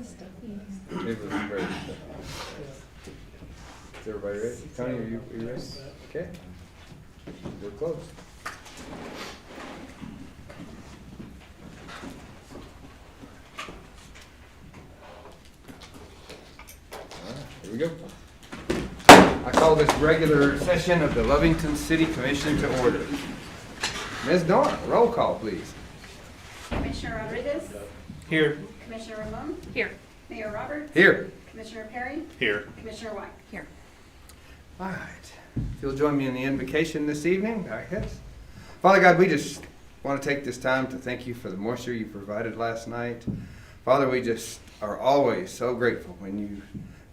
It was very good. Is everybody ready? Tony, are you ready? Okay. We're close. Here we go. I call this regular session of the Lovington City Commission to order. Ms. Dorn, roll call, please. Commissioner Rodriguez? Here. Commissioner Ramon? Here. Mayor Roberts? Here. Commissioner Perry? Here. Commissioner White? Here. All right. If you'll join me in the invocation this evening, I guess. Father God, we just want to take this time to thank you for the moisture you provided last night. Father, we just are always so grateful when you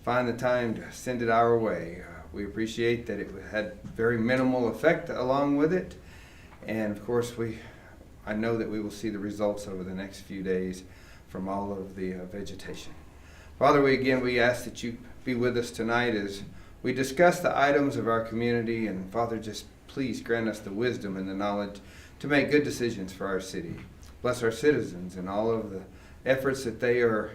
find the time to send it our way. We appreciate that it had very minimal effect along with it. And of course, I know that we will see the results over the next few days from all of the vegetation. Father, we ask that you be with us tonight as we discuss the items of our community. And Father, just please grant us the wisdom and the knowledge to make good decisions for our city. Bless our citizens and all of the efforts that they are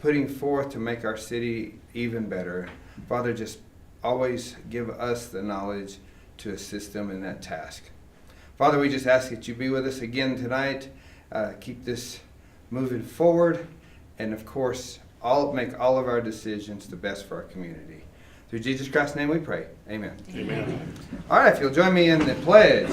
putting forth to make our city even better. Father, just always give us the knowledge to assist them in that task. Father, we just ask that you be with us again tonight. Keep this moving forward. And of course, make all of our decisions the best for our community. Through Jesus Christ's name we pray. Amen. Amen. All right, if you'll join me in the pledge.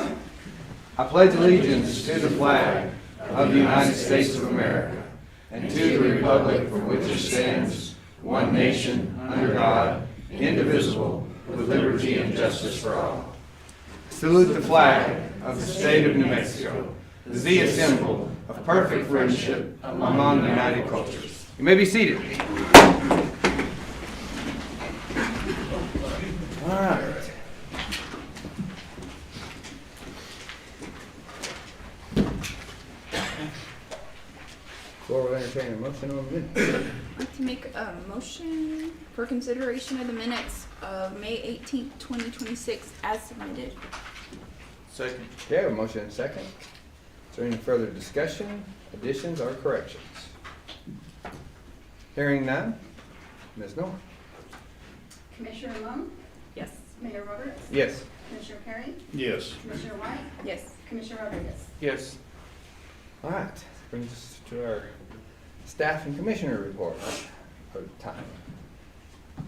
I pledge allegiance to the flag of the United States of America and to the republic for which it stands, one nation, under God, indivisible, with liberty and justice for all. Salute the flag of the state of New Mexico, the symbol of perfect friendship among united cultures. You may be seated. All right. Floor will entertain a motion on the minutes. I'd like to make a motion for consideration of the minutes of May 18th, 2026 as submitted. Second. Okay, I have a motion and a second. Is there any further discussion, additions, or corrections? Hearing none. Ms. Norton. Commissioner Ramon? Yes. Mayor Roberts? Yes. Commissioner Perry? Yes. Commissioner White? Yes. Commissioner Rodriguez? Yes. All right. This brings us to our staff and commissioner report for time.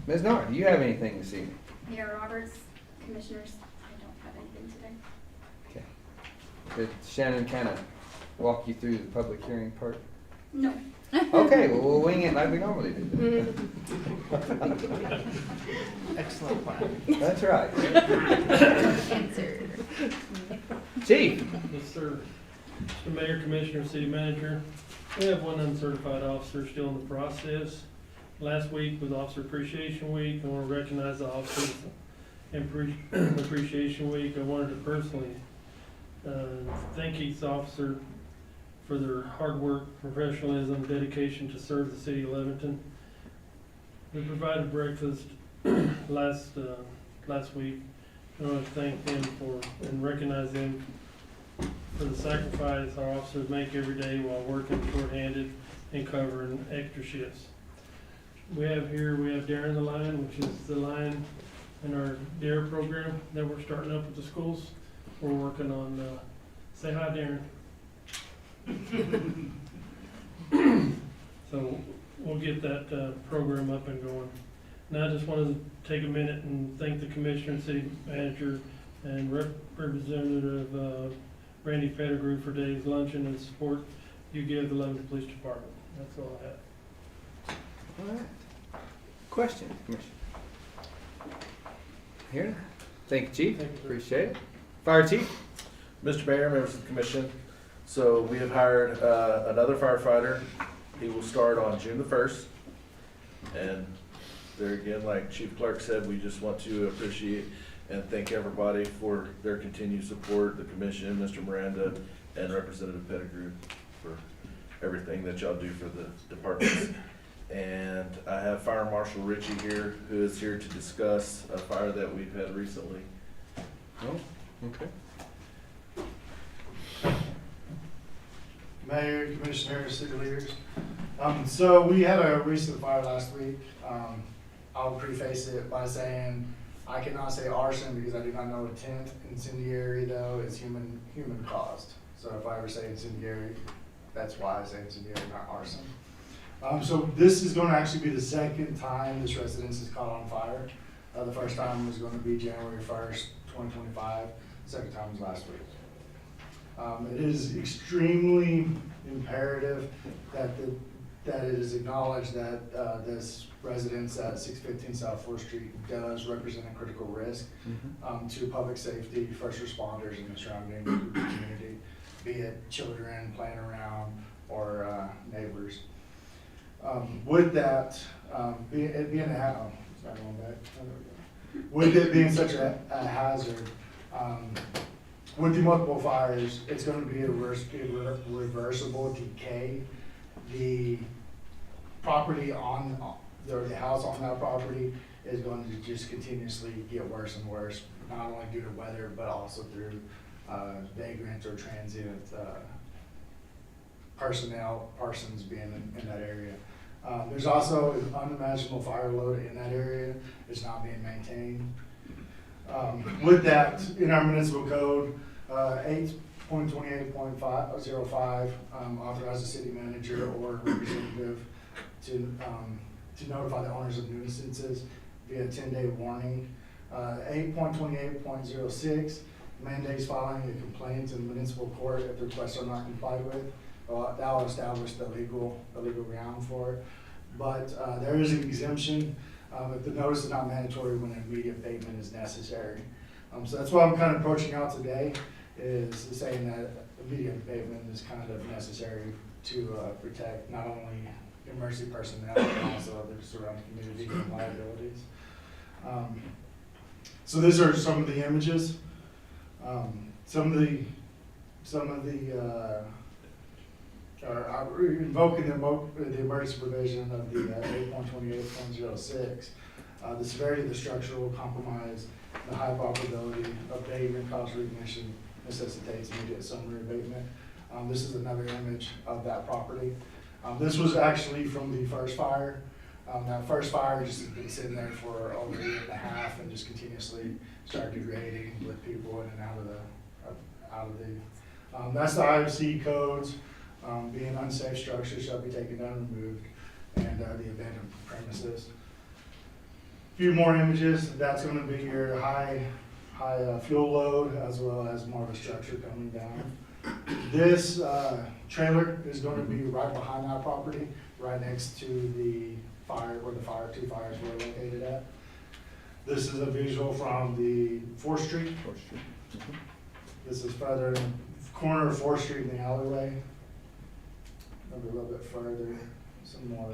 Ms. Norton, do you have anything this evening? Mayor Roberts? Commissioners? I don't have anything today. Okay. Did Shannon kind of walk you through the public hearing part? No. Okay, well, we'll wing it like we normally do. Excellent plan. That's right. Answer. Chief. Yes, sir. Mr. Mayor, Commissioner, City Manager, we have one uncertified officer still in the process. Last week was Officer Appreciation Week. I want to recognize the officers in Appreciation Week. I wanted to personally thank each officer for their hard work, professionalism, dedication to serve the city of Lovington. We provided breakfast last week. I want to thank them and recognize them for the sacrifice our officers make every day while working short-handed and covering extra shifts. We have Darren the Lion, which is the lion in our DARE program that we're starting up at the schools. We're working on, say hi, Darren. So we'll get that program up and going. And I just wanted to take a minute and thank the Commissioner and City Manager and Representative Randy Pettigrew for today's luncheon and support you give the Lovington Police Department. That's all I have. All right. Question, Commissioner? Here. Thank you, Chief. Thank you, sir. Appreciate it. Fire Chief. Mr. Mayor, members of the commission, so we have hired another firefighter. He will start on June the 1st. And there again, like Chief Clark said, we just want to appreciate and thank everybody for their continued support, the commission, Mr. Miranda, and Representative Pettigrew for everything that y'all do for the departments. And I have Fire Marshal Richie here, who is here to discuss a fire that we've had recently. Oh, okay. Mayor, Commissioners, City Leaders. So we had a recent fire last week. I'll preface it by saying I cannot say arson because I do not know intent. Incendiary though is human caused. So if I ever say incendiary, that's why I say incendiary, not arson. So this is going to actually be the second time this residence is caught on fire. The first time was going to be January 1st, 2025. Second time was last week. It is extremely imperative that that it is acknowledged that this residence at 615 South 4th Street does represent a critical risk to public safety, first responders, and the surrounding community, be it children playing around or neighbors. With that, it being a hazard, with it being such a hazard, with the multiple fires, it's going to be a reversible decay. The property on, or the house on that property is going to just continuously get worse and worse, not only due to weather, but also through vagrant or transient persons being in that area. There's also an unimaginable fire load in that area. It's not being maintained. With that, in our municipal code, 8.28.05 authorize the city manager or representative to notify the owners of nuisances via 10-day warning. 8.28.06 mandates filing a complaint in municipal court if the requests are not complied with. That will establish the legal ground for it. But there is an exemption if the notice is not mandatory when immediate abatement is necessary. So that's why I'm kind of approaching out today, is saying that immediate abatement is kind of necessary to protect not only emergency personnel, but also the surrounding community from liabilities. So these are some of the images. Some of the are invoking the emergency provision of the 8.28.06. The severity of the structural compromise, the high probability of vagrant cause recognition necessitates immediate summary abatement. This is another image of that property. This was actually from the first fire. That first fire just has been sitting there for over a year and a half and just continuously started degrading with people in and out of the. That's the IFC codes. Being unsafe structures shall be taken down and removed, and the abandoned premises. A few more images. That's going to be your high fuel load, as well as more of a structure coming down. This trailer is going to be right behind that property, right next to the fire, where the two fires were located at. This is a visual from the 4th Street. This is further in the corner of 4th Street in the alleyway. Maybe a little bit further, some more.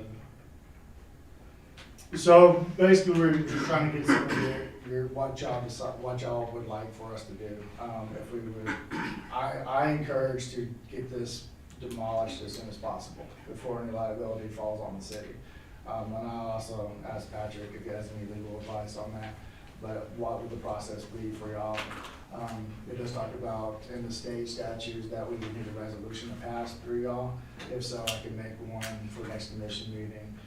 So basically, we're trying to get some of what y'all would like for us to do. If we would, I encourage to get this demolished as soon as possible before any liability falls on the city. And I also asked Patrick if he has any legal advice on that. But what would the process be for y'all? It does talk about in the state statutes that we would need a resolution to pass through y'all. If so, I can make one for next commission meeting.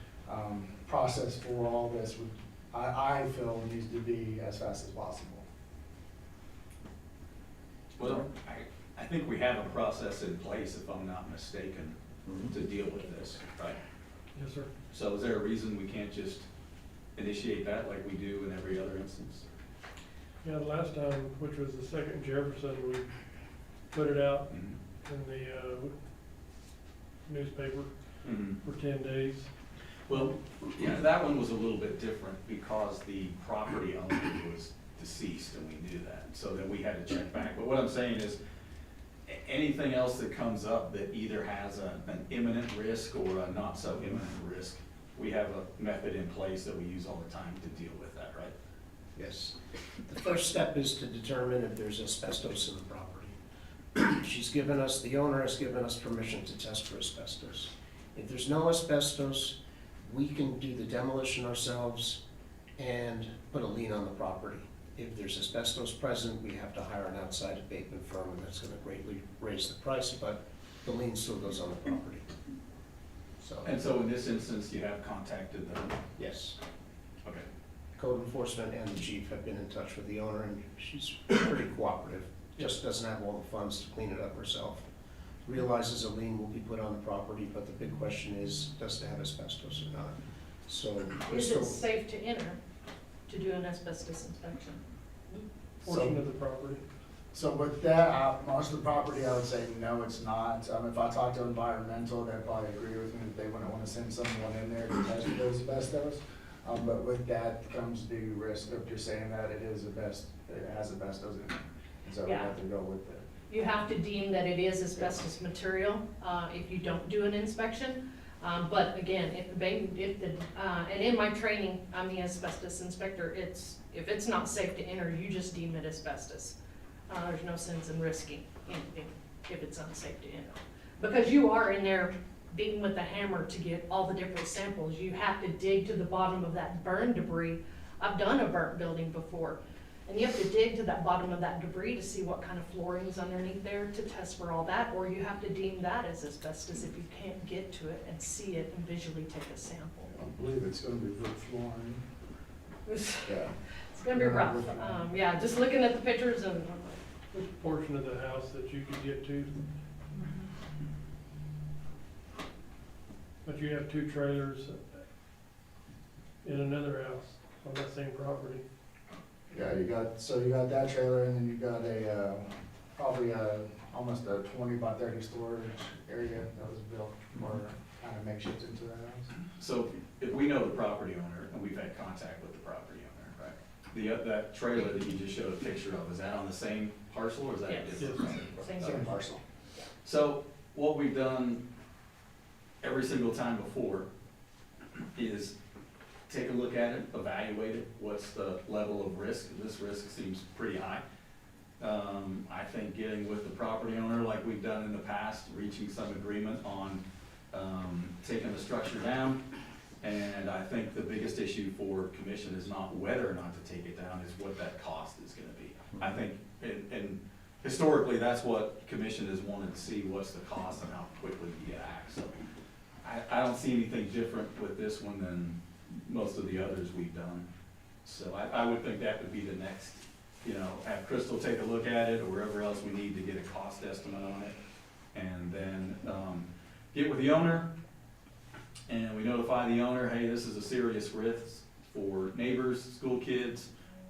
Process for all this would, I feel, needs to be as fast as possible. Well, I think we have a process in place, if I'm not mistaken, to deal with this, right? Yes, sir. So is there a reason we can't just initiate that like we do in every other instance? Yeah, the last time, which was the second Jefferson, we put it out in the newspaper for 10 days. Well, yeah, that one was a little bit different because the property owner was deceased and we knew that. So then we had to check back. But what I'm saying is anything else that comes up that either has an imminent risk or a not so imminent risk, we have a method in place that we use all the time to deal with that, right? Yes. The first step is to determine if there's asbestos in the property. The owner has given us permission to test for asbestos. If there's no asbestos, we can do the demolition ourselves and put a lien on the property. If there's asbestos present, we have to hire an outside abatement firm, and that's going to greatly raise the price, but the lien still goes on the property. So And so in this instance, you have contacted them? Yes, Okay. code enforcement and the chief have been in touch with the owner, and she's pretty cooperative. Just doesn't have all the funds to clean it up herself. Realizes a lien will be put on the property, but the big question is, does it have asbestos or not? So we're Is still, it safe to enter to do an asbestos inspection? Portion of the property. So with that, most of the property, I would say, no, it's not. If I talk to environmental, they'd probably agree with me that they wouldn't want to send someone in there to test for those asbestos. But with that comes the risk of just saying that it has asbestos in it. And so we Yeah. have to go with it. You have to deem that it is asbestos material, if you don't do an inspection. But again, and in my training, I'm the asbestos inspector, if it's not safe to enter, you just deem it asbestos. There's no sense in risking anything if it's unsafe to enter. Because you are in there beating with a hammer to get all the different samples. You have to dig to the bottom of that burn debris. I've done a burnt building before. And you have to dig to that bottom of that debris to see what kind of flooring's underneath there to test for all that, or you have to deem that as asbestos if you can't get to it and see it and visually take a sample. I believe it's gonna be wood flooring. It's Yeah. gonna be rough. Yeah, just looking at the pictures and, Which portion of the house that you could get to? But you have 2 trailers in another house on that same property. Yeah, you got that trailer, and then you got probably almost a 20 by 30 storage area that was built for kind of makeshift into the house. So if we know the property owner, and we've had contact with the property owner, right? That trailer that you just showed a picture of, is that on the same parcel, or is that a Yes. different Yes. property? Same Same parcel. So what we've done every single time before is take a look at it, evaluate it, what's the level of risk? This risk seems pretty high. I think getting with the property owner like we've done in the past, reaching some agreement on taking the structure down. And I think the biggest issue for commission is not whether or not to take it down, is what that cost is gonna be. I think, and historically, that's what commission has wanted to see, what's the cost and how quickly you get act. So I don't see anything different with this one than most of the others we've done. So I would think that would be the next, have Crystal take a look at it, or wherever else we need to get a cost estimate on it. And then get with the owner, and we notify the owner, hey, this is a serious risk for neighbors, school kids,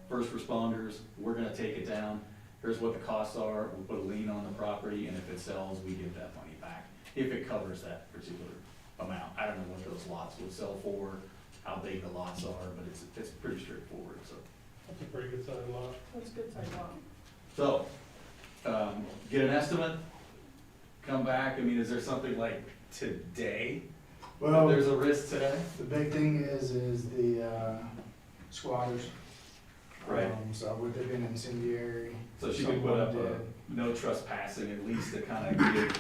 first responders, we're gonna take it down. Here's what the costs are, we'll put a lien on the property, and if it sells, we get that money back, if it covers that particular amount. I don't know what those lots would sell for, how big the lots are, but it's pretty straightforward, so. That's a pretty good sized lot. That's good sidewalk. So, get an estimate, come back, I mean, is there something like today, that Well, there's a risk today? the big thing is the squatters. Right. So with it being incendiary. So she could put up someone a did- no trespassing, at least to kind of give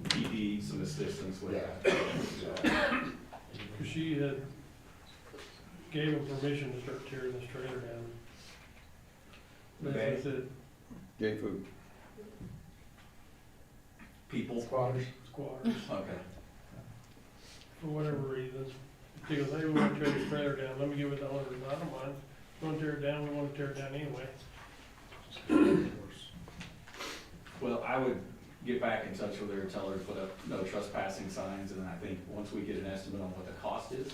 PD some assistance with that. Yeah. Cause she had gave him permission to start tearing this trailer down. Okay. That's it, Gay food. People, Squatters. squatters, okay. for whatever reason. She goes, hey, we wanna tear this trailer down, let me get with the owner, I don't mind. We wanna tear it down, we wanna tear it down anyway. Well, I would get back in touch with her, tell her to put up no trespassing signs, and then I think once we get an estimate on what the cost is,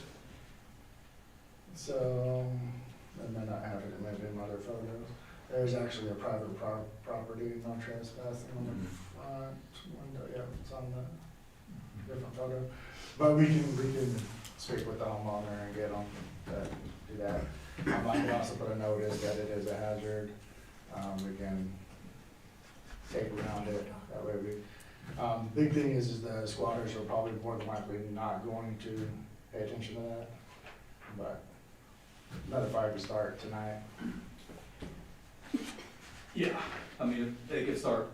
So, I may not have it, it may be in other photos. There's actually a private property, no trespassing on the front window, yeah, it's on the different photo. But we can speak with the homeowner and get them to do that. I can also put a notice that it is a hazard, we can tape around it, that way we, big thing is the squatters are probably more than likely not going to pay attention to that, but another fire could start tonight. yeah, I mean, they could start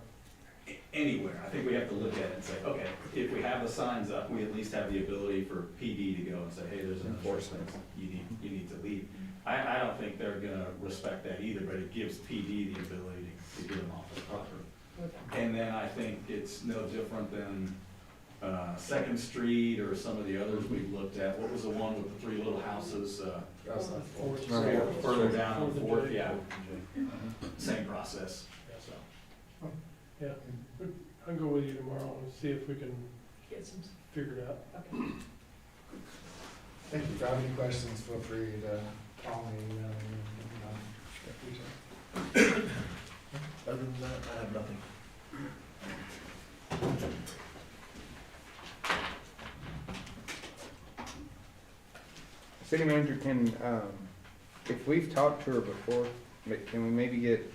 anywhere. I think we have to look at it and say, okay, if we have the signs up, we at least have the ability for PD to go and say, hey, there's an enforcement, you need to leave. I don't think they're gonna respect that either, but it gives PD the ability to get them off the property. And then I think it's no different than, Second Street or some of the others we've looked at. What was the one with the 3 little houses, further down on Fourth? Yeah, same process, so. Yeah, I'll go with you tomorrow and see if we can Get some, figure it out. okay. Thank you. If you have any questions, feel free to call me, email me, reach out. Other than that, I have nothing. City manager can, if we've talked to her before, can we maybe get,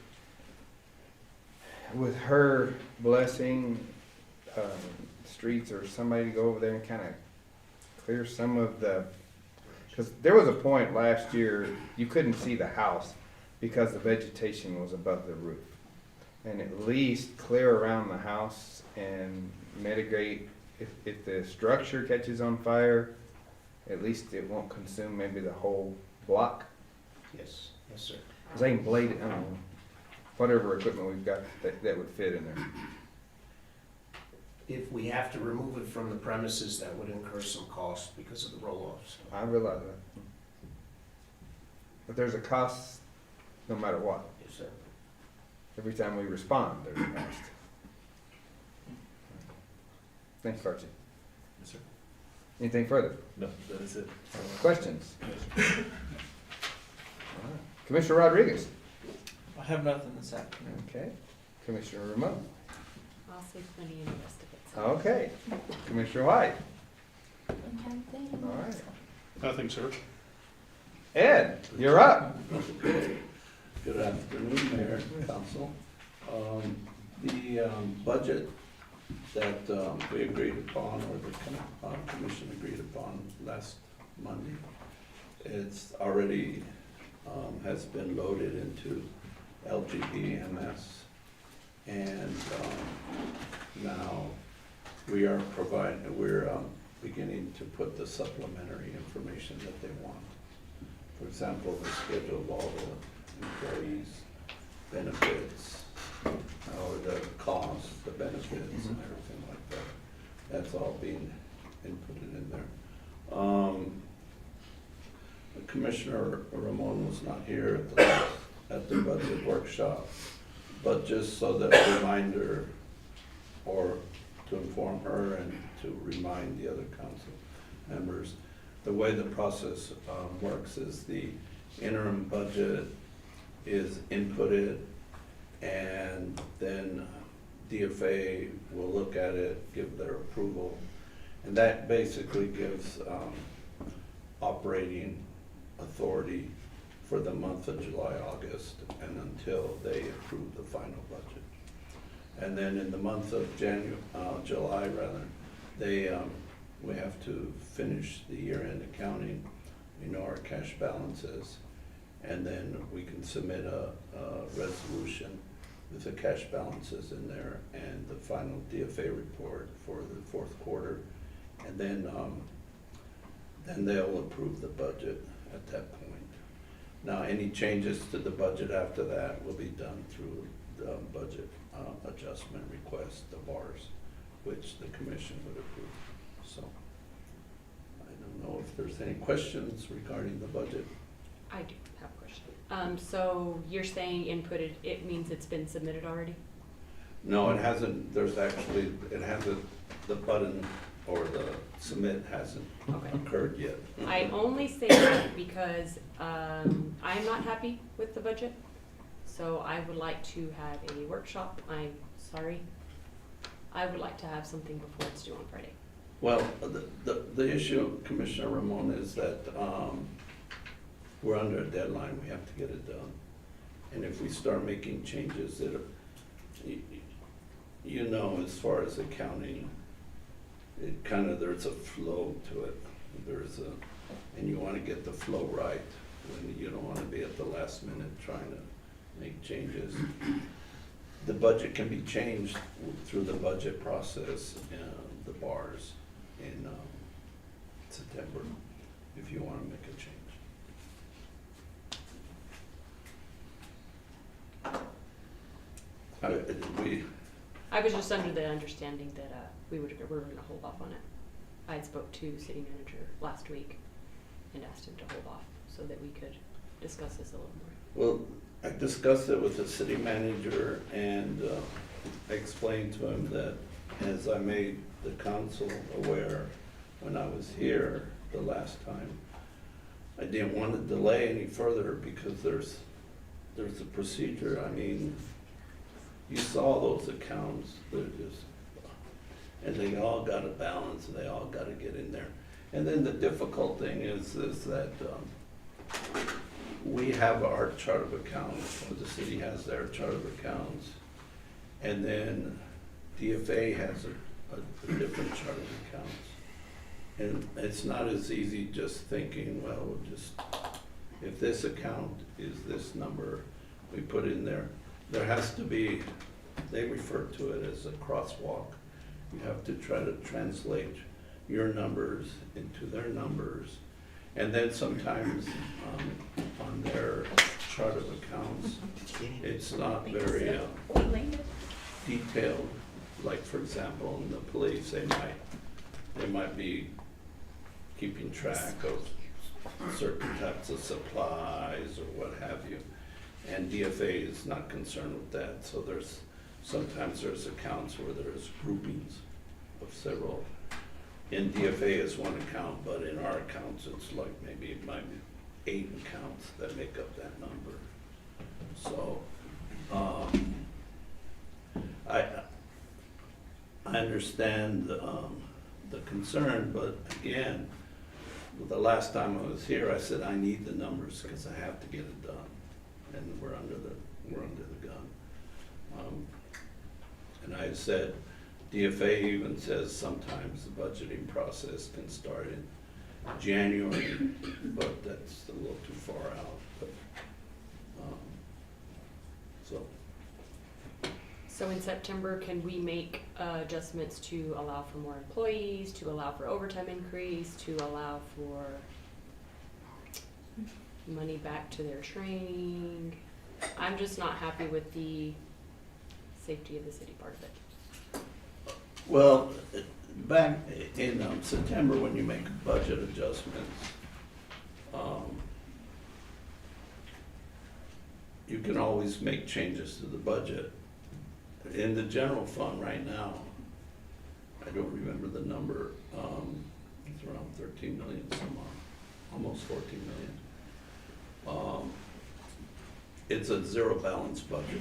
with her blessing, streets or somebody to go over there and kind of clear some of the, because there was a point last year, you couldn't see the house because the vegetation was above the roof. And at least clear around the house and mitigate, if the structure catches on fire, at least it won't consume maybe the whole block. Yes, yes, sir. Cause they can blade it, I don't know, whatever equipment we've got that would fit in there. If we have to remove it from the premises, that would incur some cost because of the roll-offs. I realize that. But there's a cost no matter what. Yes, sir. Every time we respond, there's a cost. Thanks, Archie. Yes, sir. Anything further? No, that is it. Questions? All right. Commissioner Rodriguez. I have nothing this afternoon. Okay. Commissioner Ramon. I'll save plenty in the rest of it. so. Okay. Commissioner White. Anything? All right. Nothing, sir. Ed, you're up. Good afternoon, Mayor and Council. The budget that we agreed upon, or the commission agreed upon last Monday, it's already has been loaded into LGBMS. And now we're beginning to put the supplementary information that they want. For example, the schedule of all the employees, benefits, or the costs, the benefits and everything like that. That's all being inputted in there. Commissioner Ramon was not here at the budget workshop, but just so that a reminder, or to inform her and to remind the other council members, the way the process works is the interim budget is inputted, and then DFA will look at it, give their approval, and that basically gives operating authority for the month of July, August, and until they approve the final budget. And then in the month of July rather, we have to finish the year-end accounting, our cash balances, and then we can submit a resolution with the cash balances in there and the final DFA report for the fourth quarter. And then they'll approve the budget at that point. Now, any changes to the budget after that will be done through the budget adjustment request, the bars, which the commission would approve. So I don't know if there's any questions regarding the budget. I do have a question. So you're saying inputted, it means it's been submitted already? No, it hasn't, the button or the submit hasn't Okay. occurred yet. I only say that because I'm not happy with the budget. So I would like to have a workshop. I'm sorry. I would like to have something before it's due on Friday. Well, the issue, Commissioner Ramon, is that we're under a deadline, we have to get it done. And if we start making changes, as far as accounting, there's a flow to it. And you want to get the flow right, when you don't want to be at the last minute trying to make changes. The budget can be changed through the budget process, the bars in September, if you want to make a change. I was just under the understanding that, we were gonna hold off on it. I had spoke to city manager last week and asked him to hold off so that we could discuss this a little more. Well, I discussed it with the city manager and I explained to him that as I made the council aware when I was here the last time, I didn't want to delay any further because there's a procedure. I mean, you saw those accounts, they're just, and they all got to balance and they all got to get in there. And then the difficult thing is that we have our chart of accounts, or the city has their chart of accounts, and then DFA has a different chart of accounts. And it's not as easy just thinking, well, we'll just, if this account is this number, we put in there. There has to be, they refer to it as a crosswalk. You have to try to translate your numbers into their numbers. And then sometimes on their chart of accounts, it's not very detailed. Like, for example, in the police, they might be keeping track of certain types of supplies or what have you. And DFA is not concerned with that. So sometimes there's accounts where there's groupings of several. In DFA is one account, but in our accounts, it's like maybe it might be 8 accounts that make up that number. So, I understand the concern, but again, the last time I was here, I said I need the numbers because I have to get it done, and we're under the gun. And I said, DFA even says sometimes the budgeting process can start in January, but that's a little too far out. But, So in September, can we make adjustments to allow for more employees, to allow for overtime increase, to allow for money back to their training? I'm just not happy with the safety of the city part of it. well, back in September, when you make budget adjustments, you can always make changes to the budget. In the general fund right now, I don't remember the number, it's around 13 million some odd, almost 14 million. It's a zero balance budget.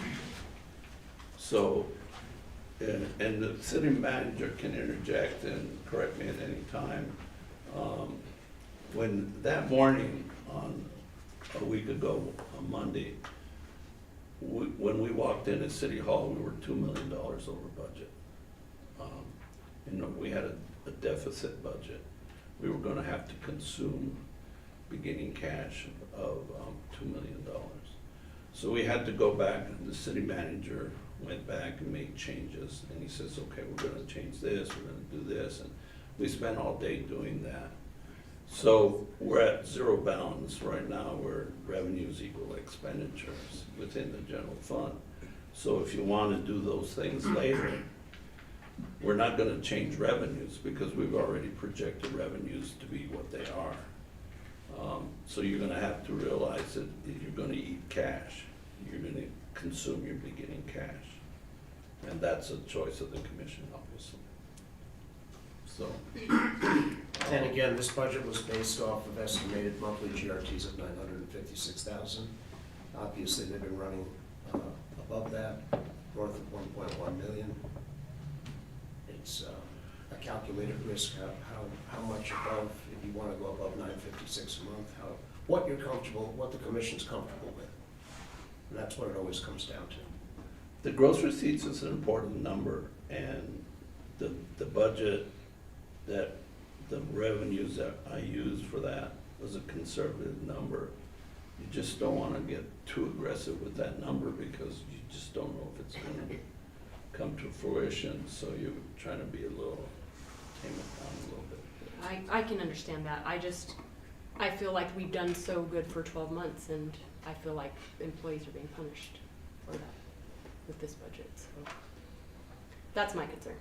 So, and the city manager can interject and correct me at any time. When that morning on a week ago, on Monday, when we walked in at City Hall, we were $2 million over budget. We had a deficit budget. We were gonna have to consume beginning cash of $2 million. So we had to go back, and the city manager went back and made changes, and he says, okay, we're gonna change this, we're gonna do this, and we spent all day doing that. So we're at zero balance right now, where revenues equal expenditures within the general fund. So if you want to do those things later, we're not going to change revenues because we've already projected revenues to be what they are. So you're going to have to realize that you're going to eat cash. You're going to consume your beginning cash. And that's a choice of the commission, obviously. So. And again, this budget was based off of estimated monthly GRTs of 956,000. Obviously, they've been running above that, north of 1.1 million. It's a calculated risk, how much above, if you want to go above 956 a month, what you're comfortable, what the commission's comfortable with. And that's what it always comes down to. The gross receipts is an important number, and the budget, that the revenues that I use for that was a conservative number. You just don't want to get too aggressive with that number because you just don't know if it's going to come to fruition. So you're trying to be a little, tame it down a little bit. I can understand that. I feel like we've done so good for 12 months, and I feel like employees are being punished for that with this budget. So That's my concern.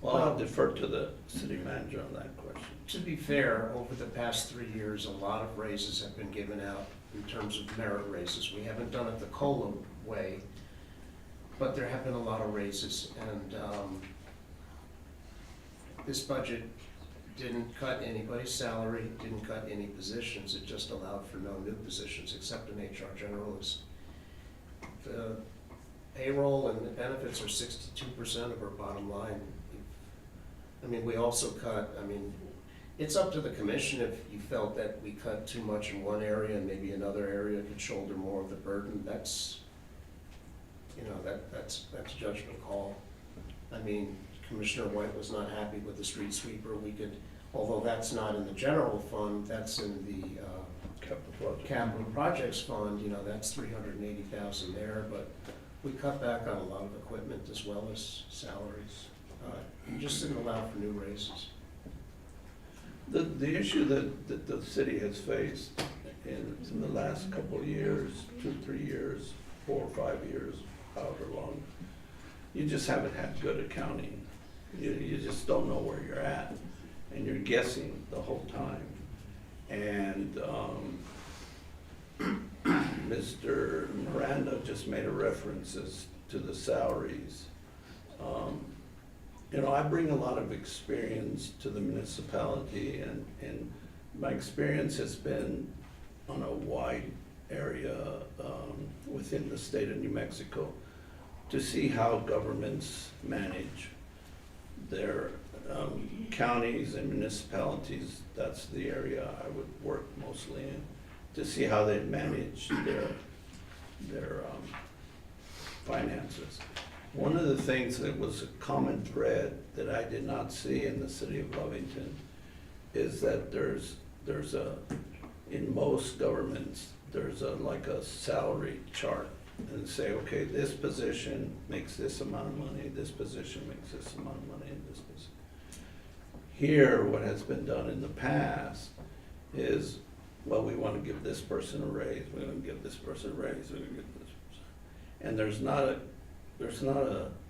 Well, I'll defer to the city manager on that question. To be fair, over the past 3 years, a lot of raises have been given out in terms of merit raises. We haven't done it the COLA way, but there have been a lot of raises. And this budget didn't cut anybody's salary, didn't cut any positions. It just allowed for no new positions except an HR generalist. The payroll and the benefits are 62% of our bottom line. I mean, we also cut, I mean, it's up to the commission if you felt that we cut too much in one area and maybe another area could shoulder more of the burden. That's, you know, that's a judgment call. I mean, Commissioner White was not happy with the street sweeper. We could, although that's not in the general fund, that's in the capital projects fund, you know, that's 380,000 there, but we cut back on a lot of equipment as well as salaries. We just didn't allow for new raises. The issue that the city has faced in the last couple of years, 2, 3 years, 4 or 5 years, however long, you just haven't had good accounting. You just don't know where you're at, and you're guessing the whole time. And Mr. Miranda just made a references to the salaries. You know, I bring a lot of experience to the municipality, and my experience has been on a wide area within the state of New Mexico to see how governments manage their counties and municipalities. That's the area I would work mostly in, to see how they manage their finances. One of the things that was a common thread that I did not see in the city of Lovington is that there's in most governments, there's like a salary chart, and say, okay, this position makes this amount of money, this position makes this amount of money, and this position. Here, what has been done in the past is, well, we want to give this person a raise, we're going to give this person a raise, we're going to give this person. And there's not a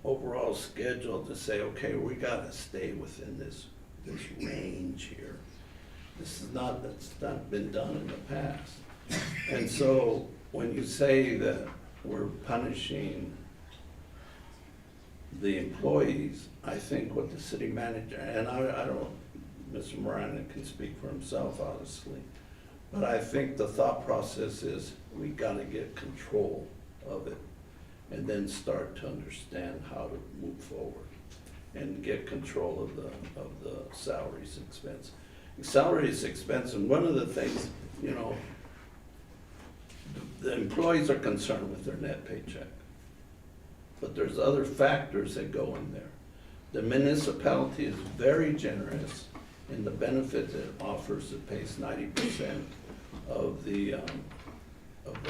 overall schedule to say, okay, we got to stay within this range here. That's not been done in the past. And so when you say that we're punishing the employees, I think what the city manager, and I don't, Mr. Miranda can speak for himself, obviously, but I think the thought process is we got to get control of it and then start to understand how to move forward and get control of the salaries expense. Salaries expense, and one of the things, you know, the employees are concerned with their net paycheck, but there's other factors that go in there. The municipality is very generous in the benefit it offers. It pays 90% of the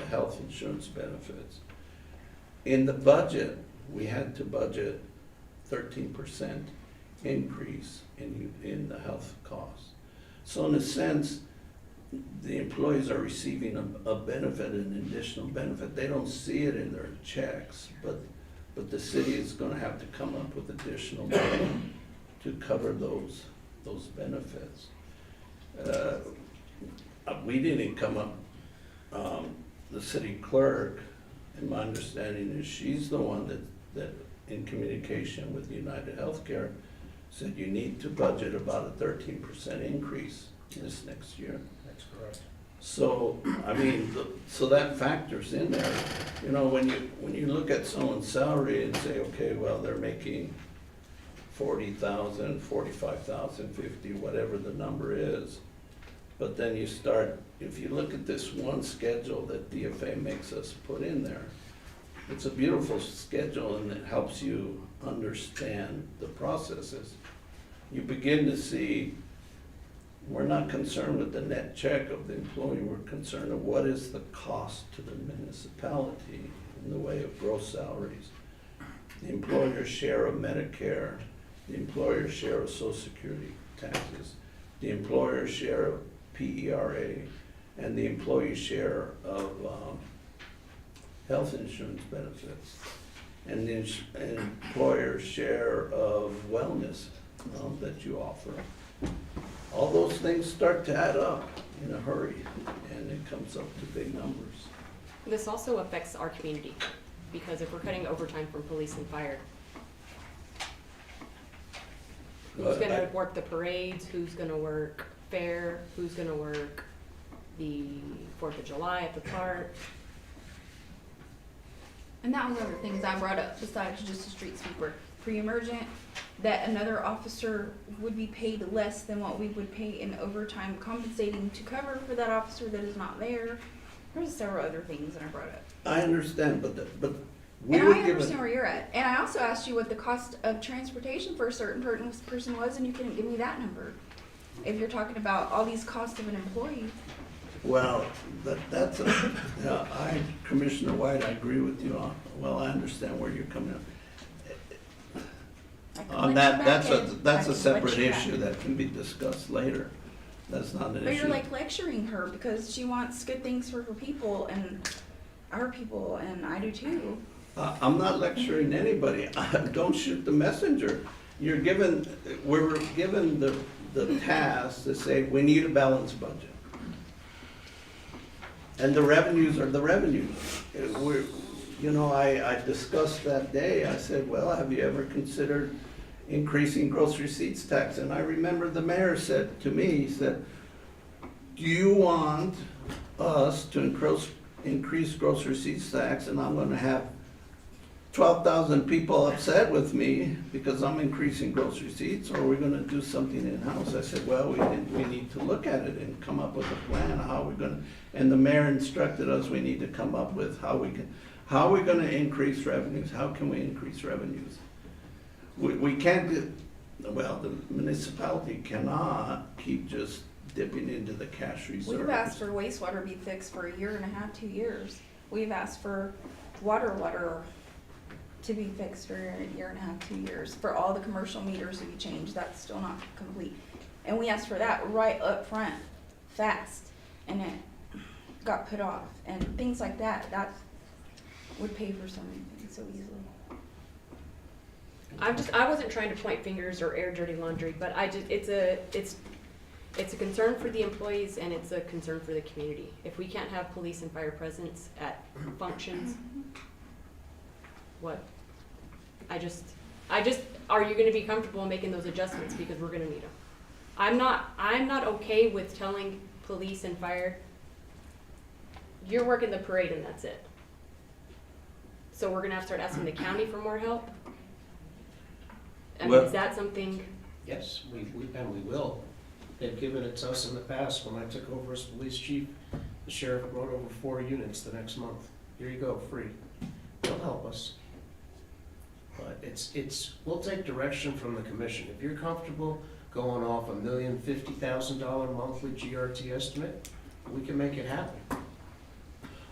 health insurance benefits. In the budget, we had to budget 13% increase in the health costs. So in a sense, the employees are receiving a benefit, an additional benefit. They don't see it in their checks, but the city is going to have to come up with additional money to cover those benefits. We didn't come up, the city clerk, and my understanding is she's the one that in communication with United Healthcare said you need to budget about a 13% increase this next year. That's correct. So, I mean, so that factors in there. You know, when you look at someone's salary and say, okay, well, they're making 40,000, 45,000, 50, whatever the number is. But then you start, if you look at this one schedule that DFA makes us put in there, it's a beautiful schedule and it helps you understand the processes. You begin to see, we're not concerned with the net check of the employee, we're concerned with what is the cost to the municipality in the way of gross salaries. The employer's share of Medicare, the employer's share of Social Security taxes, the employer's share of PERA, and the employee's share of health insurance benefits. and the employer's share of wellness that you offer. All those things start to add up in a hurry, and it comes up to big numbers. This also affects our community, because if we're cutting overtime from police and fire, who's But gonna I- work the parades, who's gonna work fair, who's gonna work the 4th of July at the park? And that was other things I brought up besides just a street sweeper. Pre-emergent, that another officer would be paid less than what we would pay in overtime compensating to cover for that officer that is not there. There's several other things that I brought up. I understand, but we And were I understand given, where you're at. And I also asked you what the cost of transportation for a certain person was, and you couldn't give me that number. If you're talking about all these costs of an employee. well, that's Commissioner White, I agree with you on, well, I understand where you're coming from. I can On let you that, back in. I that's a can separate let you back issue in. that can be discussed later. That's not an But issue. you're like lecturing her because she wants good things for her people and our people, and I do too. I'm not lecturing anybody. Don't shoot the messenger. We're given the task to say, we need a balanced budget. And the revenues are the revenues. I discussed that day, I said, well, have you ever considered increasing gross receipts tax? And I remember the mayor said to me, he said, do you want us to increase gross receipts tax, and I'm gonna have 12,000 people upset with me because I'm increasing gross receipts, or are we gonna do something in-house? I said, well, we need to look at it and come up with a plan, how we're gonna, and the mayor instructed us, we need to come up with how are we gonna increase revenues? How can we increase revenues? We can't the municipality cannot keep just dipping into the cash reserves. We've asked for wastewater be fixed for 1.5 to 2 years. We've asked for water to be fixed for 1.5 to 2 years. For all the commercial meters to be changed, that's still not complete. And we asked for that right up front, fast, and it got put off. And things like that would pay for so many things so easily. I wasn't trying to point fingers or air dirty laundry, but it's a concern for the employees, and it's a concern for the community. If we can't have police and fire presence at functions, what? Are you gonna be comfortable making those adjustments, because we're gonna need them? I'm not okay with telling police and fire, you're working the parade and that's it. So we're gonna have to start asking the county for more help? I mean, Well- is that something? Yes, we will. They've given it to us in the past. When I took over as police chief, the sheriff brought over 4 units the next month. Here you go, free. They'll help us. But we'll take direction from the commission. If you're comfortable going off $1,050,000 monthly GRT estimate, we can make it happen.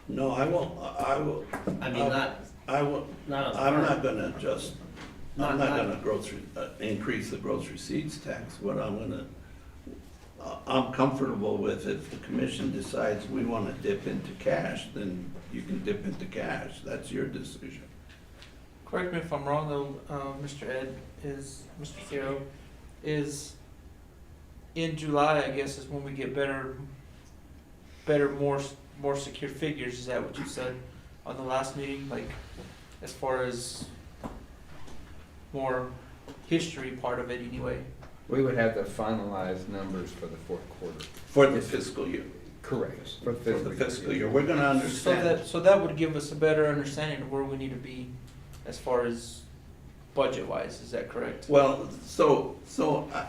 No, I will, I mean, not I'm on not gonna adjust, I'm not Not- gonna increase the gross receipts tax. What I'm comfortable with, if the commission decides we wanna dip into cash, then you can dip into cash. That's your decision. Correct me if I'm wrong though, Mr. Mr. Fierro, is in July, I guess, is when we get better, more secure figures. Is that what you said on the last meeting? Like, as far as more history part of it anyway? We would have the finalized numbers for the fourth quarter. For the fiscal year. Correct. For For the fiscal year, we're gonna understand. So that would give us a better understanding of where we need to be as far as budget wise. Is that correct? Well,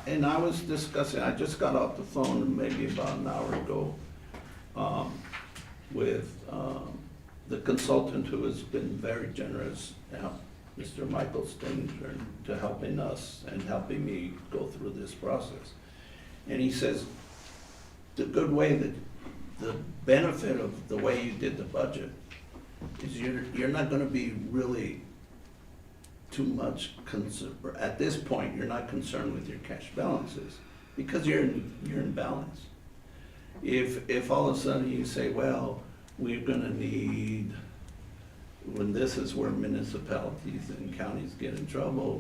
and I was discussing, I just got off the phone maybe about an hour ago, with, the consultant who has been very generous, Mr. Michael Stinger, to helping us and helping me go through this process. And he says, the good way that, the benefit of the way you did the budget is you're not gonna be really too much concern, at this point, you're not concerned with your cash balances, because you're in balance. If all of a sudden you say, well, we're gonna need when this is where municipalities and counties get in trouble,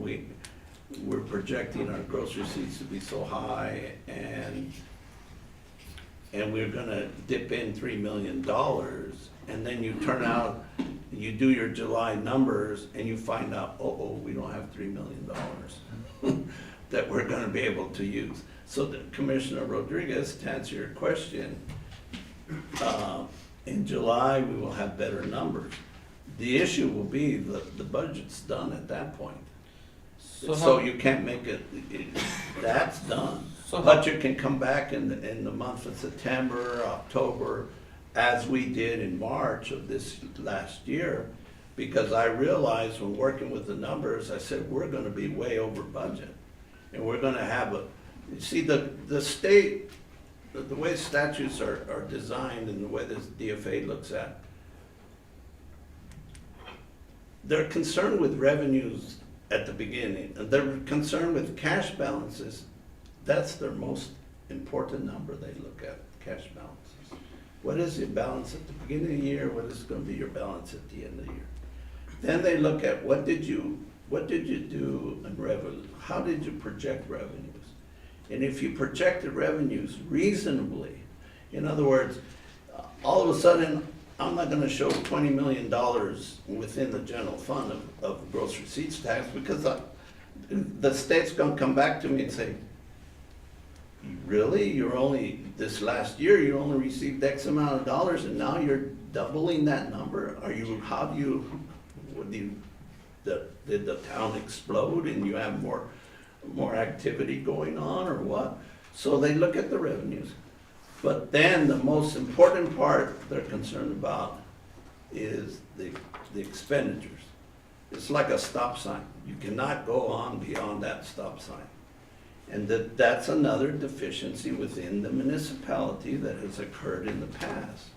we're projecting our gross receipts to be so high, and we're gonna dip in $3 million, and then you turn out, you do your July numbers, and you find out, we don't have $3 million that we're gonna be able to use. So that Commissioner Rodriguez, to answer your question, in July, we will have better numbers. The issue will be the budget's done at that point. So you can't make it, that's done. But you can come back in the month of September, October, as we did in March of this last year, because I realized when working with the numbers, I said, we're gonna be way over budget. And we're gonna have you see, the state, the way statutes are designed and the way this DFA looks at, they're concerned with revenues at the beginning, and they're concerned with cash balances. That's their most important number they look at, cash balances. What is your balance at the beginning of the year? What is gonna be your balance at the end of the year? Then they look at what did you do in revenue? How did you project revenues? And if you projected revenues reasonably, in other words, all of a sudden, I'm not gonna show $20 million within the general fund of gross receipts tax, because the state's gonna come back to me and say, really? This last year, you only received X amount of dollars, and now you're doubling that number? Did the town explode and you have more activity going on, or what? So they look at the revenues. But then the most important part they're concerned about is the expenditures. It's like a stop sign. You cannot go on beyond that stop sign. And that's another deficiency within the municipality that has occurred in the past,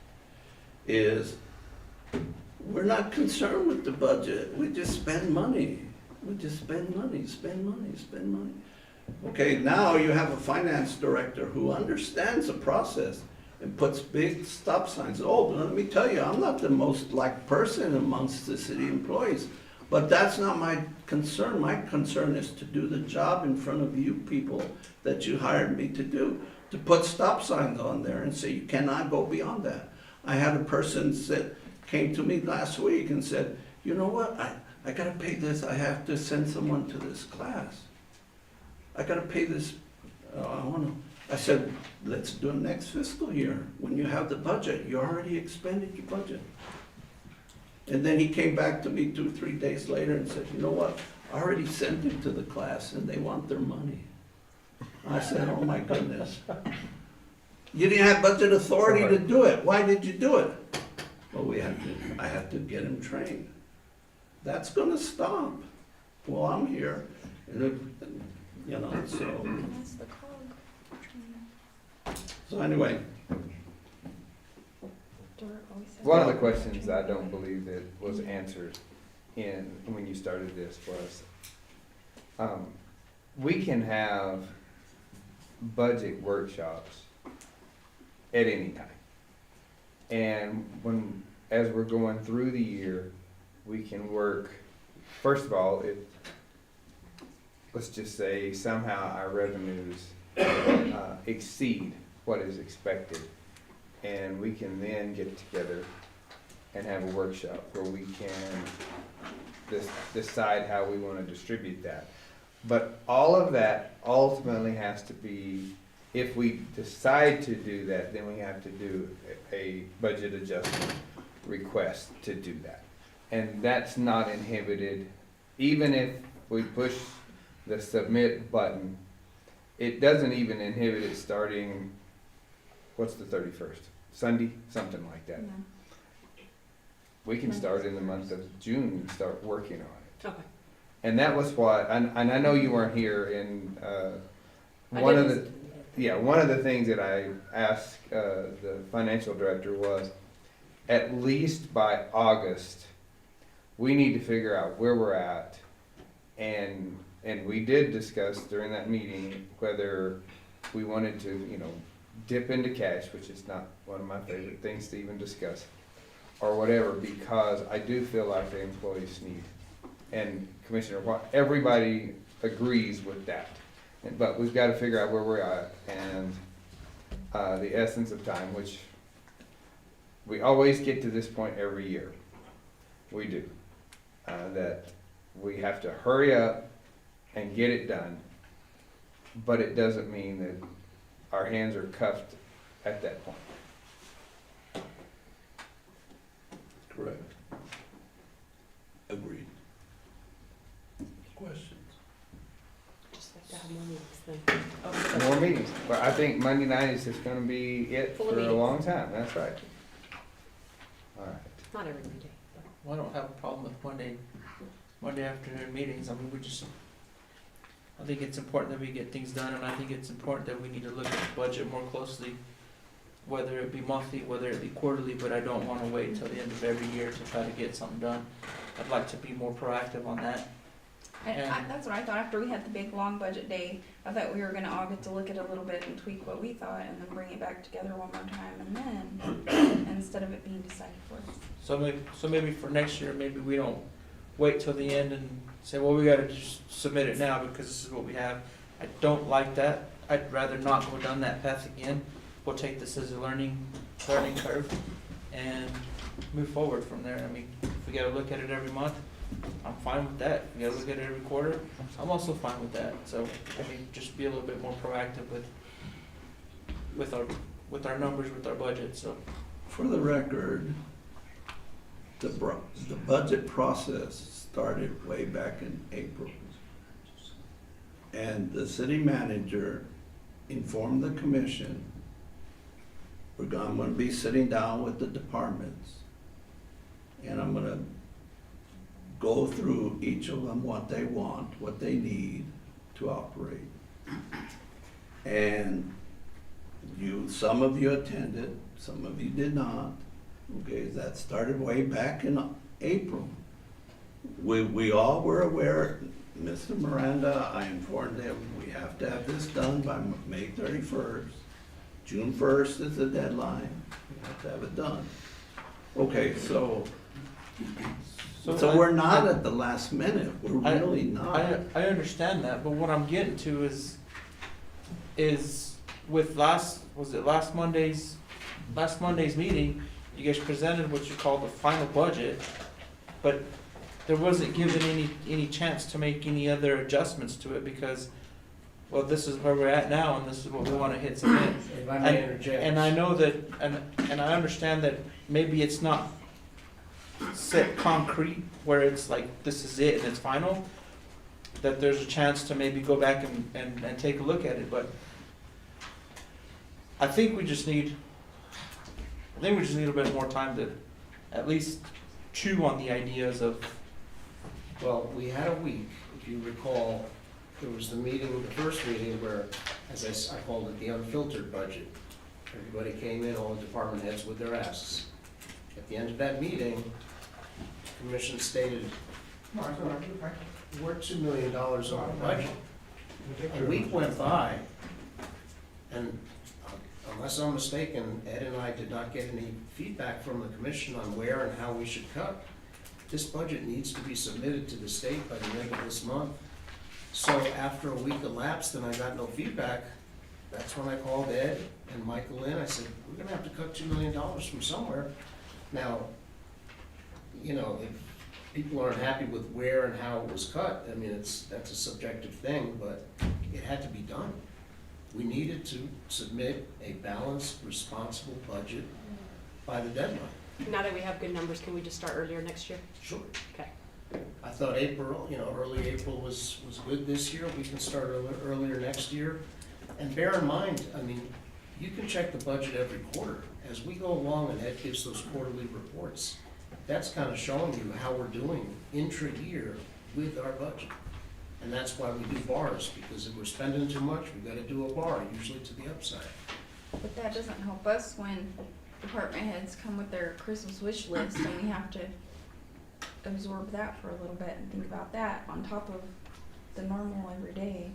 is we're not concerned with the budget. We just spend money. We just spend money, spend money, spend money. Okay, now you have a finance director who understands the process and puts big stop signs. Oh, let me tell you, I'm not the most liked person amongst the city employees, but that's not my concern. My concern is to do the job in front of you people that you hired me to do, to put stop signs on there and say you cannot go beyond that. I had a person came to me last week and said, you know what, I gotta pay this, I have to send someone to this class. I gotta pay this, I said, let's do it next fiscal year. When you have the budget, you already expended your budget. And then he came back to me 2 or 3 days later and said, you know what, I already sent him to the class and they want their money. I said, oh my goodness. You didn't have budget authority to do it. Why did you do it? Well, I had to get him trained. That's gonna stop. Well, I'm here, and so. That's the cog. So anyway, One of the questions I don't believe that was answered when you started this was, we can have budget workshops at any time. And as we're going through the year, we can work, first of all, let's just say somehow our revenues exceed what is expected. And we can then get together and have a workshop where we can decide how we want to distribute that. But all of that ultimately has to be, if we decide to do that, then we have to do a budget adjustment request to do that. And that's not inhibited, even if we push the submit button, it doesn't even inhibit it starting, what's the 31st? Sunday, something like that. Yeah. We can start in the month of June and start working on it. Okay. And that was what, and I know you weren't here, and one of the things that I asked the financial director was, at least by August, we need to figure out where we're at, and we did discuss during that meeting whether we wanted to, dip into cash, which is not one of my favorite things to even discuss, or whatever, because I do feel like the employees need. And Commissioner Watt, everybody agrees with that. But we've got to figure out where we're at and the essence of time, which we always get to this point every year. We do. That we have to hurry up and get it done, but it doesn't mean that our hands are cuffed at that point. Correct. Agreed. Questions? Just like to have more meetings then. More meetings, but I think Monday night is just gonna be it Full of for a meetings. long time, that's right. All right. Not every Monday, but. Well, I don't have a problem with Monday afternoon meetings. I mean, I think it's important that we get things done, and I think it's important that we need to look at the budget more closely, whether it be monthly, whether it be quarterly, but I don't wanna wait until the end of every year to try to get something done. I'd like to be more proactive on that. That's what I thought, after we had the big, long budget day, I thought we were gonna all get to look at it a little bit and tweak what we thought, and then bring it back together one more time, and then, instead of it being decided for us. So maybe for next year, maybe we don't wait till the end and say, well, we gotta just submit it now because this is what we have. I don't like that. I'd rather not go down that path again. We'll take this as a learning curve and move forward from there. I mean, if we gotta look at it every month, I'm fine with that. If we gotta look at it every quarter, I'm also fine with that. So, I mean, just be a little bit more proactive with our numbers, with our budget, so. For the record, the budget process started way back in April. And the city manager informed the commission, I'm gonna be sitting down with the departments, and I'm gonna go through each of them, what they want, what they need to operate. And some of you attended, some of you did not. Okay, that started way back in April. We all were aware, Mr. Miranda, I informed him, we have to have this done by May 31st. June 1st is the deadline, we have to have it done. Okay, so we're not at the last minute, we're really not. I understand that, but what I'm getting to is with last Monday's meeting, you guys presented what you call the final budget, but there wasn't given any chance to make any other adjustments to it because, well, this is where we're at now and this is what we wanna hit submit. If I may interject. And I know that, and I understand that maybe it's not set concrete where it's like, this is it and it's final, that there's a chance to maybe go back and take a look at it, but I think we just need a bit more time to at least chew on the ideas of. Well, we had a week, if you recall, there was the first meeting where, as I called it, the unfiltered budget. Everybody came in, all the department heads with their asks. At the end of that meeting, the commission stated, we're $2 million over budget. A week went by, and unless I'm mistaken, Ed and I did not get any feedback from the commission on where and how we should cut. This budget needs to be submitted to the state by the end of this month. So after a week elapsed and I got no feedback, that's when I called Ed and Michael in. I said, we're gonna have to cut $2 million from somewhere. Now, you know, if people aren't happy with where and how it was cut, I mean, that's a subjective thing, but it had to be done. We needed to submit a balanced, responsible budget by the deadline. Now that we have good numbers, can we just start earlier next year? Sure. Okay. I thought April, early April was good this year. We can start earlier next year. And bear in mind, I mean, you can check the budget every quarter. As we go along and Ed gives those quarterly reports, that's kind of showing you how we're doing intra-year with our budget. And that's why we do bars, because if we're spending too much, we gotta do a bar, usually to the upside. But that doesn't help us when department heads come with their Christmas wish list and we have to absorb that for a little bit and think about that on top of the normal everyday.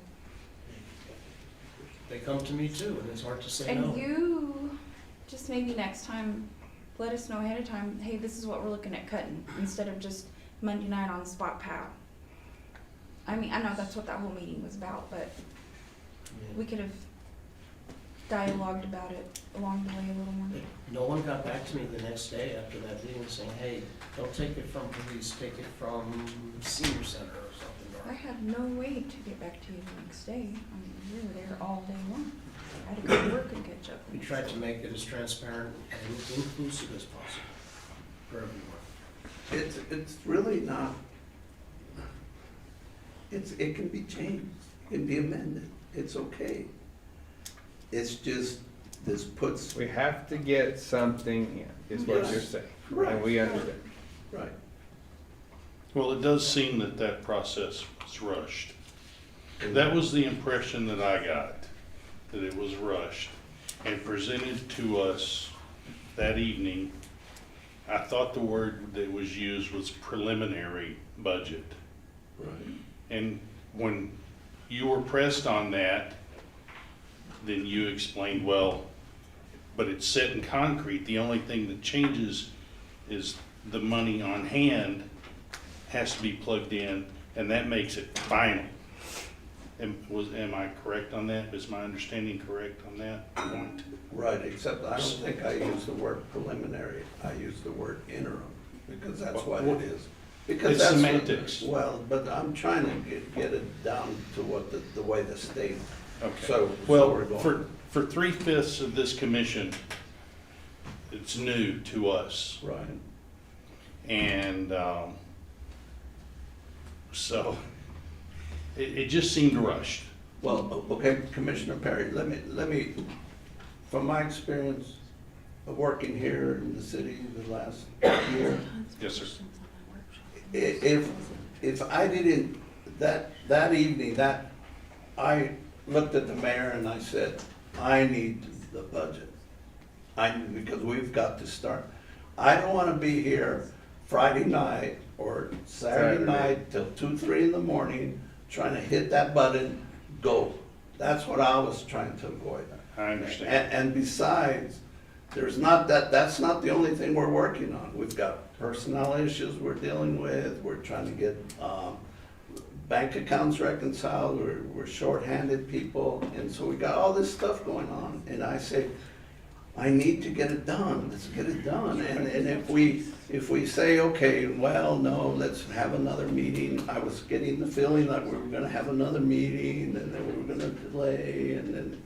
They come to me too, and it's hard to say no. And you, just maybe next time, let us know ahead of time, hey, this is what we're looking at cutting, instead of just Monday night on the spot pow. I mean, I know that's what that whole meeting was about, but we could have dialogued about it along the way a little more. No one got back to me the next day after that meeting saying, hey, don't take it from police, take it from senior center or something. I had no way to get back to you the next day. I mean, we were there all day long. I had to go to work and catch up. We tried to make it as transparent and inclusive as possible for everyone. It's really not, it can be changed, it can be amended, it's okay. It's just, this puts, We have to get something in, is what Yes. you're saying. Right. And we understand. right, Well, it does seem that that process was rushed. That was the impression that I got, that it was rushed and presented to us that evening. I thought the word that was used was preliminary budget. right. And when you were pressed on that, then you explained, well, but it's set in concrete. The only thing that changes is the money on hand has to be plugged in, and that makes it final. Am I correct on that? Is my understanding correct on that point? Right, except I don't think I used the word preliminary, I used the word interim, because that's what it is. Because It's that's what- semantics. Well, but I'm trying to get it down to what the way the state, Okay. so Well, we're going. for 3/5 of this commission, it's new to us. Right, And so it just seemed rushed. well, okay, Commissioner Perry, let me, from my experience of working here in the city the last year, Yes, sir. if I didn't, that evening, I looked at the mayor and I said, I need the budget. Because we've got to start. I don't wanna be here Friday night or Saturday night till 2, 3 in the morning, trying to hit that button, go. That's what I was trying to avoid. I understand. And besides, that's not the only thing we're working on. We've got personnel issues we're dealing with, we're trying to get, bank accounts reconciled, we're shorthanded people, and so we got all this stuff going on. And I say, I need to get it done, let's get it done. And if we say, okay, well, no, let's have another meeting, I was getting the feeling that we were gonna have another meeting, and then we were gonna delay, and then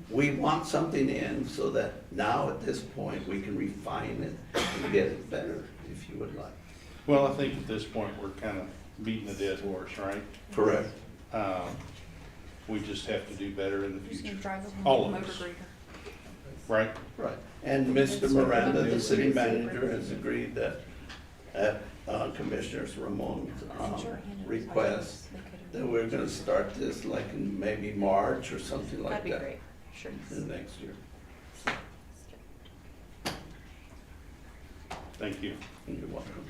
we want something in so that now at this point, we can refine it and get it better, if you would like. Well, I think at this point, we're kind of beating a dead horse, right? Correct. We just have to do better in the Just gonna future, drive over all with a of motor us. grader. Right? Right. And Mr. Miranda, the city manager, has agreed that at Commissioners Ramon's request, that we're gonna start this like in maybe March or something like That'd that. be great, sure. In the next year. Thank you. You're welcome.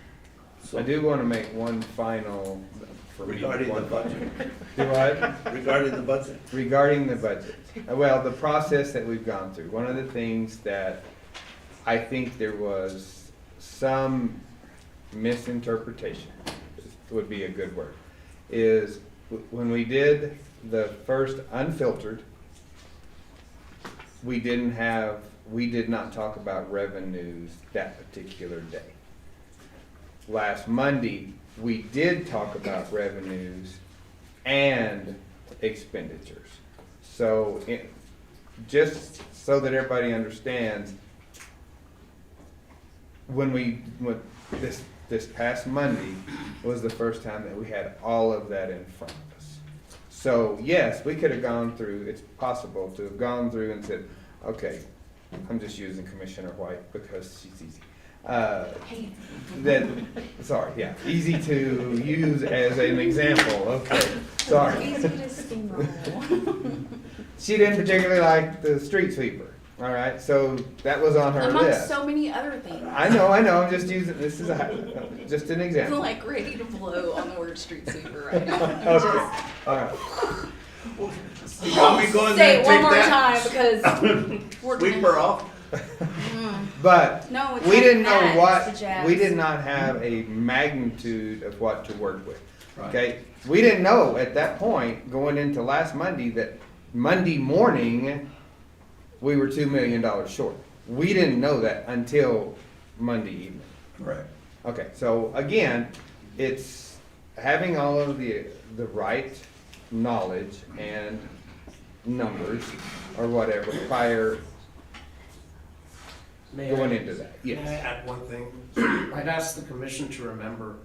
So, I do want to make one final, for me, regarding the one budget, Do what? regarding the budget, Regarding the budget, well, the process that we've gone through, one of the things that I think there was some misinterpretation, would be a good word, is when we did the first unfiltered, we did not talk about revenues that particular day. Last Monday, we did talk about revenues and expenditures. So, just so that everybody understands, when this past Monday was the first time that we had all of that in front of us. So, yes, we could have gone through, it's possible to have gone through and said, okay, I'm just using Commissioner White because she's easy. Sorry, yeah, easy to use as an example, okay, sorry. Easy to steamroll. She didn't particularly like the street sweeper, all right, so that was on her Amongst list. so many other things. I know, I'm just using, this is just an I'm example. like ready to blow on the word street sweeper right now. Okay, all right. you want me going Say there it and one take more that? time because we're Sweep gonna. her off? But No, it's we not didn't know that, what, it's the jazz. we did not have a magnitude of what to work with. Right. Okay, we didn't know at that point, going into last Monday, that Monday morning, we were $2 million short. We didn't know that until Monday evening. Correct. Okay, so again, it's having all of the right knowledge and numbers or whatever prior May I- going into that, May I yes. add one thing? I'd ask the commission to remember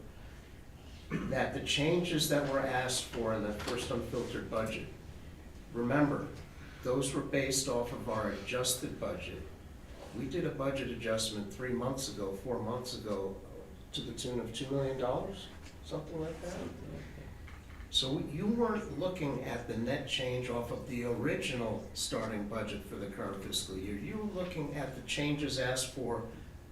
that the changes that were asked for in the first unfiltered budget, remember, those were based off of our adjusted budget. We did a budget adjustment 3 months ago, 4 months ago, to the tune of $2 million, something like that. So you weren't looking at the net change off of the original starting budget for the current fiscal year. You were looking at the changes asked for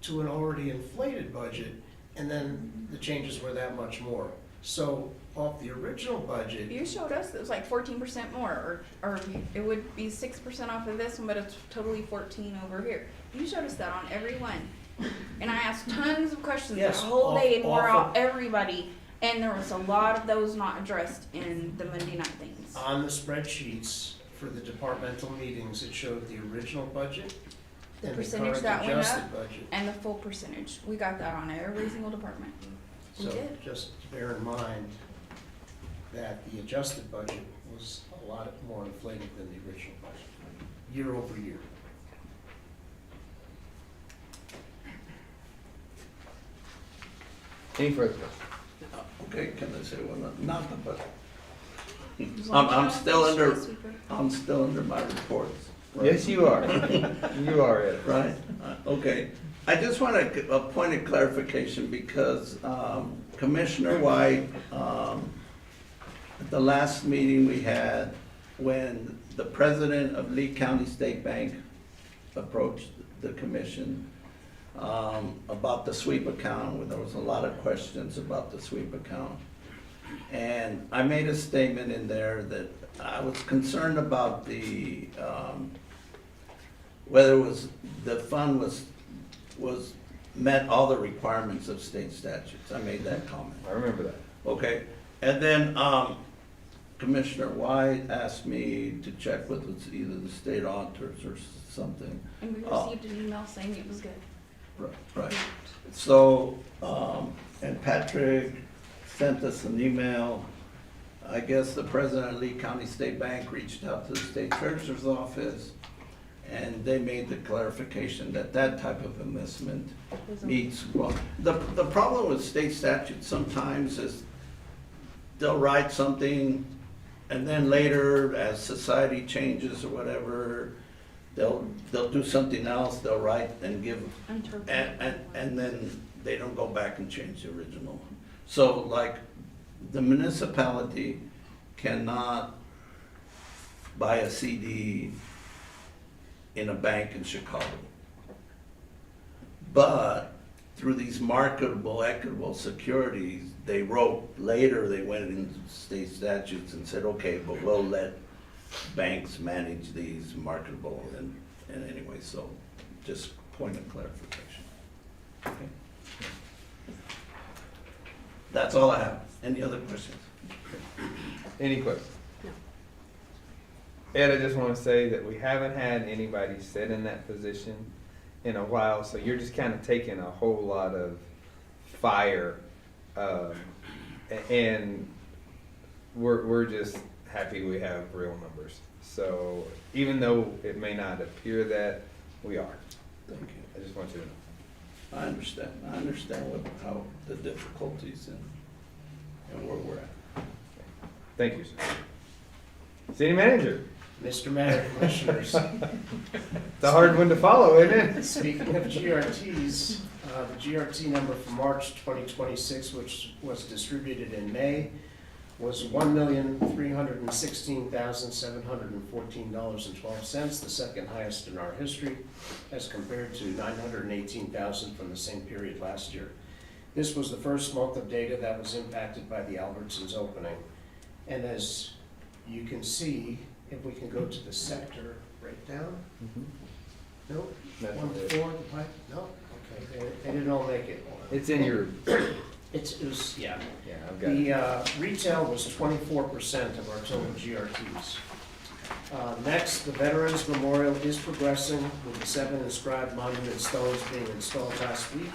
to an already inflated budget, and then the changes were that much more. So off the original budget, You showed us it was like 14% more, or it would be 6% off of this one, but it's totally 14 over here. You showed us that on every one. And I asked tons of questions the Yes, whole day and wore off out of- everybody. And there was a lot of those not addressed in the Monday night things. on the spreadsheets for the departmental meetings, it showed the original budget The and the percentage current that went up adjusted budget. and the full percentage. We got that on every single department. We So did. just bear in mind that the adjusted budget was a lot more inflated than the original budget, year over year. Any further questions? Okay, can I say one, nothing, but As long as you I'm don't still feel under, stressed, Sweeper. I'm still under my reports. Yes, you are. You are, Ed. Right, okay. I just want a point of clarification because Commissioner White, at the last meeting we had, when the president of Lee County State Bank approached the commission about the sweep account, where there was a lot of questions about the sweep account. And I made a statement in there that I was concerned about the, whether it was, the fund was met all the requirements of state statutes. I made that comment. I remember that. Okay, and then, Commissioner White asked me to check with either the state auditors or something. And we Oh. received an email saying it was good. Right. So, and Patrick sent us an email. I guess the president of Lee County State Bank reached out to the state treasurer's office, and they made the clarification that that type of investment meets, well, the problem with state statutes sometimes is they'll write something, and then later, as society changes or whatever, they'll do something else, they'll write and give, and then they don't go back and change the original. So like, the municipality cannot buy a CD in a bank in Chicago. But through these marketable, equitable securities, they wrote, later they went into state statutes and said, okay, but we'll let banks manage these marketable, and anyway, so just point of clarification. Okay. That's all I have. Any other questions? Any questions? No. Ed, I just want to say that we haven't had anybody sit in that position in a while, so you're just kind of taking a whole lot of fire, and we're just happy we have real numbers. So even though it may not appear that, we are. Thank you. I just want you to know. I understand how the difficulties and where we're at. Thank you, sir. City manager. Mr. Mayor, Commissioners, It's a hard one to follow, isn't it? speaking of GRTs, the GRT number for March 2026, which was distributed in May, was $1,316,714.12, the second highest in our history, as compared to $918,000 from the same period last year. This was the first month of data that was impacted by the Albertsons opening. And as you can see, if we can go to the sector breakdown, Nope. That's One it. before the pipe? No, okay, they didn't all make it. It's in your, It was, yeah. yeah, I've got it. The retail was 24% of our total GRTs. Next, the Veterans Memorial is progressing with the 7 inscribed monument stones being installed last week.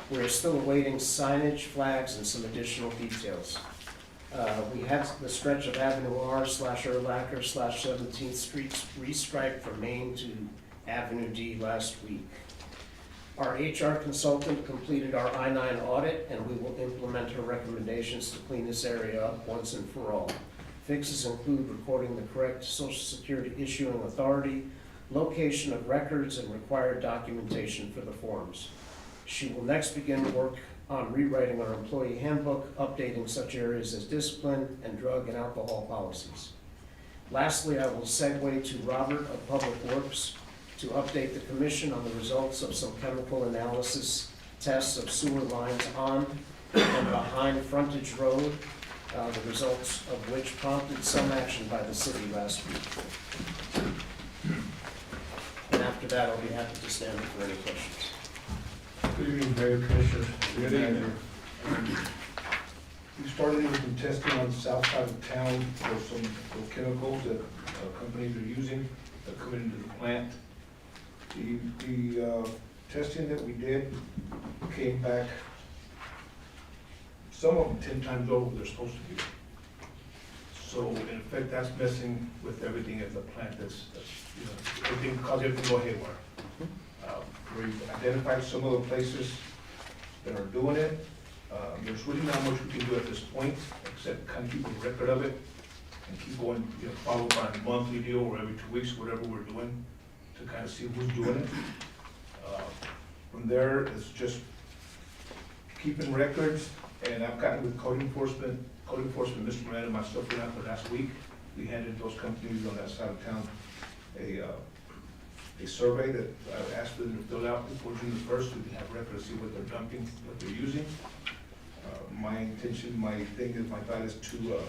We're still awaiting signage, flags, and some additional details. We had the stretch of Avenue R/Erlacher/17th Street restriped from Main to Avenue D last week. Our HR consultant completed our I-9 audit, and we will implement her recommendations to clean this area up once and for all. Fixes include recording the correct Social Security issuing authority, location of records, and required documentation for the forms. She will next begin work on rewriting our employee handbook, updating such areas as discipline and drug and alcohol policies. Lastly, I will segue to Robert of Public Works to update the commission on the results of some chemical analysis tests of sewer lines on and behind frontage road, the results of which prompted some action by the city last week. And after that, I'll be happy to stand up for any questions. Good evening, Mayor, Commissioners. Good evening. We started doing some testing on the south side of town for some chemicals that companies are using that come into the plant. The testing that we did came back, some of them 10 times over what they're supposed to be. So in effect, that's messing with everything at the plant. That's everything, cause everything to go haywire. We've identified some of the places that are doing it. There's really not much we can do at this point, except kind of keep a record of it and keep going, followed by a monthly deal or every 2 weeks, whatever we're doing, to kind of see who's doing it. From there, it's just keeping records, and I've gotten with code enforcement, Mr. Miranda and myself went out for last week. We handed those companies on that side of town a survey that I asked them to fill out before June the 1st, so we can have record to see what they're dumping, what they're using. My intention, my thought is to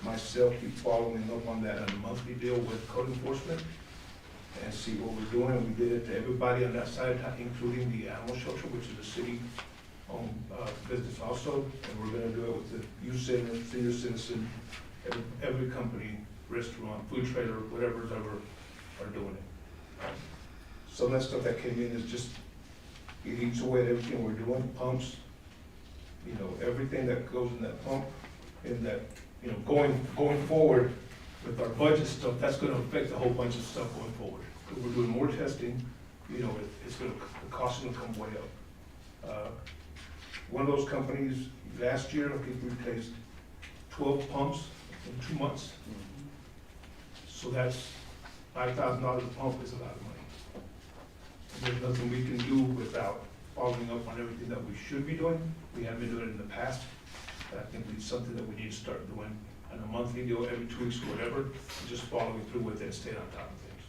myself keep following up on that on a monthly deal with code enforcement and see what we're doing. We did it to everybody on that side, including the animal shelter, which is a city-owned business also, and we're gonna do it with the youth center, senior citizen, every company, restaurant, food trailer, whatever's ever are doing it. Some of that stuff that came in is just, it eats away at everything we're doing, pumps, everything that goes in that pump, and that, going forward with our budget stuff, that's gonna affect a whole bunch of stuff going forward. If we're doing more testing, it's gonna, the cost is gonna come way up. One of those companies, last year, I think we replaced 12 pumps in 2 months. So that's $5,000 a pump is a lot of money. And there's nothing we can do without following up on everything that we should be doing. We haven't been doing it in the past. But I think it's something that we need to start doing on a monthly deal, every 2 weeks or whatever, and just following through with it and staying on top of things.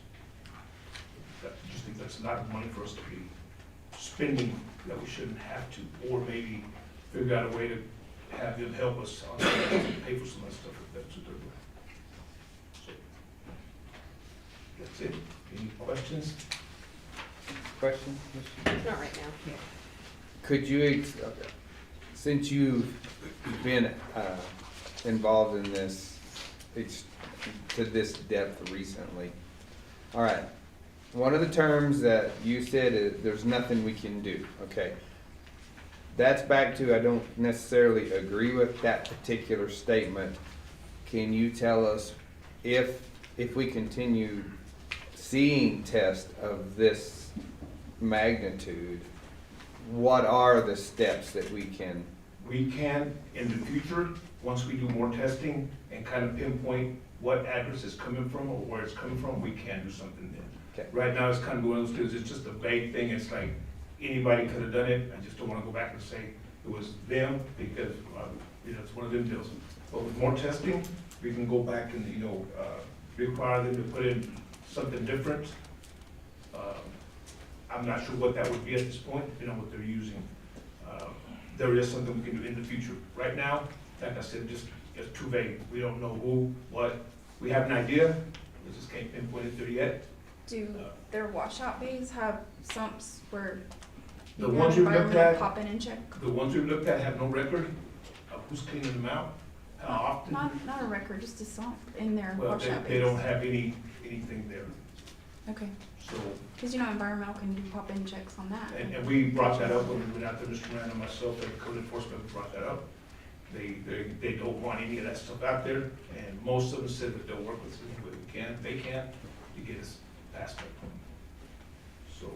I just think that's not money for us to be spending that we shouldn't have to, or maybe figure out a way to have them help us on pay for some of that stuff if that's what they're doing. So, that's it. Any questions? Question? Not right now. Could you, since you've been involved in this to this depth recently, all right, one of the terms that you said is there's nothing we can do, okay? That's back to, I don't necessarily agree with that particular statement. Can you tell us if we continue seeing tests of this magnitude, what are the steps that we can? We can, in the future, once we do more testing and kind of pinpoint what address it's coming from or where it's coming from, we can do something then. Okay. Right now, it's kind of one of those things, it's just a vague thing, it's like, anybody could have done it, I just don't want to go back and say it was them, because, it's one of them deals. But with more testing, we can go back and, require them to put in something different. I'm not sure what that would be at this point, depending on what they're using. There is something we can do in the future. Right now, like I said, it's too vague. We don't know who, what. We have an idea, we just can't pinpoint it there yet. Do their washout bays have sumps where The you ones have we've looked environmental at- pop in and check? The ones we've looked at have no record of who's cleaning them out, how often. Not a record, just a sump in their Well, washout bays. they don't have anything there, Okay, so, because you know environmental can do pop in checks on that. and we brought that up when we went out there, Mr. Rand and myself, the code enforcement, we brought that up. They don't want any of that stuff out there, and most of them said that they'll work with us, but they can, to get us past that point. So,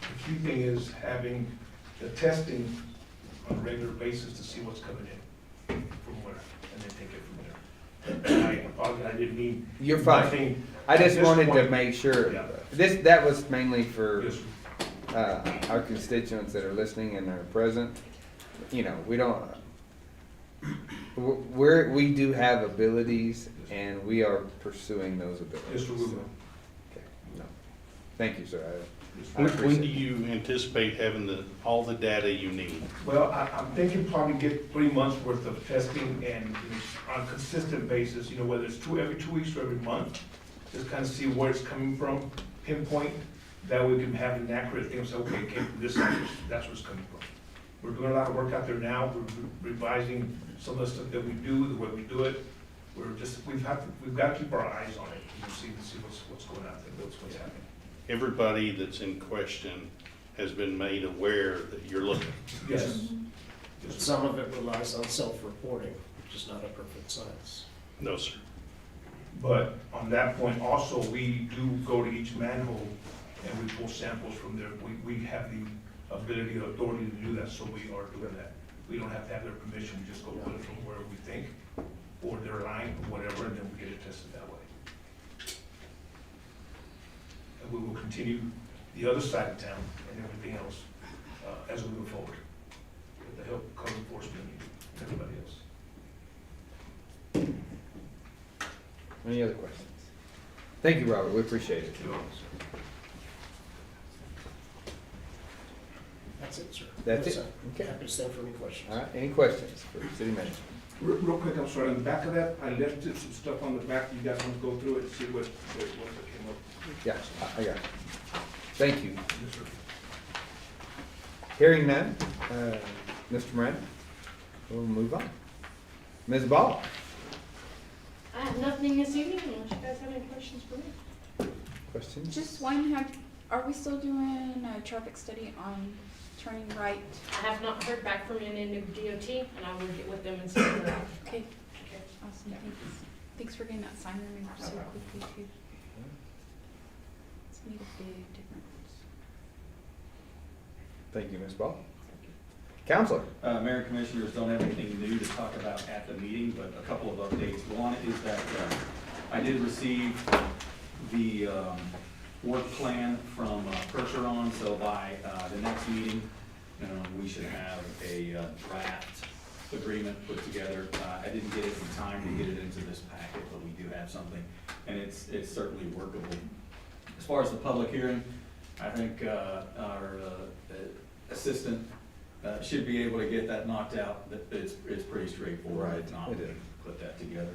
the key thing is having the testing on a regular basis to see what's coming in, from where, and then take it from there. And I apologize, I didn't mean. You're fine. nothing I at just this wanted to point. make sure, Yeah. that was mainly for, Yes, sir. our constituents that are listening and are present. You know, we don't, we do have abilities and we are pursuing those abilities. Yes, sir, we will. Okay, no. Thank you, sir. Yes, sir. I When appreciate do it. you anticipate having all the data you need? Well, I'm thinking probably get 3 months worth of testing and on a consistent basis, whether it's every 2 weeks or every month. Just kind of see where it's coming from, pinpoint, that we can have an accurate thing, say, okay, it came from this side, that's where it's coming from. We're doing a lot of work out there now, we're revising some of the stuff that we do, the way we do it. We've got to keep our eyes on it, and see what's going out there, what's happening. Everybody that's in question has been made aware that you're looking. Yes. Yes, sir. Some of it relies on self-reporting, which is not a perfect science. No, sir. But on that point also, we do go to each manhole and we pull samples from there. We have the ability or authority to do that, so we are doing that. We don't have to have their permission, we just go put it from where we think, or their line, or whatever, and then we get it tested that way. And we will continue the other side of town and everything else as we move forward, with the help of code enforcement and everybody else. Any other questions? Thank you, Robert. We appreciate it. That's it, sir. That's Yes, it? sir. Okay. Happy to stand for any questions. All right, any questions for city manager? Real quick, I'm sorry, on the back of that, I left some stuff on the back, you guys want to go through it and see what came up? Yeah, I got it. Thank you. Yes, sir. Hearing none, Mr. Moran, we'll move on. Ms. Ball? I have nothing this evening unless you guys have any questions for me. Questions? Just one, are we still doing a traffic study on turning right? I have not heard back from any new DOT, and I will get with them and see where they're at. Okay, Okay. awesome, thanks. Thanks for getting that sign removed so quickly too. It's made a big difference. Thank you, Ms. Ball. Counselor? Mayor and Commissioners don't have anything new to talk about at the meeting, but a couple of updates. One is that I did receive the work plan from Percheron, so by the next meeting, we should have a draft agreement put together. I didn't get it in time to get it into this packet, but we do have something, and it's certainly workable. As far as the public hearing, I think our assistant should be able to get that knocked out. It's pretty straightforward. Right, If not, it we is. can put that together.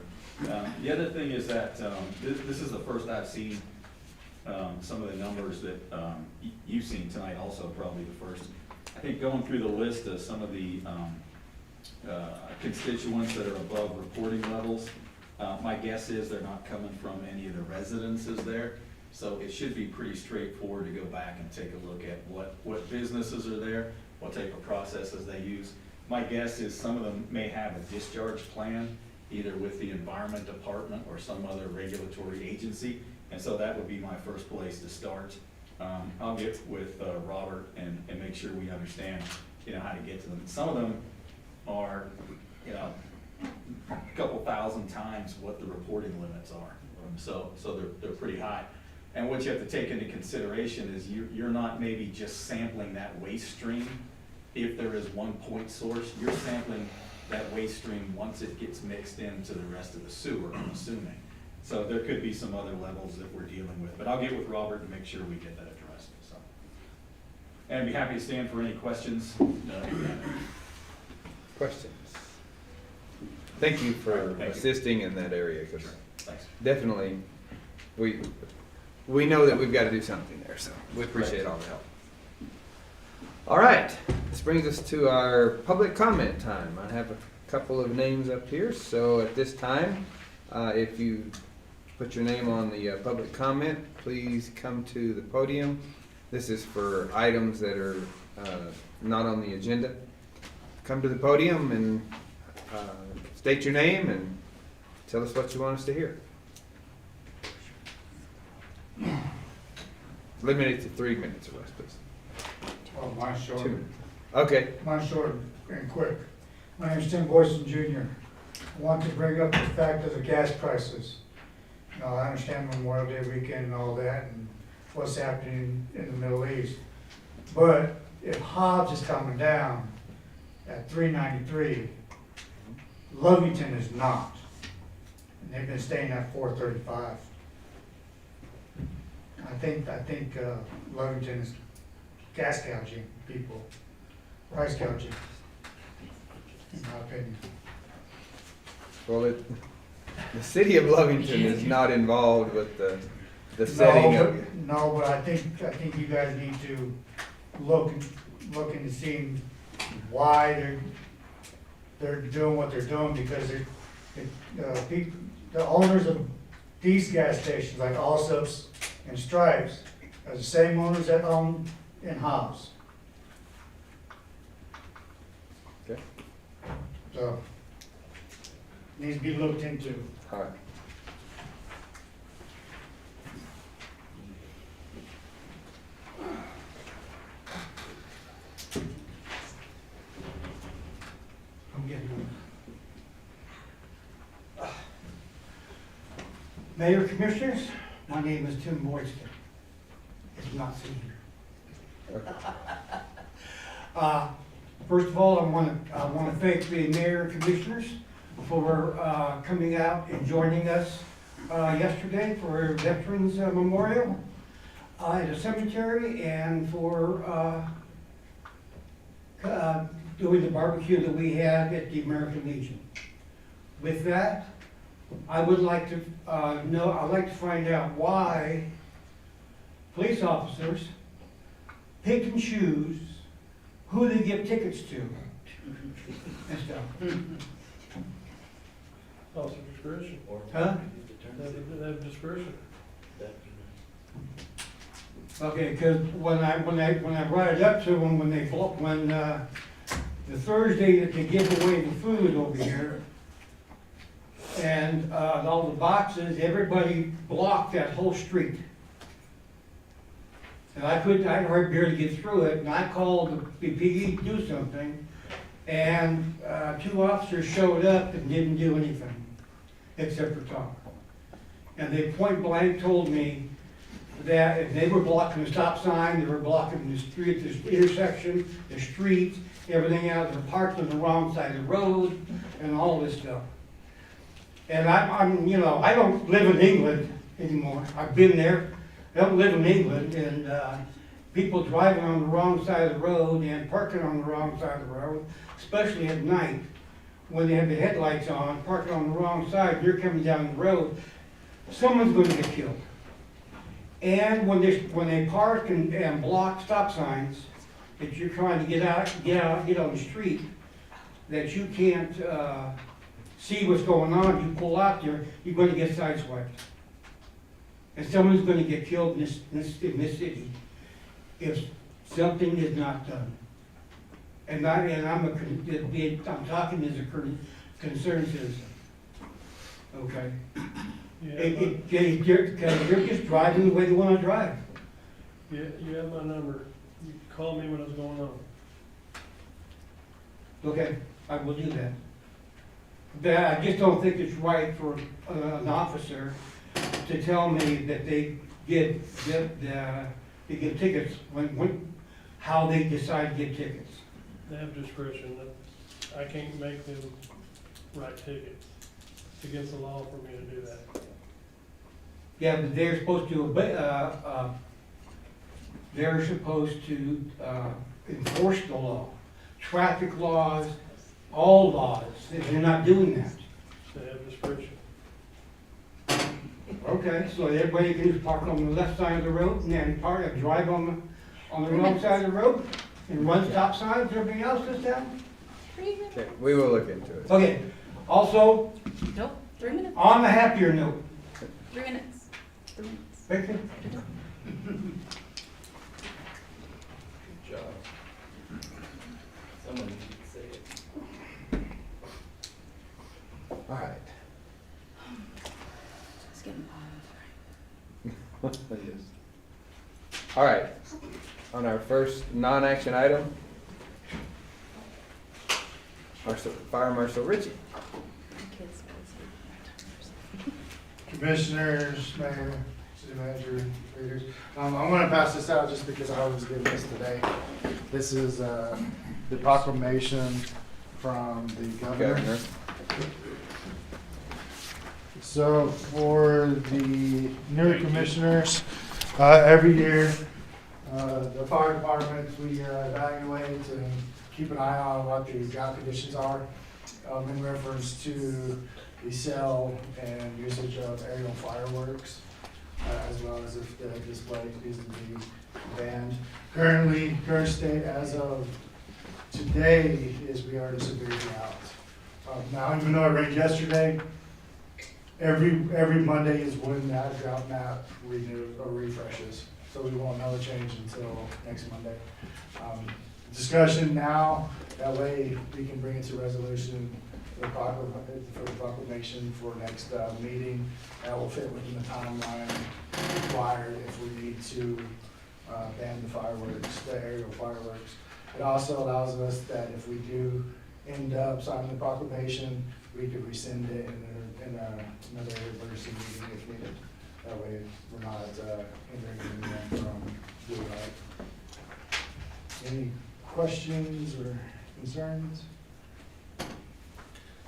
The other thing is that this is the first I've seen some of the numbers that you've seen tonight, also probably the first. I think going through the list of some of the constituents that are above reporting levels, my guess is they're not coming from any of the residences there. So it should be pretty straightforward to go back and take a look at what businesses are there, what type of processes they use. My guess is some of them may have a discharge plan, either with the Environment Department or some other regulatory agency. And so that would be my first place to start. I'll get with Robert and make sure we understand, how to get to them. Some of them are, a couple thousand times what the reporting limits are. So they're pretty high. And what you have to take into consideration is you're not maybe just sampling that waste stream. If there is one point source, you're sampling that waste stream once it gets mixed into the rest of the sewer, I'm assuming. So there could be some other levels that we're dealing with, but I'll get with Robert and make sure we get that addressed, so. And I'd be happy to stand for any questions. Questions? Thank you for Thank you. assisting in that area, because Thanks. definitely, we know that we've got to do something there, so we appreciate all the help. All right, this brings us to our public comment time. I have a couple of names up here, so at this time, if you put your name on the public comment, please come to the podium. This is for items that are not on the agenda. Come to the podium and state your name and tell us what you want us to hear. Limit it to 3 minutes or less, please. Well, mine's short. 2 minutes. Okay. Mine's short and quick. My name's Tim Boyson Jr. I want to bring up the fact of the gas prices. Now, I understand Memorial Day weekend and all that and what's happening in the Middle East. But if Hobbs is coming down at $3.93, Lovington is not. And they've been staying at $4.35. I think Lovington is gas gouging people, price gouging, in my opinion. Well, the city of Lovington is not involved with the setting of. No, but I think you guys need to look into seeing why they're doing what they're doing, because the owners of these gas stations, like Allsup's and Stripes, are the same owners that own in Hobbs. Okay. So, needs to be looked into. All right. I'm getting them. Mayor, Commissioners, my name is Tim Boydston. It's not seen here. First of all, I want to thank the Mayor and Commissioners for coming out and joining us yesterday for Veterans Memorial at the cemetery, and for doing the barbecue that we had at the American Legion. With that, I would like to I'd like to find out why police officers pick and choose who they give tickets to and stuff. Officer discretion. Huh? They have discretion. Okay, because when I brought it up to them, when the Thursday that they give away the food over here, and all the boxes, everybody blocked that whole street. And I barely get through it, and I called the PD to do something, and 2 officers showed up and didn't do anything, except for talk. And they point blank told me that if they were blocking the stop sign, they were blocking the street, the intersection, the streets, everything else, they're parked on the wrong side of the road, and all this stuff. And I'm I don't live in England anymore. I've been there. I don't live in England, and people driving on the wrong side of the road and parking on the wrong side of the road, especially at night, when they have the headlights on, parking on the wrong side, you're coming down the road, someone's going to get killed. And when they park and block stop signs, that you're trying to get on the street, that you can't see what's going on, you pull out there, you're going to get sideswiped. And someone's going to get killed in this city if something is not done. And I'm talking as a concerned citizen. Okay? They're just driving the way they want to drive. Yeah, you have my number. You can call me when it's going on. Okay, I will do that. But I just don't think it's right for an officer to tell me that they get tickets how they decide to get tickets. They have discretion. I can't make them write tickets. It's against the law for me to do that. Yeah, but they're supposed to enforce the law, traffic laws, all laws. They're not doing that. They have discretion. Okay, so everybody can just park on the left side of the road and then drive on the wrong side of the road and run stop signs, everything else is down? Okay, we will look into it. Okay, also, Nope, 3 minutes, on the happier note, 3 minutes, 3 minutes. Victor, Good job. Someone needs to say it. All right. It's getting hot. Yes. All right, on our first non-action item, Fire Marshal Ritchie. Kids. Commissioners, Mayor, City Manager, readers. I'm gonna pass this out just because I was given this today. This is, the proclamation from the governor. So for the newer commissioners, every year, the fire department, we evaluate and keep an eye on what the drought conditions are, in reference to the sale and usage of aerial fireworks, as well as if the display needs to be banned. Current state as of today is we are in a severe drought. Now, even though it rained yesterday, every Monday is when that drought map renews or refreshes. So we won't know the change until next Monday. Discussion now, that way we can bring it to resolution for the proclamation for next meeting. That will fit within the timeline required if we need to ban the fireworks, the aerial fireworks. It also allows us that if we do end up signing the proclamation, we could rescind it in another emergency meeting if needed. That way we're not hindering anyone from doing that. Any questions or concerns?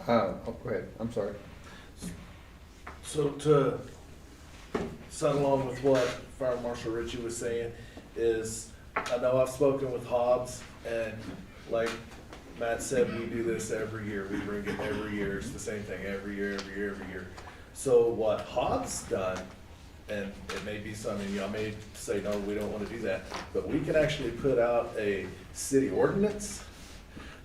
Oh, go ahead, I'm sorry. So to settle along with what Fire Marshal Ritchie was saying is, I know I've spoken with Hobbs, and like Matt said, we do this every year. We bring it every year. It's the same thing every year. So what Hobbs done, and it may be something, y'all may say, no, we don't want to do that, but we can actually put out a city ordinance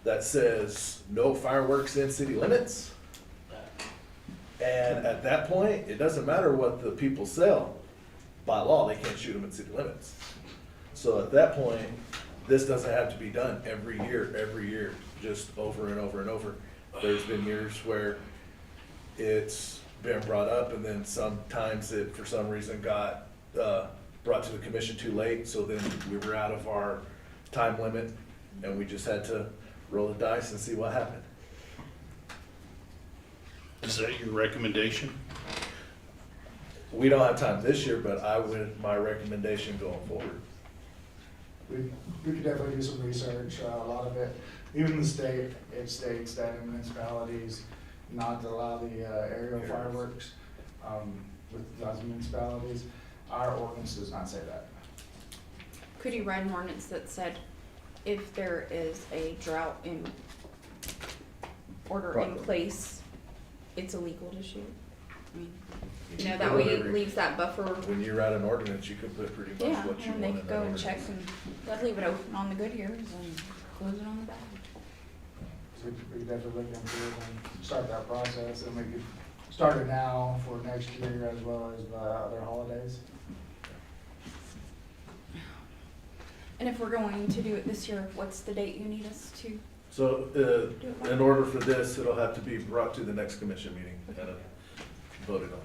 that says no fireworks in city limits. And at that point, it doesn't matter what the people sell. By law, they can't shoot them in city limits. So at that point, this doesn't have to be done every year, just over and over and over. There's been years where it's been brought up, and then sometimes it, for some reason, got brought to the commission too late, so then we were out of our time limit, and we just had to roll the dice and see what happened. Is that your recommendation? We don't have time this year, but my recommendation going forward. We could definitely do some research. A lot of it, even the state, it states that in municipalities not to allow the aerial fireworks with those municipalities. Our ordinance does not say that. Could you write an ordinance that said if there is a drought in order in place, it's illegal to shoot? I mean, you know, that way it leaves that buffer. When you write an ordinance, you can put pretty much Yeah, what you want and they in could that go and check, ordinance. and they'd leave it open on the good years and close it on the bad. So we could definitely look into it and start that process, and we could start it now for next year as well as the other holidays. And if we're going to do it this year, what's the date you need us to? So, in order for this, it'll have to be brought to the next commission meeting and voted on.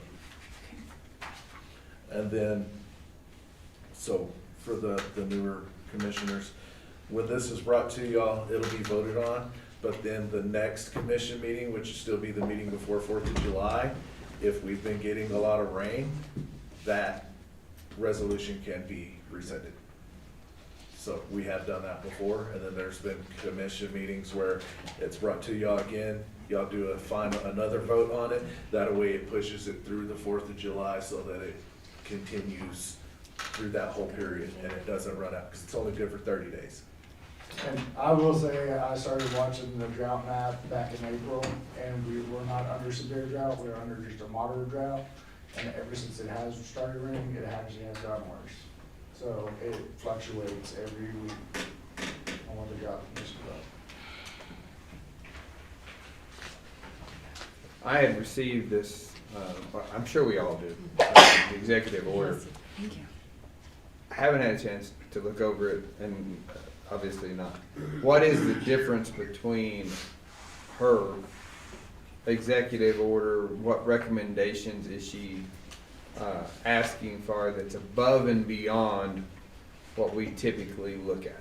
And then, so for the newer commissioners, when this is brought to y'all, it'll be voted on. But then the next commission meeting, which will still be the meeting before 4th of July, if we've been getting a lot of rain, that resolution can be rescinded. So we have done that before, and then there's been commission meetings where it's brought to y'all again, y'all do another vote on it. That way it pushes it through the 4th of July so that it continues through that whole period and it doesn't run out, because it's only good for 30 days. And I will say, I started watching the drought map back in April, and we were not under severe drought, we were under just a moderate drought. and ever since it has started raining, it actually has gotten worse. So it fluctuates every week on what the drought conditions are. I had received this, I'm sure we all did, the executive order. Thank you. I haven't had a chance to look over it, and obviously not. What is the difference between her executive order? What recommendations is she asking for that's above and beyond what we typically look at?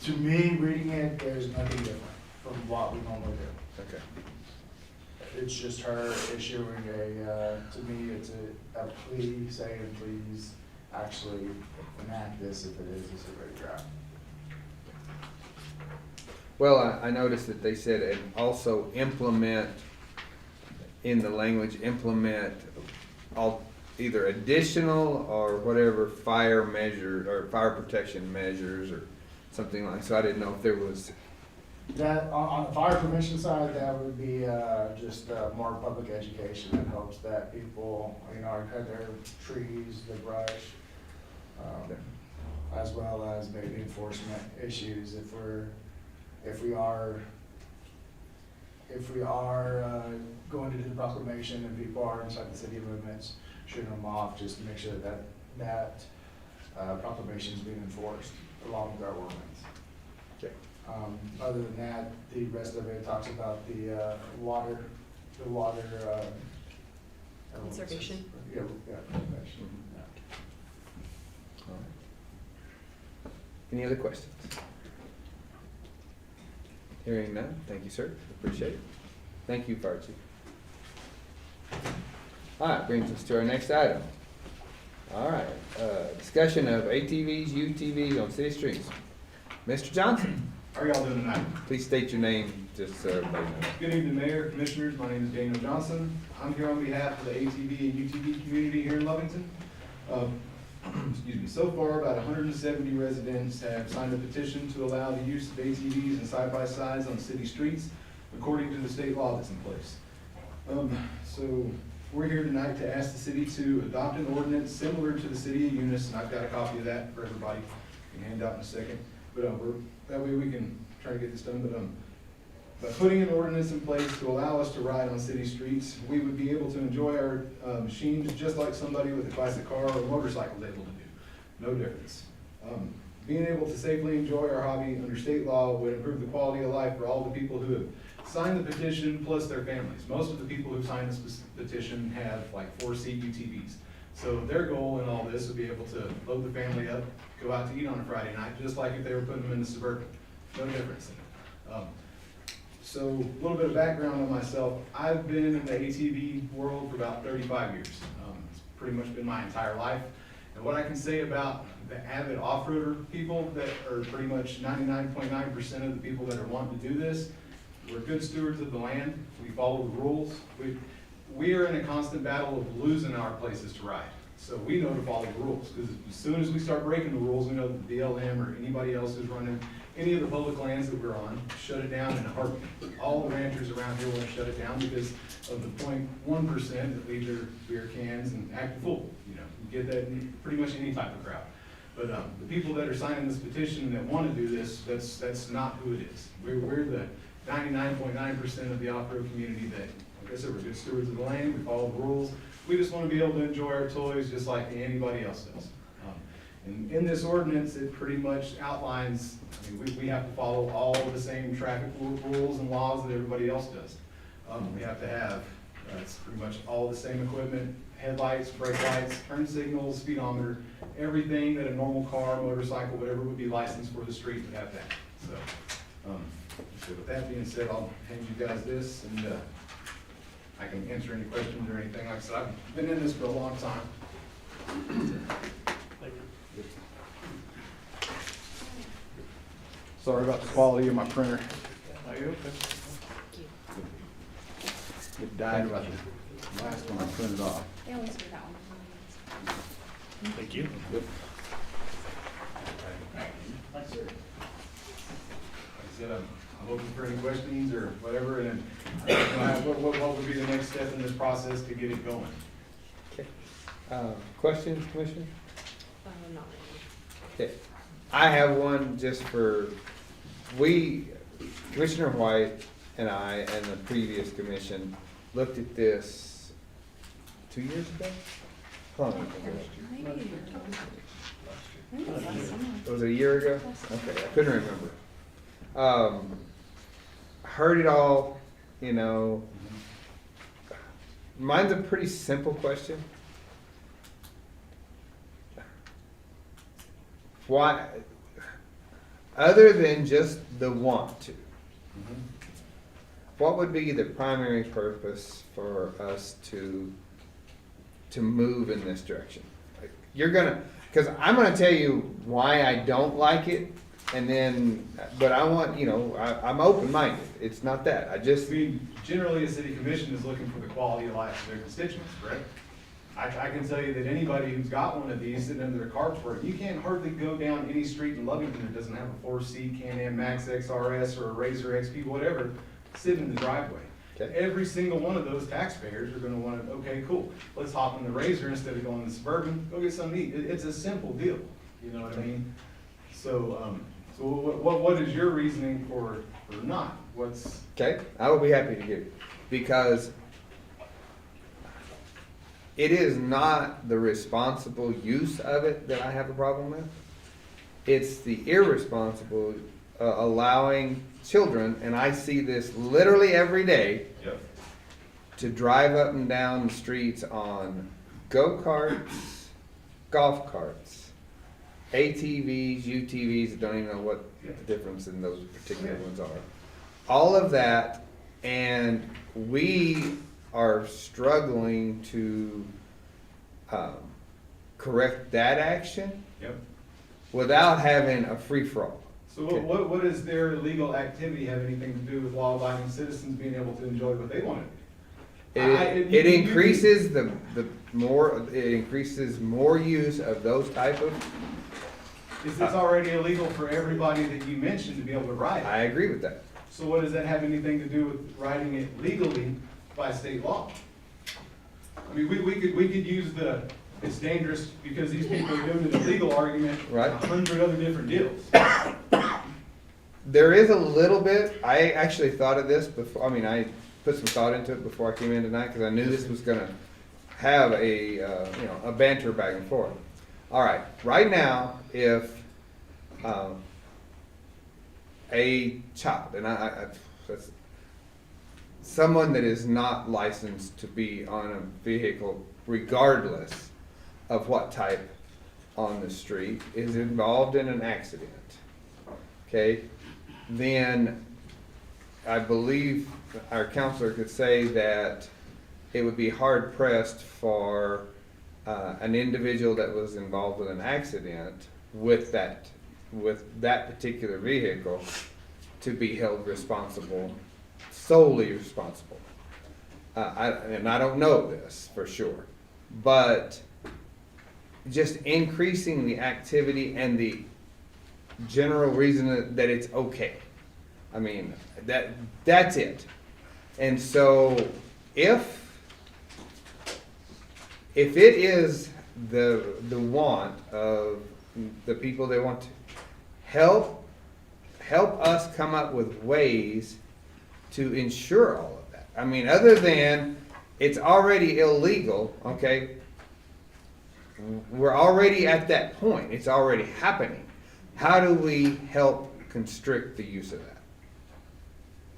To me, reading it, there's nothing different from what we normally do. Okay. It's just her issuing to me, it's a plea saying, please actually enact this if it is a severe drought. Well, I noticed that they said, and also implement, in the language, implement all, either additional or whatever fire measure, or fire protection measures, or something like, so I didn't know if there was, That, on the fire prevention side, that would be just more public education in hopes that people, cut their trees, the brush, as well as maybe enforcement issues if we are going to do the proclamation and people are inside the city limits, shooting them off, just to make sure that proclamation is being enforced along with our ordinance. Other than that, the rest of it talks about the water. Conservation. Yeah, conservation. all right. Any other questions? Hearing none, thank you, sir, appreciate it. Thank you, Fire Chief. All right, brings us to our next item. All right, discussion of ATVs, UTVs on city streets. Mr. Johnson, How are y'all doing tonight? please state your name, just so everybody knows. Good evening, Mayor, Commissioners. My name is Daniel Johnson. I'm here on behalf of the ATV and UTV community here in Lovington. Excuse me. So far, about 170 residents have signed a petition to allow the use of ATVs and side-by-sides on city streets, according to the state law that's in place. So we're here tonight to ask the city to adopt an ordinance similar to the city of Eunice, and I've got a copy of that for everybody. I can hand out in a second. But that way we can try to get this done. But by putting an ordinance in place to allow us to ride on city streets, we would be able to enjoy our machines just like somebody with a classic car or motorcycle is able to do. No difference. Being able to safely enjoy our hobby under state law would improve the quality of life for all the people who have signed the petition plus their families. Most of the people who signed this petition have like 4-seat UTVs. So their goal in all this would be able to load the family up, go out to eat on a Friday night, just like if they were putting them in the Suburban. No difference. So a little bit of background on myself. I've been in the ATV world for about 35 years. It's pretty much been my entire life. And what I can say about the avid off-roader people that are pretty much 99.9% of the people that are wanting to do this, we're good stewards of the land. We follow the rules. We are in a constant battle of losing our places to ride. So we know to follow the rules, because as soon as we start breaking the rules, we know that the BLM or anybody else who's running any of the public lands that we're on, shut it down in a heartbeat. All the ranchers around here want to shut it down because of the 0.1% that leave their beer cans and act a fool. You get that in pretty much any type of crowd. But the people that are signing this petition that want to do this, that's not who it is. We're the 99.9% of the off-road community that, like I said, we're good stewards of the land, we follow the rules. We just want to be able to enjoy our toys just like anybody else does. And in this ordinance, it pretty much outlines, we have to follow all the same traffic rules and laws that everybody else does. We have to have, it's pretty much all the same equipment, headlights, brake lights, turn signals, speedometer, everything that a normal car, motorcycle, whatever would be licensed for the street would have that. So with that being said, I'll hand you guys this, and I can answer any questions or anything. Like I said, I've been in this for a long time. Thank you. Sorry about the quality of my printer. Are you okay? It died about the last one I printed off. They always do that one. Thank you. Like I said, I'm open for any questions or whatever, and what would be the next step in this process to get it going? Okay. Questions, Commissioner? Not really. Okay. I have one just for, Commissioner White and I and the previous commission looked at this 2 years ago? How long ago? Maybe. Maybe it was last summer. Was it a year ago? Okay, I couldn't remember. Heard it all, you know. Mine's a pretty simple question. Why, other than just the want to, what would be the primary purpose for us to move in this direction? Like, you're gonna, because I'm gonna tell you why I don't like it, and then, but I want, you know, I'm open-minded. It's not that. I just, I mean, generally, a city commission is looking for the quality of life of their constituents, correct? I can tell you that anybody who's got one of these sitting under their carport, you can't hardly go down any street in Lovington that doesn't have a 4C Can-Am Max XRS or a Razor XP, whatever, sitting in the driveway. Okay. Every single one of those taxpayers are gonna want to, okay, cool, let's hop in the Razor instead of going in the Suburban, go get something to eat. It's a simple deal, you know what I mean? So, so what is your reasoning for not? What's? okay, I will be happy to give you, because it is not the responsible use of it that I have a problem with. It's the irresponsible allowing children, and I see this literally every day, Yep. to drive up and down the streets on go-karts, golf carts, ATVs, UTVs, I don't even know what the difference in those particular ones are. All of that, and we are struggling to correct that action Yep. without having a free-for-all. So what does their illegal activity have anything to do with law-abiding citizens being able to enjoy what they want to do? It increases it increases more use of those type of, Is this already illegal for everybody that you mentioned to be able to ride? I agree with that. So what does that have anything to do with riding it legally by state law? I mean, we could use it's dangerous because these people are doing an illegal argument, Right. 100 other different deals. There is a little bit, I actually thought of this before, I put some thought into it before I came in tonight, because I knew this was gonna have a banter back and forth. All right, right now, if a child, and that's someone that is not licensed to be on a vehicle, regardless of what type on the street, is involved in an accident, okay, then I believe our counselor could say that it would be hard pressed for an individual that was involved with an accident with that particular vehicle to be held responsible, solely responsible. And I don't know this for sure, but just increasing the activity and the general reason that it's okay. I mean, that's it. And so if it is the want of the people that want to help us come up with ways to ensure all of that. I mean, other than it's already illegal, okay? We're already at that point. It's already happening. How do we help constrict the use of that?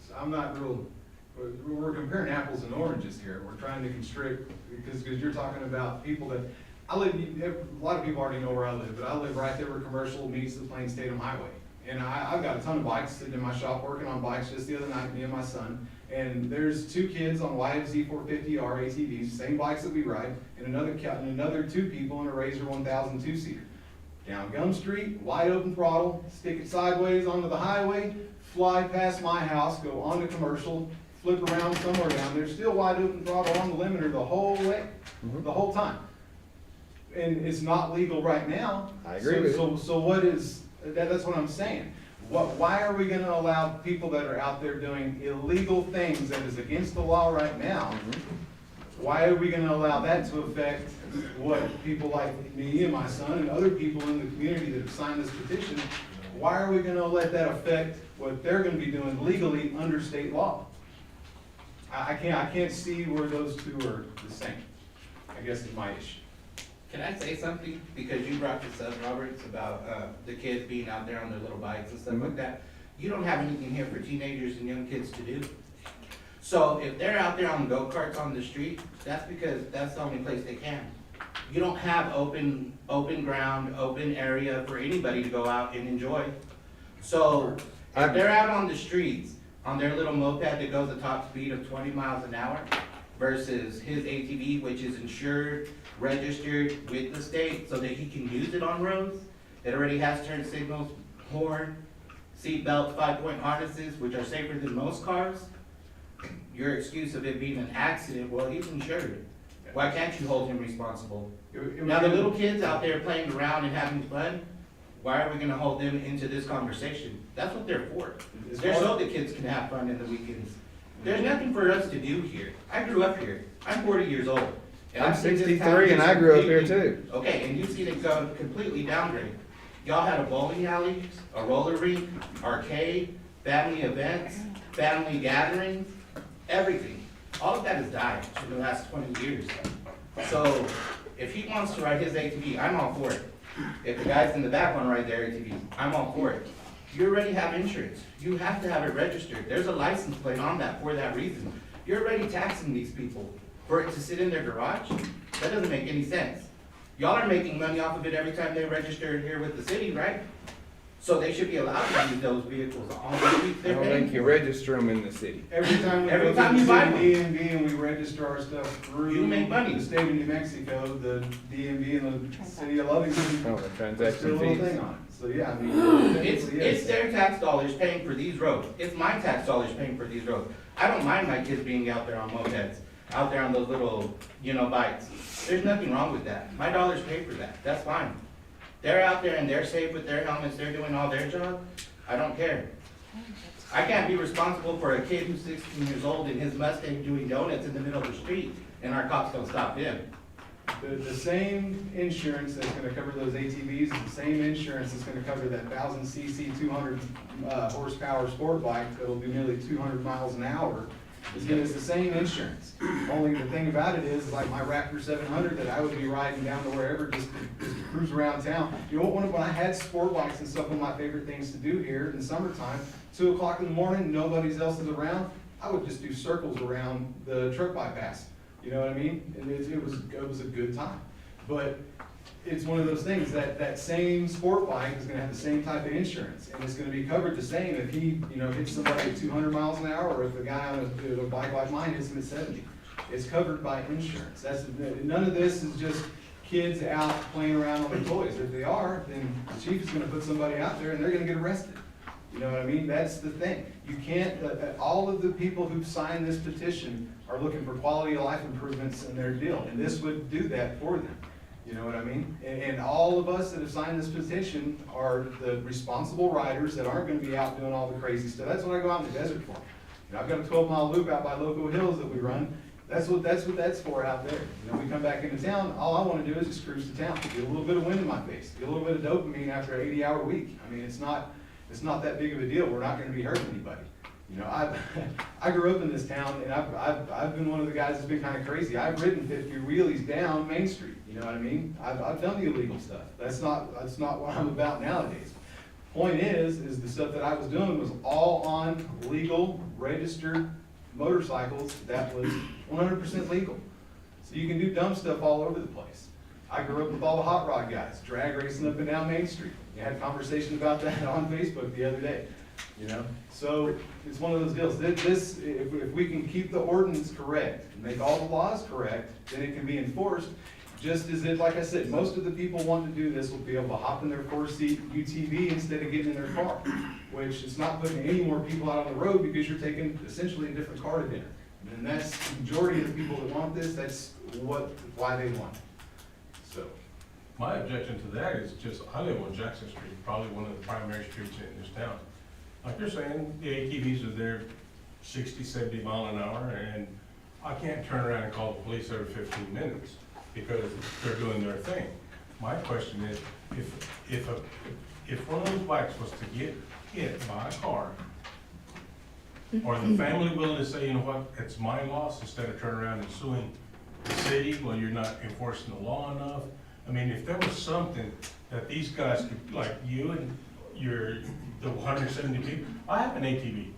So I'm not real, we're comparing apples and oranges here. We're trying to constrict, because you're talking about people that, a lot of people already know where I live, but I live right there where commercial meets the Plains Tatum Highway. And I've got a ton of bikes sitting in my shop working on bikes just the other night, me and my son. And there's two kids on YFZ 450R ATVs, same bikes that we ride, and another two people in a Razor 1000 two-seater. Down Gum Street, wide open throttle, stick it sideways onto the highway, fly past my house, go onto commercial, flip around somewhere down there, still wide open throttle on the limiter the whole way, the whole time. And it's not legal right now. I agree with you. So what is, that's what I'm saying. Why are we gonna allow people that are out there doing illegal things that is against the law right now? Why are we gonna allow that to affect what people like me and my son and other people in the community that have signed this petition? Why are we gonna let that affect what they're gonna be doing legally under state law? I can't see where those two are the same, I guess is my issue. Can I say something? Because you brought this up, Robert, it's about the kids being out there on their little bikes and stuff like that. You don't have anything here for teenagers and young kids to do. So if they're out there on go-karts on the street, that's because that's the only place they can. You don't have open ground, open area for anybody to go out and enjoy. So if they're out on the streets on their little moped that goes a top speed of 20 miles an hour versus his ATV, which is insured, registered with the state so that he can use it on roads, it already has turn signals, horn, seat belts, 5-point harnesses, which are safer than most cars. Your excuse of it being an accident, well, he's insured. Why can't you hold him responsible? Now, the little kids out there playing around and having fun, why are we gonna hold them into this conversation? That's what they're for. They're so the kids can have fun in the weekends. There's nothing for us to do here. I grew up here. I'm 40 years old. And I'm I've seen this 63 and town I grew up here completely- too. Okay, and you've seen it go completely downgrade. Y'all had a bowling alley, a roller rink, arcade, family events, family gatherings, everything. All of that has died for the last 20 years. So if he wants to ride his ATV, I'm all for it. If the guys in the back want to ride their ATV, I'm all for it. You already have insurance. You have to have it registered. There's a license plate on that for that reason. You're already taxing these people for it to sit in their garage? That doesn't make any sense. Y'all are making money off of it every time they register here with the city, right? So they should be allowed to use those vehicles on the streets I they're don't paying think you for. register them in the city. Every time we Every go to time the you buy city one. DMV and we register our stuff through You make money. the state of New Mexico, the DMV and the city of Lovington, Oh, the puts their transaction little fees. thing on it. So, yeah, I mean, It's technically, yes. their tax dollars paying for these roads. It's my tax dollars paying for these roads. I don't mind my kids being out there on mopeds, out there on those little, bikes. There's nothing wrong with that. My dollars pay for that. That's fine. They're out there and they're safe with their helmets, they're doing all their job. I don't care. I can't be responsible for a kid who's 16 years old in his Mustang doing donuts in the middle of the street and our cops don't stop him. The same insurance that's gonna cover those ATVs is the same insurance that's gonna cover that 1000cc, 200 horsepower sport bike that'll do nearly 200 miles an hour. It's the same insurance. Only the thing about it is, like my Raptor 700 that I would be riding down to wherever, just to cruise around town. You know what, when I had sport bikes and stuff, one of my favorite things to do here in the summertime, 2 o'clock in the morning, nobody else is around, I would just do circles around the truck bypass. You know what I mean? And it was a good time. But it's one of those things that same sport bike is gonna have the same type of insurance, and it's gonna be covered the same if he, hits somebody at 200 miles an hour, or if a guy on a bike like mine hits him at 70. It's covered by insurance. None of this is just kids out playing around on their toys. If they are, then the chief is gonna put somebody out there and they're gonna get arrested. You know what I mean? That's the thing. You can't, all of the people who've signed this petition are looking for quality of life improvements in their deal, and this would do that for them. You know what I mean? And all of us that have signed this petition are the responsible riders that aren't gonna be out doing all the crazy stuff. That's what I go out in the desert for. I've got a 12-mile loop out by Loco Hills that we run. That's what that's for out there. We come back into town, all I wanna do is just cruise to town, get a little bit of wind in my face, get a little bit of dopamine after an 80-hour week. I mean, it's not that big of a deal. We're not gonna be hurting anybody. I grew up in this town, and I've been one of the guys that's been kind of crazy. I've ridden 50 wheelies down Main Street. You know what I mean? I've done the illegal stuff. That's not what I'm about nowadays. Point is the stuff that I was doing was all on legal, registered motorcycles that was 100% legal. So you can do dumb stuff all over the place. I grew up with all the hot rod guys, drag racing up and down Main Street. We had a conversation about that on Facebook the other day. So it's one of those deals. If we can keep the ordinance correct, and make all the laws correct, then it can be enforced. Just as if, like I said, most of the people wanting to do this will be able to hop in their 4-seat UTV instead of getting in their car, which is not putting any more people out on the road because you're taking essentially a different car to dinner. And that's the majority of the people that want this. That's why they want it. So. My objection to that is just, I live on Jackson Street, probably one of the primary streets in this town. Like you're saying, the ATVs are there 60, 70 mile an hour, and I can't turn around and call the police every 15 minutes because they're doing their thing. My question is, if one of those bikes was to get hit by a car, or the family willing to say, you know what, it's my loss, instead of turning around and suing the city, well, you're not enforcing the law enough. I mean, if there was something that these guys could, like you and the 170 people, I have an ATV,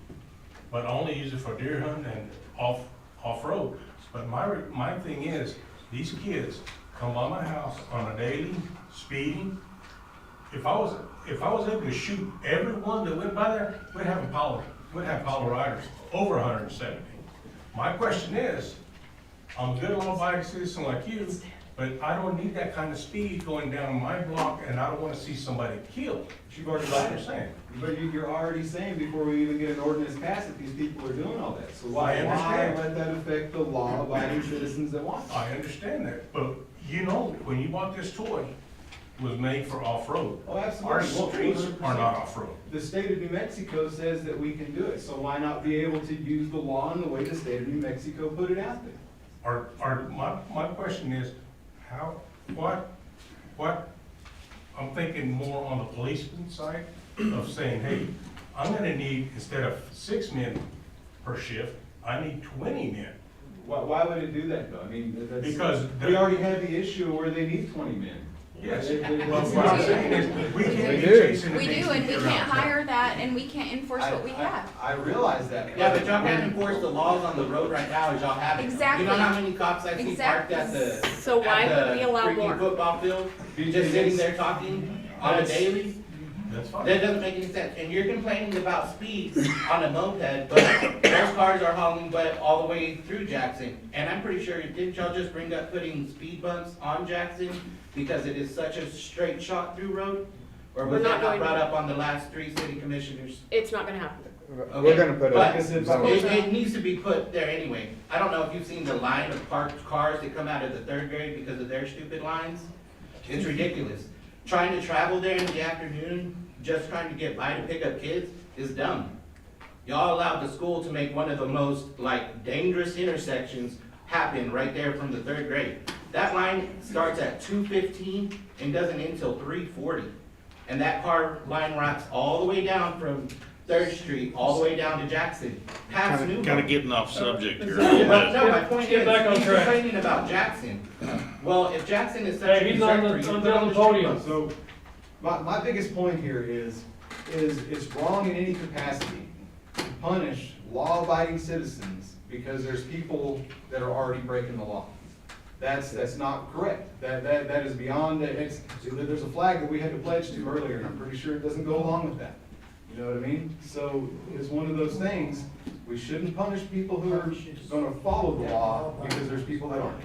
but I only use it for deer hunting and off-road. But my thing is, these kids come by my house on a daily, speeding. If I was able to shoot everyone that went by there, we'd have a pile of riders, over 170. My question is, I'm a good law-abiding citizen like you, but I don't need that kind of speed going down my block, and I don't wanna see somebody killed. You've already That's what I'm saying. But you're already saying before we even get an ordinance passed that these people are doing all that. So why I understand. let that affect the law-abiding citizens that want it? I understand that, but you know, when you bought this toy, it was made for off-road. Oh, absolutely. Our streets are not off-road. The state of New Mexico says that we can do it, so why not be able to use the law in the way the state of New Mexico put it out there? My question is, what, I'm thinking more on the policeman side of saying, hey, I'm gonna need, instead of 6 men per shift, I need 20 men. Why would it do that though? I mean, Because we already have the issue where they need 20 men. Yes, They- but what I'm saying is, we can't be do. chasing the We things do, and we around can't town. hire that, and we can't enforce what we have. I realize that. Yeah, but y'all can't enforce the laws on the road right now as y'all have it. Exactly. You know how many cops I see parked at the, So why at would we the allow freaking more? football field, just sitting there talking on a daily? That's fine. That doesn't make any sense, and you're complaining about speed on a moped, but those cars are hauling butt all the way through Jackson. And I'm pretty sure, didn't y'all just bring up putting speed bumps on Jackson because it is such a straight shot through road? Or We're was not that not going brought to. up on the last 3 city commissioners? It's not gonna happen. We're gonna put But a. it needs to be put there anyway. I don't know if you've seen the line of parked cars that come out of the 3rd grade because of their stupid lines. It's ridiculous. Trying to travel there in the afternoon, just trying to get by to pick up kids is dumb. Y'all allowed the school to make one of the most dangerous intersections happen right there from the 3rd grade. That line starts at 2:15 and doesn't end until 3:40. And that car line wraps all the way down from 3rd Street, all the way down to Jackson, past New. Kind of getting off subject here a No, little bit. no, my point Get is, back on he's track. complaining about Jackson. Well, if Jackson is such a Hey, he's on concern the, for you, on put the the podium. street bumps. So, my biggest point here is it's wrong in any capacity to punish law-abiding citizens because there's people that are already breaking the law. That's not correct. That is beyond, there's a flag that we had to pledge to earlier, and I'm pretty sure it doesn't go along with that. You know what I mean? So it's one of those things, we shouldn't punish people who are gonna follow the law because there's people that aren't.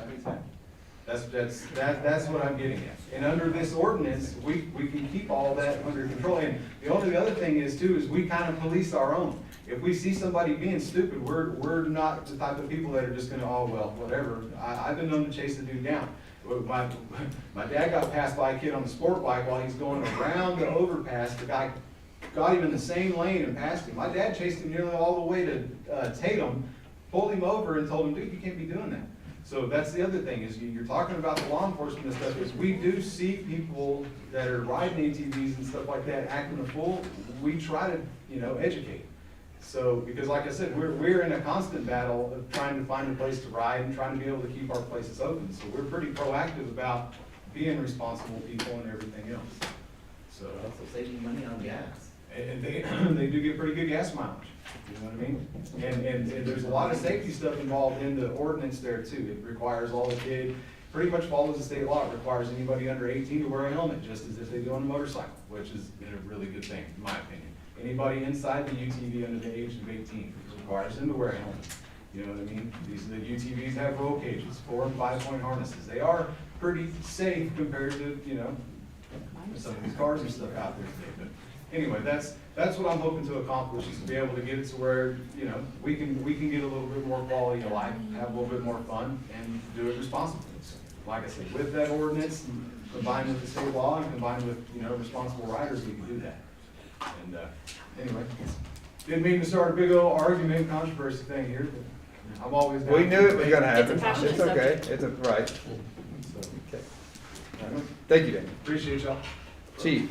That's what I'm getting at. And under this ordinance, we can keep all that under control. And the other thing is too, is we kind of police our own. If we see somebody being stupid, we're not the type of people that are just gonna, oh, well, whatever. I've been known to chase the dude down. My dad got passed by a kid on the sport bike while he's going around the overpass. The guy got him in the same lane and passed him. My dad chased him nearly all the way to Tatum, pulled him over and told him, dude, you can't be doing that. So that's the other thing, is you're talking about the law enforcement and stuff, is we do see people that are riding ATVs and stuff like that acting a fool. We try to, educate. So, because like I said, we're in a constant battle of trying to find a place to ride and trying to be able to keep our places open. So we're pretty proactive about being responsible people and everything else. So, Also saving money on gas. and they do get pretty good gas mileage, you know what I mean? And there's a lot of safety stuff involved in the ordinance there too. It requires all the kids, pretty much follows the state law. It requires anybody under 18 to wear a helmet, just as if they do on a motorcycle, which is a really good thing, in my opinion. Anybody inside the UTV under the age of 18 requires them to wear a helmet. You know what I mean? The UTVs have roll cages, 4- and 5-point harnesses. They are pretty safe compared to, some of these cars and stuff out there today. But anyway, that's what I'm hoping to accomplish, is to be able to get it to where, we can get a little bit more quality of life, have a little bit more fun, and do it responsibly. So, like I said, with that ordinance, combined with the state law, and combined with, responsible riders, we can do that. And, anyway, didn't mean to start a big old argument, controversy thing here, but I'm always down. We knew it was gonna It's a happen. passionate It's okay. subject. It's a, right. So, Okay. All right. Thank you, Dan. appreciate y'all. Chief,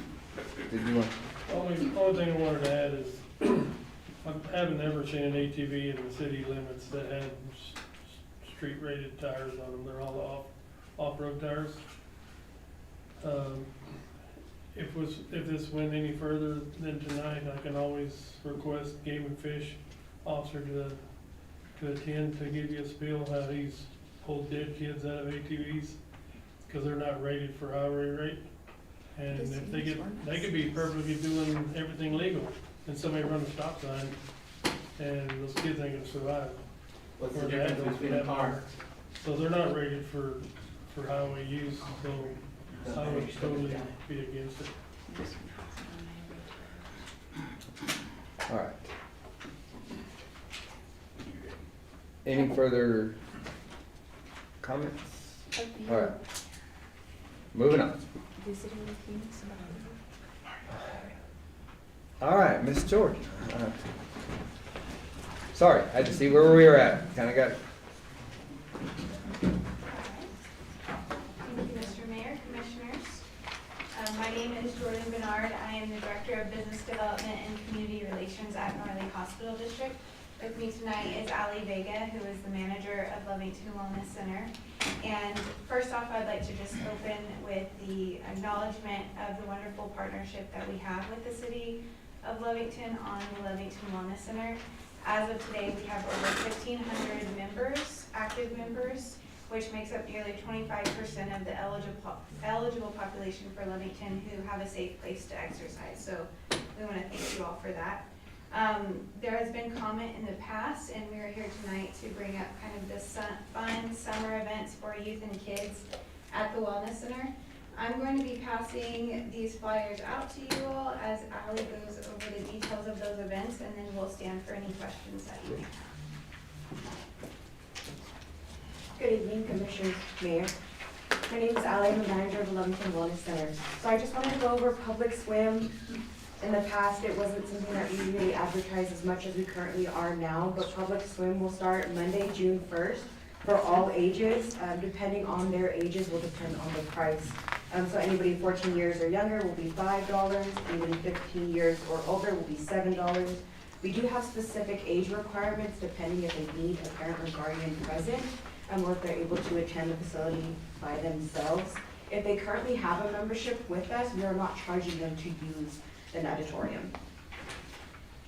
did you want? Only thing I wanted to add is, I haven't ever seen an ATV in the city limits that had street rated tires on them. They're all off-road tires. If this went any further than tonight, I can always request Game and Fish officer to attend to give you a spiel how he's pulled dead kids out of ATVs, because they're not rated for highway rate. And if they could be perfectly doing everything legal, and somebody run a stop sign, and those kids ain't gonna survive. What's Or the the difference adults between would a have car? more. So they're not rated for highway use, so I would totally be against it. All right. Any further comments? All right. Moving on. All right, Miss Jordan. Sorry, I had to see where we were at. Kind of got. Thank you, Mr. Mayor, Commissioners. My name is Jordan Bernard. I am the Director of Business Development and Community Relations at Norlake Hospital District. With me tonight is Ali Vega, who is the manager of Lovington Wellness Center. And first off, I'd like to just open with the acknowledgement of the wonderful partnership that we have with the city of Lovington on the Lovington Wellness Center. As of today, we have over 1,500 members, active members, which makes up nearly 25% of the eligible population for Lovington who have a safe place to exercise. So we want to thank you all for that. There has been comment in the past, and we are here tonight to bring up kind of the fun summer events for youth and kids at the Wellness Center. I'm going to be passing these flyers out to you all as Ali goes over the details of those events, and then we'll stand for any questions that you may have. Good evening, Commissioners, Mayor. My name is Ali, I'm the manager of the Lovington Wellness Center. So I just wanted to go over public swim. In the past, it wasn't something that we really advertised as much as we currently are now, but public swim will start Monday, June 1st for all ages. Depending on their ages will depend on the price. So anybody 14 years or younger will be $5, anybody 15 years or older will be $7. We do have specific age requirements depending if they need a parent or guardian present, or if they're able to attend the facility by themselves. If they currently have a membership with us, we are not charging them to use the auditorium.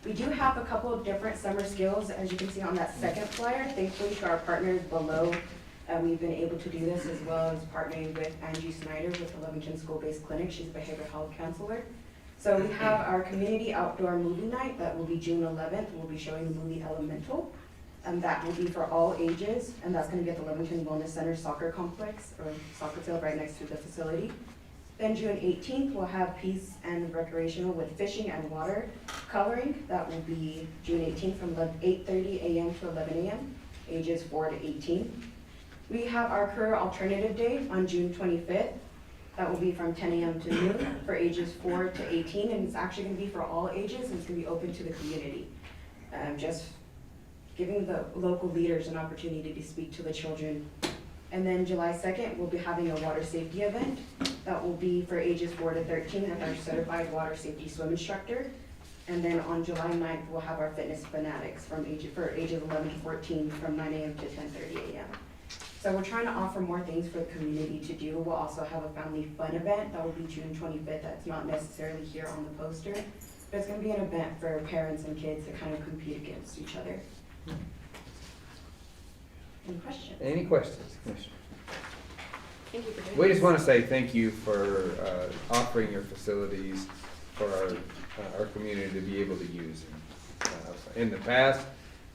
We do have a couple of different summer skills, as you can see on that second flyer. Thankfully to our partners below, we've been able to do this, as well as partnering with Angie Snyder with the Lovington School-Based Clinic. She's a behavioral health counselor. So we have our community outdoor movie night that will be June 11th. We'll be showing the movie Elemental. That will be for all ages, and that's going to be at the Lovington Wellness Center soccer complex, or soccer field right next to the facility. Then June 18th, we'll have peace and recreational with fishing and water coloring. That will be June 18th from 8:30 a.m. to 11 a.m., ages 4 to 18. We have our career alternative day on June 25th. That will be from 10 a.m. to noon for ages 4 to 18, and it's actually going to be for all ages, and it's going to be open to the community. Just giving the local leaders an opportunity to speak to the children. And then July 2nd, we'll be having a water safety event. That will be for ages 4 to 13 with our certified water safety swim instructor. And then on July 9th, we'll have our fitness fanatics for ages 11 to 14 from 9 a.m. to 10:30 a.m. So we're trying to offer more things for the community to do. We'll also have a family fun event. That will be June 25th. That's not necessarily here on the poster, but it's going to be an event for parents and kids to kind of compete against each other. Any questions? Any questions, Commissioner? Thank you for doing We this. just want to say thank you for offering your facilities for our community to be able to use in the past,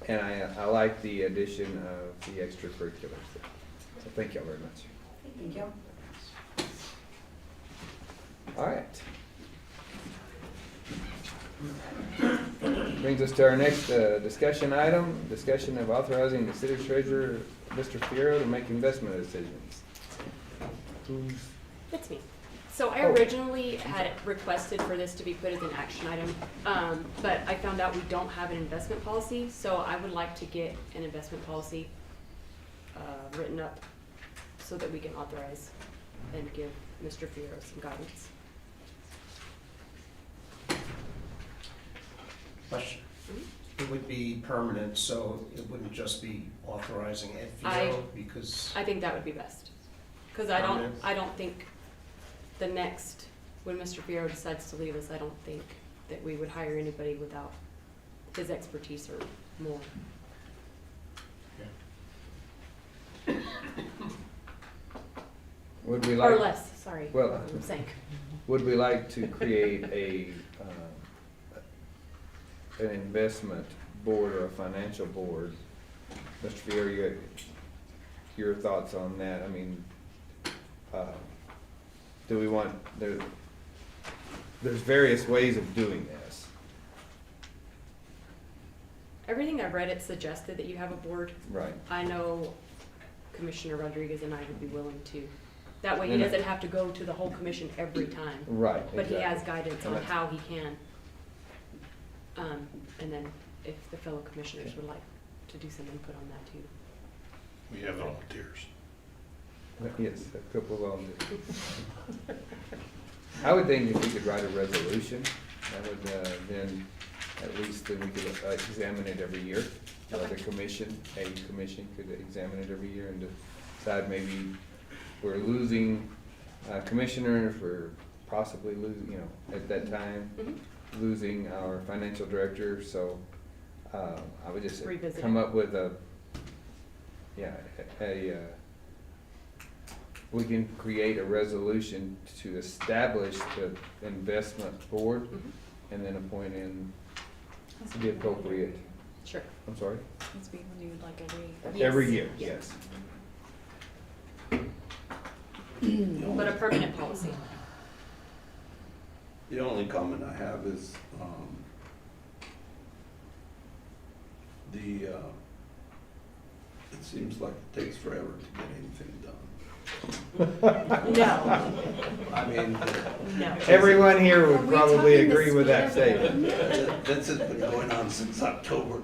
and I like the addition of the extracurriculars. So thank y'all very much. Thank you. All right. Brings us to our next discussion item, discussion of authorizing the city treasurer, Mr. Fierro, to make investment decisions. That's me. So I originally had requested for this to be put as an action item, but I found out we don't have an investment policy, so I would like to get an investment policy written up so that we can authorize and give Mr. Fierro some guidance. Question. It would be permanent, so it wouldn't just be authorizing Ed I- Fierro, because I think that would be best, because Permanent. I don't think the next, when Mr. Fierro decides to leave us, I don't think that we would hire anybody without his expertise or more. Would we like? Or less, sorry, Well, I'm saying. would we like to create an investment board or a financial board? Mr. Fier, your thoughts on that? I mean, do we want, there's various ways of doing this. Everything I've read, it suggested that you have a board. Right. I know Commissioner Rodriguez and I would be willing to. That way he And- doesn't have to go to the whole commission every time. Right, But he has exactly. guidance And on that's- how he can. And then if the fellow commissioners would like to do some input on that too. We have volunteers. Yes, a couple of volunteers. I would think if we could write a resolution, that would, then, at least then we could examine it every year. The commission, a commission could examine it every year and decide maybe we're losing commissioners, we're possibly losing, at that time, losing our financial director, so, I would just Revisit come it. up with we can create a resolution to establish the investment board and then appoint in the appropriate, Sure. I'm sorry? It's being renewed like Every year, yes. But a permanent policy. The only comment I have is, it seems like it takes forever to get anything done. No. I mean. No. Everyone here Are would we probably talking the agree with that speed of statement. This has been going on since October.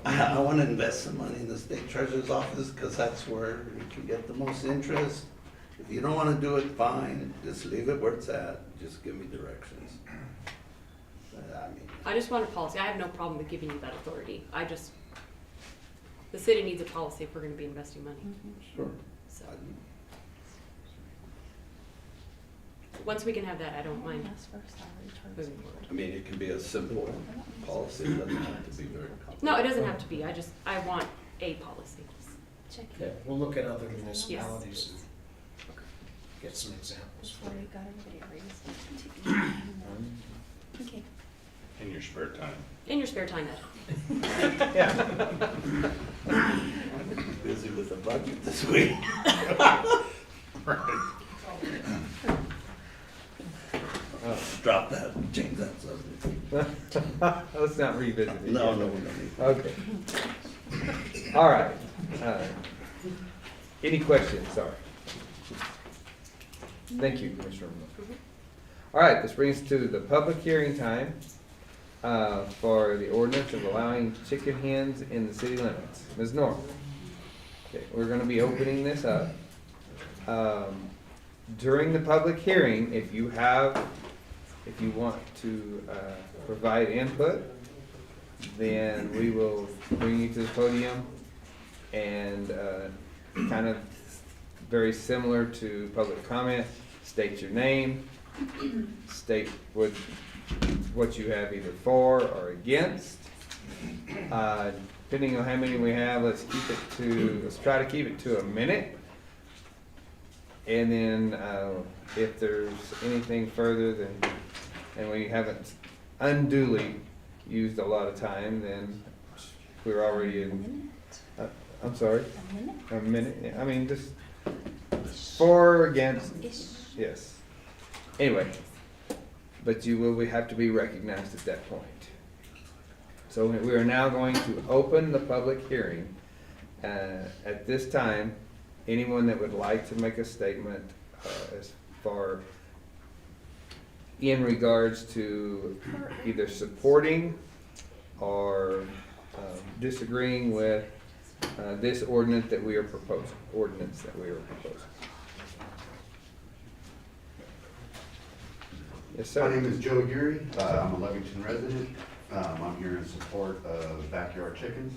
I want to invest some money in the state treasurer's office because that's where you can get the most interest. If you don't want to do it, fine, just leave it where it's at, just give me directions. I just want a policy. I have no problem with giving you that authority. The city needs a policy if we're gonna be investing money. Sure. So, once we can have that, I don't mind moving forward. I mean, it can be a simple policy, it doesn't have to be very complicated. No, it doesn't have to be. I want a policy. Check yeah, we'll look at other municipalities and get some examples for you. Okay. In your spare time. In your spare time, Busy with the budget this week. Drop that, change that subject. Let's not revisit it. No, yet. no, we don't need to. Okay. All right. Any questions? Sorry. Thank you, Commissioner. All right, this brings us to the public hearing time for the ordinance of allowing chicken hens in the city limits. Ms. Norm. Okay, we're gonna be opening this up. During the public hearing, if you want to provide input, then we will bring you to the podium and kind of very similar to public comment, state your name, state what you have either for or against. Depending on how many we have, let's try to keep it to a minute. And then if there's anything further and we haven't unduly used a lot of time, then we're already in, I'm sorry? A minute? Yeah, I mean, just for or against, yes. Anyway, but you will have to be recognized at that point. So we are now going to open the public hearing. At this time, anyone that would like to make a statement as far in regards to either supporting or disagreeing with this ordinance that we are proposing. Yes, sir. My name is Joe Geary. I'm a Lovington resident. I'm here in support of backyard chickens.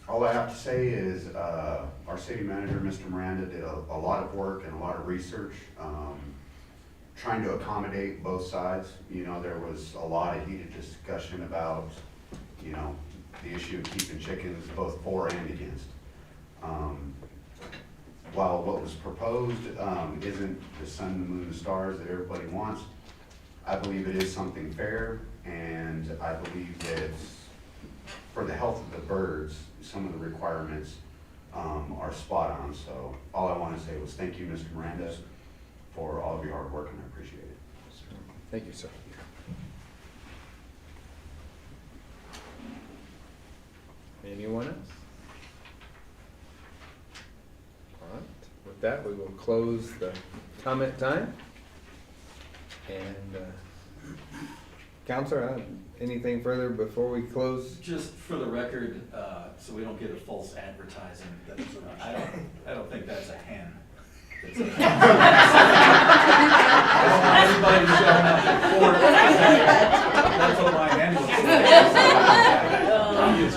All I have to say is our city manager, Mr. Miranda, did a lot of work and a lot of research trying to accommodate both sides. You know, there was a lot of heated discussion about, you know, the issue of keeping chickens both for and against. While what was proposed isn't the sun, the moon, the stars that everybody wants, I believe it is something fair, and I believe that for the health of the birds, some of the requirements are spot on. So all I want to say was thank you, Mr. Miranda, for all of your hard work, and I appreciate it. Thank you, sir. Anyone else? All right, with that, we will close the comment time. And Counselor, anything further before we close? Just for the record, so we don't get a false advertising, that I don't think that's a hen. It's a hen. Everybody showing up at court. That's what my hen looks like. It's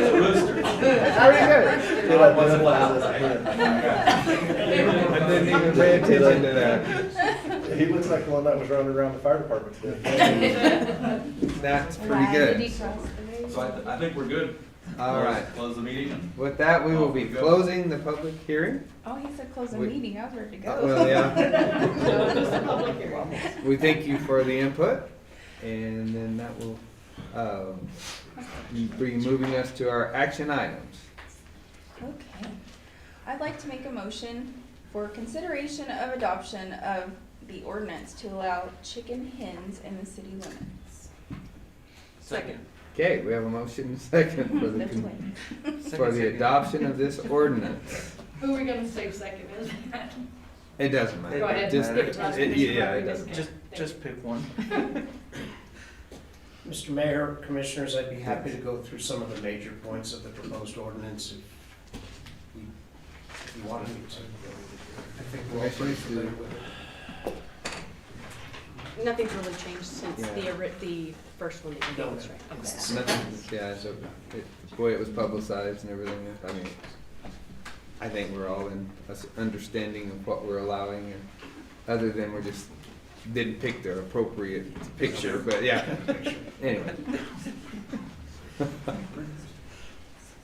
a rooster. Very good. I wasn't allowed as a hen. I didn't even pay attention to that. He looks like the one that was running around the fire department today. That's pretty good. So I think we're good. All right. Close the meeting. With that, we will be closing the public hearing. Oh, he said close the We- meeting, I was ready to go. Well, yeah. So just a public hearing. We thank you for the input, and then that will be moving us to our action items. Okay. I'd like to make a motion for consideration of adoption of the ordinance to allow chicken hens in the city limits. Second. Okay, we have a motion and second for the, That's way. for the adoption of this ordinance. Who are we gonna save second is? It doesn't matter. Go ahead. Just, Give it to us, yeah, Commissioner it Rodriguez. doesn't. Just pick one. Mr. Mayor, Commissioners, I'd be happy to go through some of the major points of the proposed ordinance if you wanted me to. I think we're all pretty familiar with it. Nothing's really changed since Yeah. the first one that you gave us, right? Okay. Nothing, yeah, so the way it was publicized and everything, I mean, I think we're all in understanding of what we're allowing, and other than we just didn't pick the appropriate picture, but yeah. Anyway.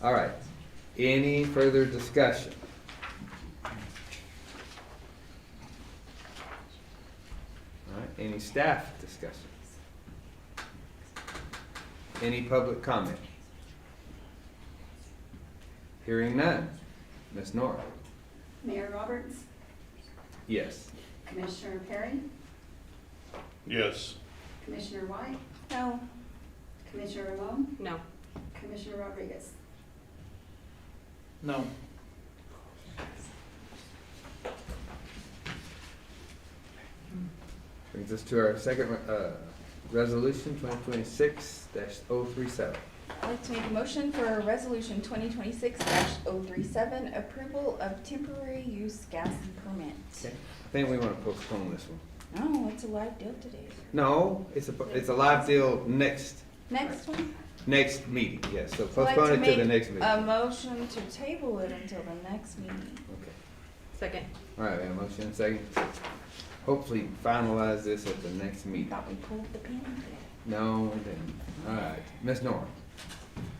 All right. Any further discussion? All right, any staff discussion? Any public comment? Hearing none. Ms. Nora? Mayor Roberts, Yes. Commissioner Perry, Yes. Commissioner White, No. Commissioner Ramon, No. Commissioner Rodriguez. No. Brings us to our second resolution, 2026-037. I'd like to make a motion for resolution 2026-037, approval of temporary use gas permit. Okay. I think we want to postpone this one. No, it's a live deal today. No, it's a live deal next Next one? meeting, yes, so I'd like postpone it to the make next meeting. a motion to table it until the next meeting. Okay. Second. All right, we have a motion and a second. Hopefully finalize this at the next meeting. Thought we pulled the pin. No, we didn't. All right, Ms. Nora?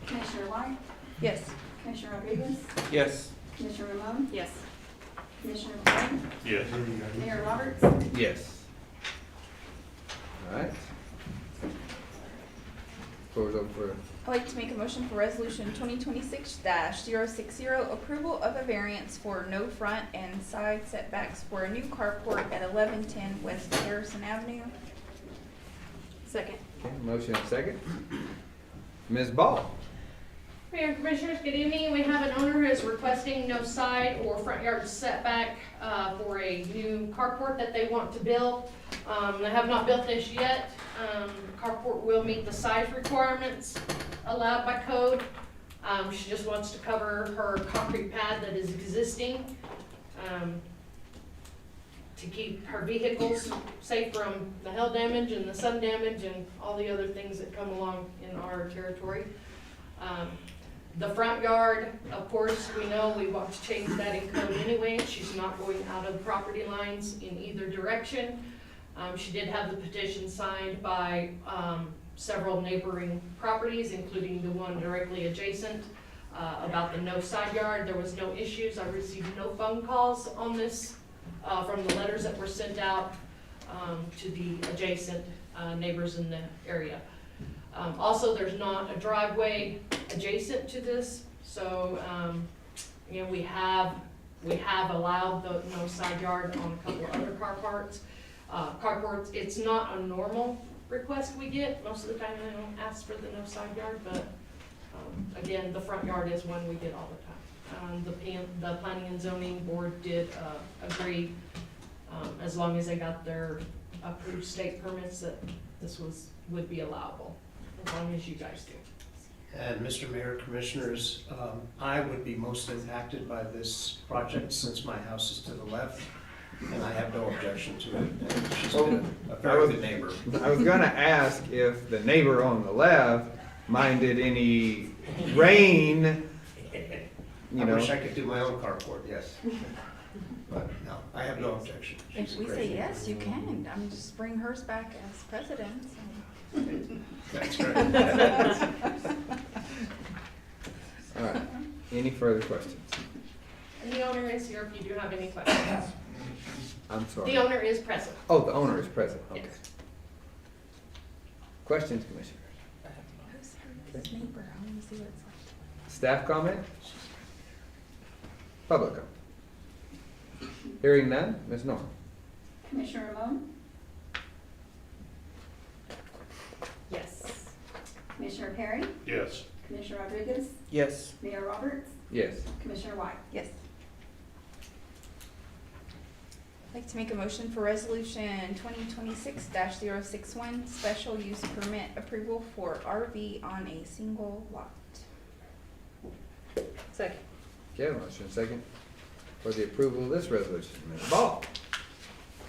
Commissioner White, Yes. Commissioner Rodriguez, Yes. Commissioner Ramon, Yes. Commissioner Perry, Yes. Mayor Roberts. Yes. All right. Floor is open for, I'd like to make a motion for resolution 2026-060, approval of a variance for no front and side setbacks for a new carport at 1110 West Harrison Avenue. Second. okay, motion and second. Ms. Ball? Mayor and Commissioners, good evening. We have an owner who is requesting no side or front yard setback for a new carport that they want to build. They have not built this yet. Carport will meet the size requirements allowed by code. She just wants to cover her concrete pad that is existing to keep her vehicles safe from the hail damage and the sun damage and all the other things that come along in our territory. The front yard, of course, we know we want to change that in code anyway. She's not going out of the property lines in either direction. She did have the petition signed by several neighboring properties, including the one directly adjacent, about the no side yard. There was no issues. I received no phone calls on this from the letters that were sent out to the adjacent neighbors in the area. Also, there's not a driveway adjacent to this, so you know, we have allowed the no side yard on a couple of other carports. It's not a normal request we get. Most of the time they don't ask for the no side yard, but again, the front yard is one we get all the time. The Planning and Zoning Board did agree, as long as they got their approved state permits, that this would be allowable, as long as you guys do. And Mr. Mayor, Commissioners, I would be most impacted by this project since my house is to the left, and I have no objection to it. And she's been a very good neighbor. I was gonna ask if the neighbor on the left minded any rain, you I know. wish I could do my own carport, yes. But no, I have no objection. If She's a we great say neighbor. yes, you can. I mean, just bring hers back as president. So. That's right. All right, any further questions? And the owner is here if you do have any questions. I'm sorry. The owner is present. Oh, the owner is present, okay. Yes. Questions, Commissioners? Who's her neighbor? I want to see what it's like. Staff comment? Public comment? Hearing none, Ms. Norman? Commissioner Ramon? Yes. Commissioner Perry? Yes. Commissioner Rodriguez? Yes. Mayor Roberts? Yes. Commissioner White? Yes. I'd like to make a motion for resolution 2026-061, special use permit approval for RV on a single lot. Second. Okay, motion second for the approval of this resolution. Ms. Ball?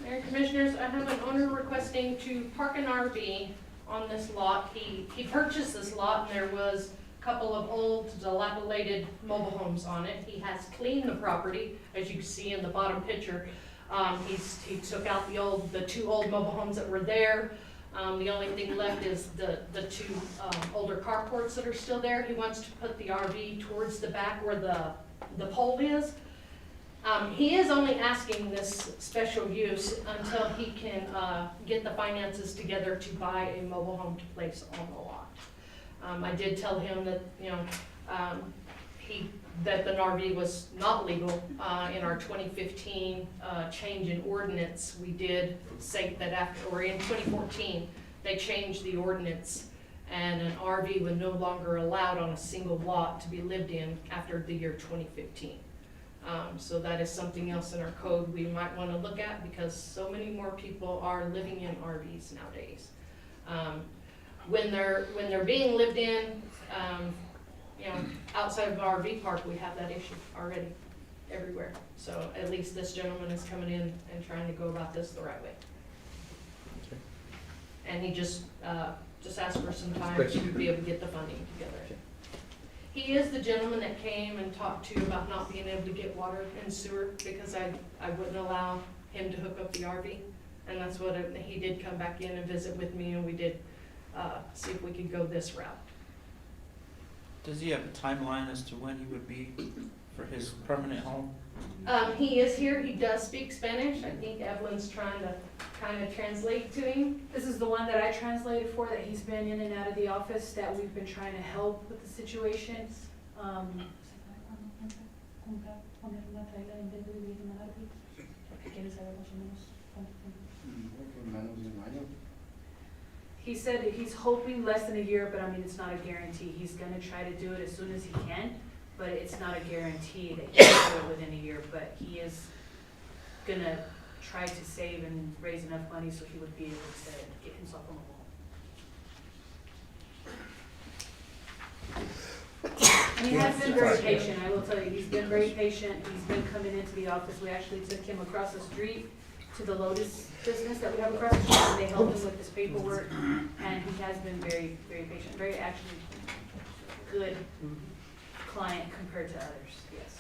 Mayor and Commissioners, I have an owner requesting to park an RV on this lot. He purchased this lot and there was a couple of old dilapidated mobile homes on it. He has cleaned the property, as you can see in the bottom picture. He took out the two old mobile homes that were there. The only thing left is the two older carports that are still there. He wants to put the RV towards the back where the pole is. He is only asking this special use until he can get the finances together to buy a mobile home to place on the lot. I did tell him that, you know, that an RV was not legal. In our 2015 change in ordinance, we did say that in 2014, they changed the ordinance and an RV was no longer allowed on a single lot to be lived in after the year 2015. So that is something else in our code we might want to look at because so many more people are living in RVs nowadays. When they're being lived in, you know, outside of the RV park, we have that issue already everywhere. So at least this gentleman is coming in and trying to go about this the right way. Okay. And he just asked for some time to be able to get the funding together. He is the gentleman that came and talked to you about not being able to get water and sewer because I wouldn't allow him to hook up the RV. And that's what he did come back in and visit with me and we did see if we could go this route. Does he have a timeline as to when he would be for his permanent home? He is here. He does speak Spanish. I think Evelyn's trying to kind of translate to him. This is the one that I translated for, that he's been in and out of the office, that we've been trying to help with the situation. He said that he's hoping less than a year, but I mean, it's not a guarantee. He's gonna try to do it as soon as he can, but it's not a guarantee that he can do it within a year, but he is gonna try to save and raise enough money so he would be able to get himself on the wall. And he has been very patient, I will tell you, he's been very patient, he's been coming into the office, we actually took him across the street to the Lotus business that we have across the street, and they helped him with his paperwork, and he has been very, very patient, very actually good client compared to others, yes.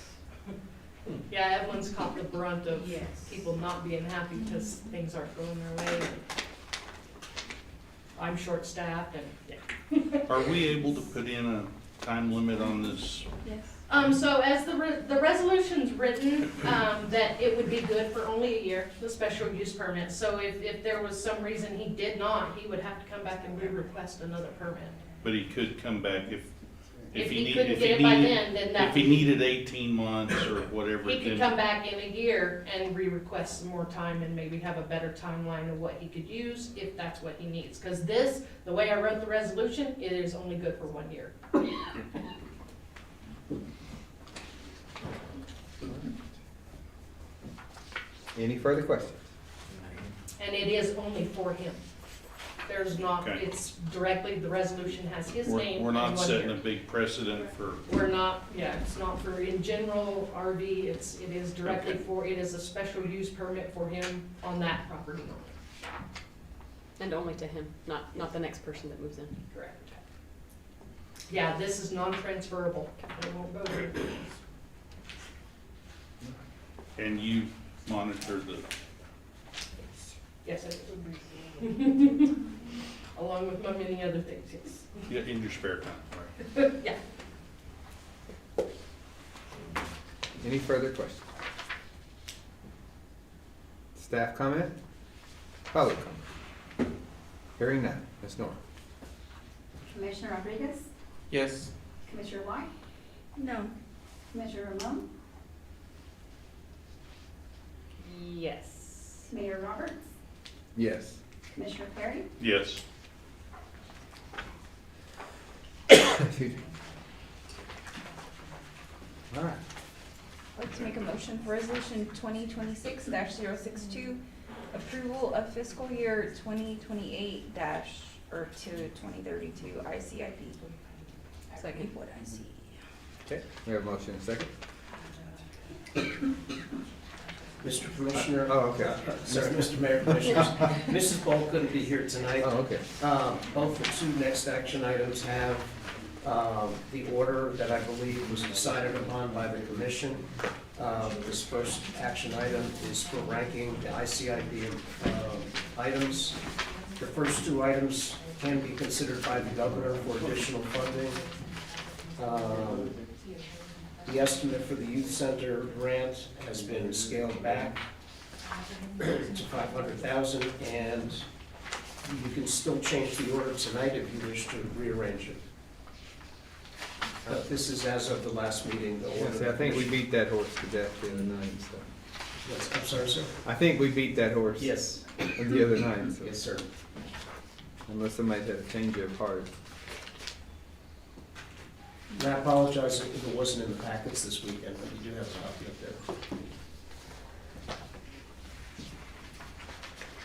Yeah, everyone's caught the brunt of Yes. people not being happy because things aren't going their way. I'm short-staffed and, yeah. Are we able to put in a time limit on this? Yes. So as the resolution's written, that it would be good for only a year, the special use permit. So if there was some reason he did not, he would have to come back and re-request another permit. But he could come back If he couldn't get it by then that if he needed 18 months or whatever. he could come back in a year and re-request some more time and maybe have a better timeline of what he could use if that's what he needs. Because this, the way I wrote the resolution, it is only good for 1 year. Any further questions? And it is only for him. There's not, Okay. it's directly, the resolution has his name. We're and not 1 setting a year. big precedent for, We're not, yeah, it's not for, in general, RV, it is directly Okay. for, it is a special use permit for him on that property only. And only to him, not the next person that moves in. Correct. Yeah, this is non-transferable. It won't go to and you monitor the, yes, I do. Along with my many other things, yes. yeah, in your spare time, right? Yeah. Any further questions? Staff comment? Public comment? Hearing none. Ms. Nora? Commissioner Rodriguez? Yes. Commissioner White? No. Commissioner Ramon? Yes. Mayor Roberts? Yes. Commissioner Perry? Yes. Excuse me. All right. I'd like to make a motion for resolution 2026-062, approval of fiscal year 2028 to 2032 ICIP. Second. What I see. Okay, we have a motion and a second. Mr. Commissioner. Oh, okay. Sorry, Mr. Mayor, Commissioners. Mrs. Ball couldn't be here tonight. Oh, okay. Both the two next action items have the order that I believe was decided upon by the commission. This first action item is for ranking the ICIP items. The first two items can be considered by the governor for additional funding. The estimate for the youth center grant has been scaled back to $500,000, and you can still change the order tonight if you wish to rearrange it. But this is as of the last meeting, the order. See, I think we beat that horse to death the other night, so. Yes, I'm sorry, sir? I think we beat that horse. Yes. The other night, so. Yes, sir. Unless somebody had a change of heart. And I apologize if it wasn't in the packets this weekend, but you do have a copy up there.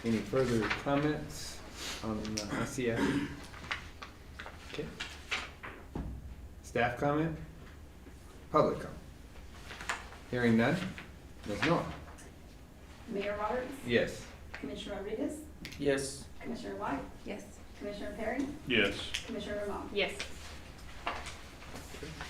Any further comments on the ICIP? Okay. Staff comment? Public comment? Hearing none? Ms. Nora? Mayor Roberts? Yes. Commissioner Rodriguez? Yes. Commissioner White? Yes. Commissioner Perry? Yes. Commissioner Ramon? Yes.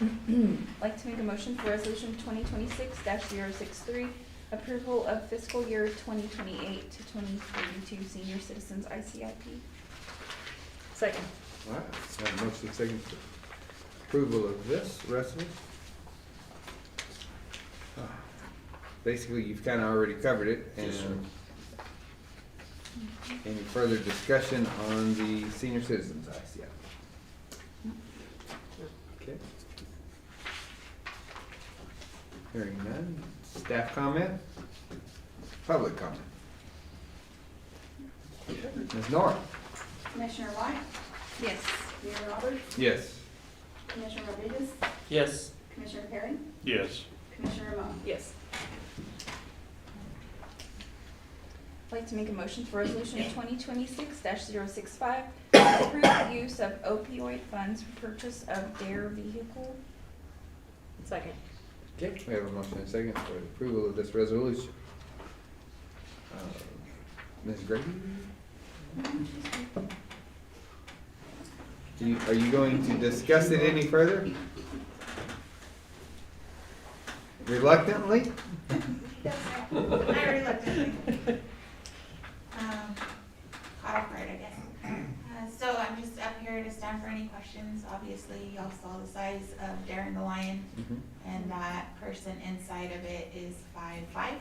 I'd like to make a motion for resolution 2026-063, approval of fiscal year 2028 to 2032 senior citizens ICIP. Second. All right, have a motion second for approval of this resolution. Basically, you've kind of already covered it. Yes, sir. And any further discussion on the senior citizens ICIP? Okay. Hearing none. Staff comment? Public comment? Ms. Nora? Commissioner White, Yes. Mayor Roberts, Yes. Commissioner Rodriguez, Yes. Commissioner Perry, Yes. Commissioner Ramon. Yes. I'd like to make a motion for resolution 2026-065 to approve the use of opioid funds for purchase of their vehicle. Second. Okay, we have a motion and a second for approval of this resolution. Ms. Grady? Are you going to discuss it any further? Reluctantly? Yes, I reluctantly. Caught off guard, I guess. So I'm just up here to stand for any questions. Obviously, y'all saw the size of Darren the Lion, and that person inside of it is 5'5".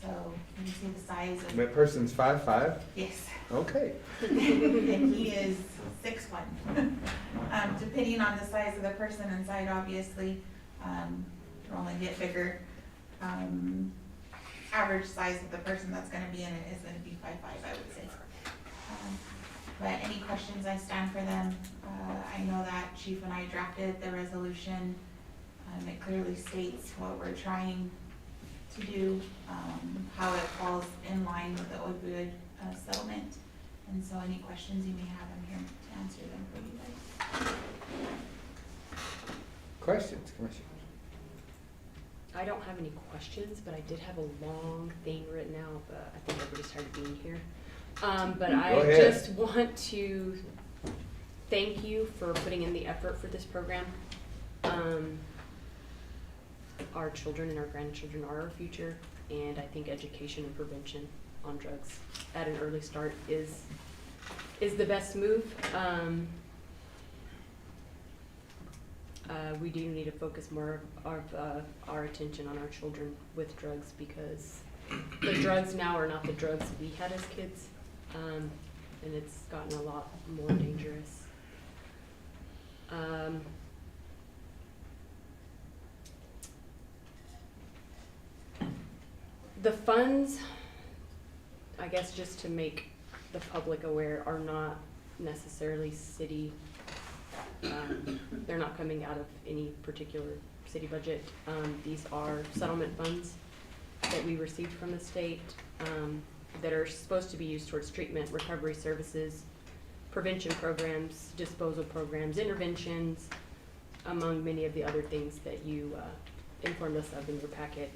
So you can see the size of. That person's 5'5"? Yes. Okay. And he is 6'1". Depending on the size of the person inside, obviously, it'll only get bigger. Average size of the person that's gonna be in it is gonna be 5'5", I would say. But any questions, I stand for them. I know that Chief and I drafted the resolution. It clearly states what we're trying to do, how it falls in line with the opioid settlement. And so any questions you may have, I'm here to answer them for you guys. Questions, Commissioner? I don't have any questions, but I did have a long thing written out, but I think everybody started being here. But Go I ahead. just want to thank you for putting in the effort for this program. Our children and our grandchildren are our future, and I think education and prevention on drugs at an early start is the best move. We do need to focus more of our attention on our children with drugs, because the drugs now are not the drugs we had as kids, and it's gotten a lot more dangerous. The funds, I guess just to make the public aware, are not necessarily city, they're not coming out of any particular city budget. These are settlement funds that we received from the state, that are supposed to be used towards treatment, recovery services, prevention programs, disposal programs, interventions, among many of the other things that you informed us of in your packet.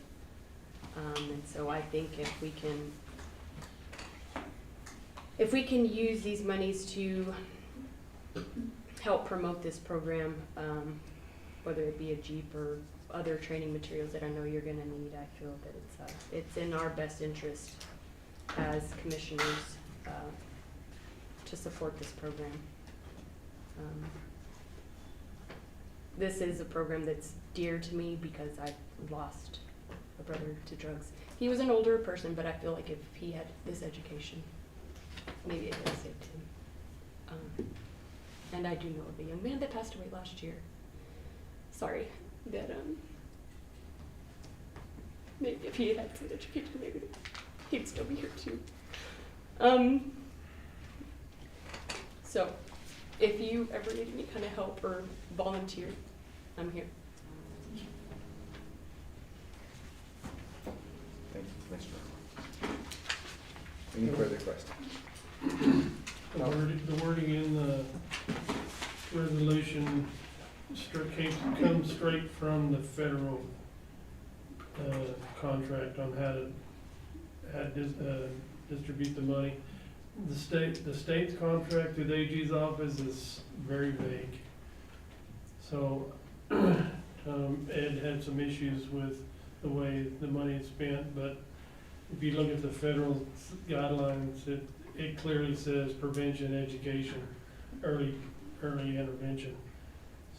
And so I think if we can use these monies to help promote this program, whether it be a Jeep or other training materials that I know you're gonna need, I feel that it's in our best interest as commissioners to support this program. This is a program that's dear to me because I've lost a brother to drugs. He was an older person, but I feel like if he had this education, maybe it would have saved him. And I do know of a young man that passed away last year. Sorry, that maybe if he had some education, maybe he'd still be here too. So, if you ever need any kind of help or volunteer, I'm here. Thank you, Commissioner. Any further questions? The wording in the resolution comes straight from the federal contract on how to distribute the money. The state's contract through the AG's office is very vague. So Ed had some issues with the way the money is spent, but if you look at the federal guidelines, it clearly says prevention, education, early intervention.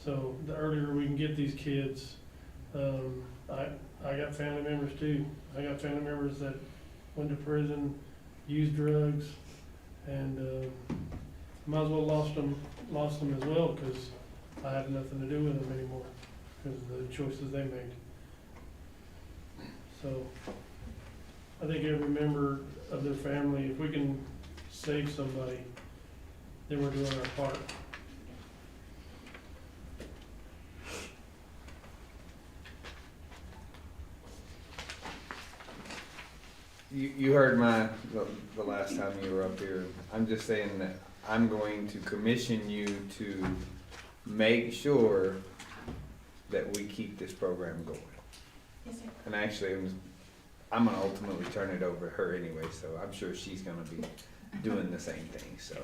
So the earlier we can get these kids, I got family members too. I got family members that went to prison, used drugs, and might as well lost them as well, because I have nothing to do with them anymore because of the choices they made. So I think every member of their family, if we can save somebody, then we're doing our part. You heard the last time you were up here. I'm just saying that I'm going to commission you to make sure that we keep this program going. Yes, sir. And actually, I'm gonna ultimately turn it over to her anyway, so I'm sure she's gonna be doing the same thing, so.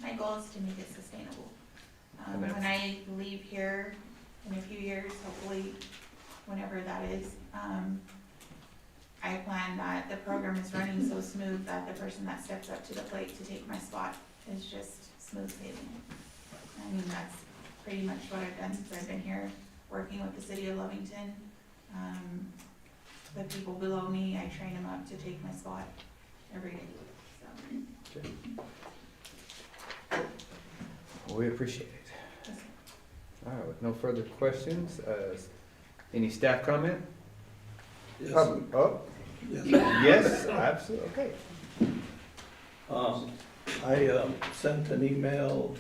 My goal is to make it sustainable. And that's- When I leave here in a few years, hopefully, whenever that is, I plan that the program is running so smooth that the person that steps up to the plate to take my spot is just smooth sailing. I mean, that's pretty much what I've done since I've been here, working with the city of Lovington. The people below me, I train them up to take my spot every day, so. Okay. Well, we appreciate it. Yes, sir. All right, with no further questions, any staff comment? Yes. Oh, Yes. yes, absolutely, okay. I sent an email,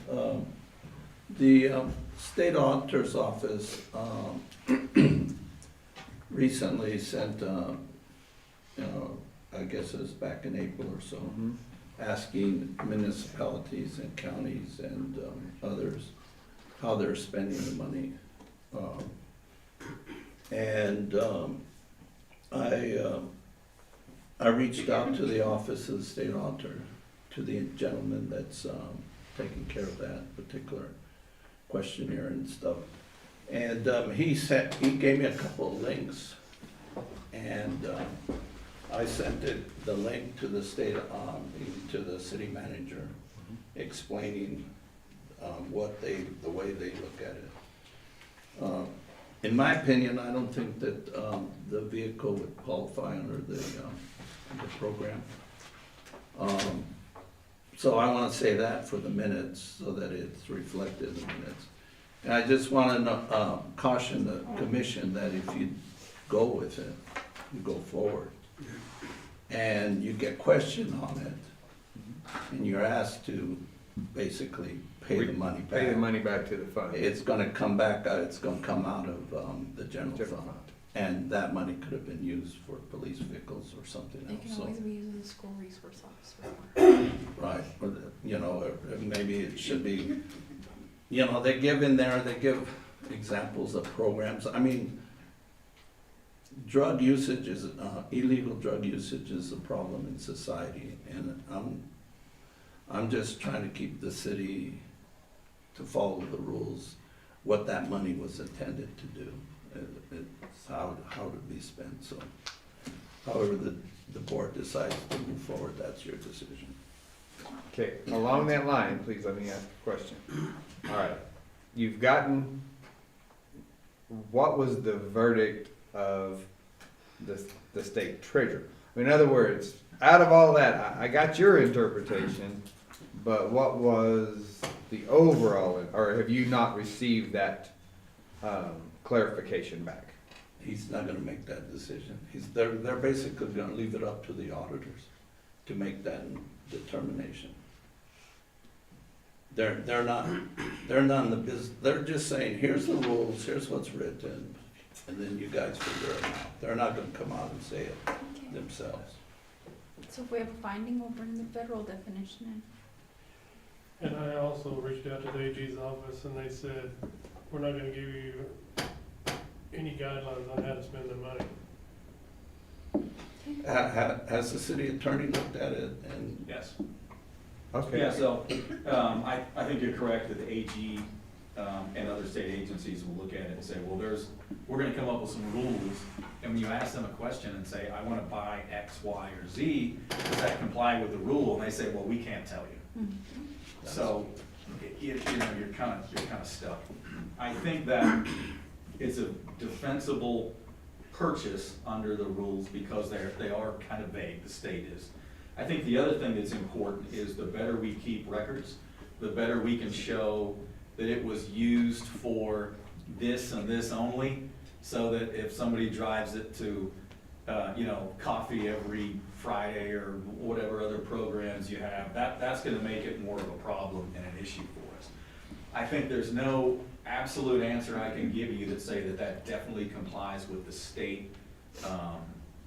the state auditor's office recently sent, I guess it was back in April or so, asking municipalities and counties and others how they're spending the money. I reached out to the office of the state auditor, to the gentleman that's taking care of that particular questionnaire and stuff. And he gave me a couple of links, and I sent the link to the to the city manager, explaining the way they look at it. In my opinion, I don't think that the vehicle would qualify under the program. So I want to say that for the minutes, so that it's reflected in the minutes. And I just want to caution the commission that if you go with it, you go forward, and you get questioned on it, and you're asked to basically pay the money back. Pay the money back to the fund. It's gonna come back, it's gonna come out of the general fund. And that money could have been used for police vehicles or something They can else, so. always be using the school resource officer. Right, or, or maybe it should be, they give in there, they give examples of programs. I mean, drug usage is, illegal drug usage is a problem in society, and I'm just trying to keep the city to follow the rules, what that money was intended to do. It's how to be spent, so. However, the board decides to move forward, that's your decision. Okay, along that line, please let me ask a question. All right, you've gotten, what was the verdict of the state treasurer? In other words, out of all that, I got your interpretation, but what was the overall, or have you not received that clarification back? He's not gonna make that decision. They're basically gonna leave it up to the auditors to make that determination. They're not in the business, they're just saying, here's the rules, here's what's written, and then you guys figure it out. They're not gonna come out and say it themselves. So if we have a finding, we'll bring the federal definition in. And I also reached out to the AG's office and they said, we're not gonna give you any guidelines on how to spend the money. Has the city attorney looked at it and? Yes. Okay. Yeah, so, I think you're correct that the AG, and other state agencies will look at it and say, well, we're gonna come up with some rules. And when you ask them a question and say, I wanna buy X, Y, or Z, does that comply with the rule? And they say, well, we can't tell you. So, you're kind of stuck. I think that it's a defensible purchase under the rules because they are kind of vague, the state is. I think the other thing that's important is the better we keep records, the better we can show that it was used for this and this only, so that if somebody drives it to, coffee every Friday or whatever other programs you have, that's gonna make it more of a problem in issue for us. I think there's no absolute answer I can give you that say that that definitely complies with the state,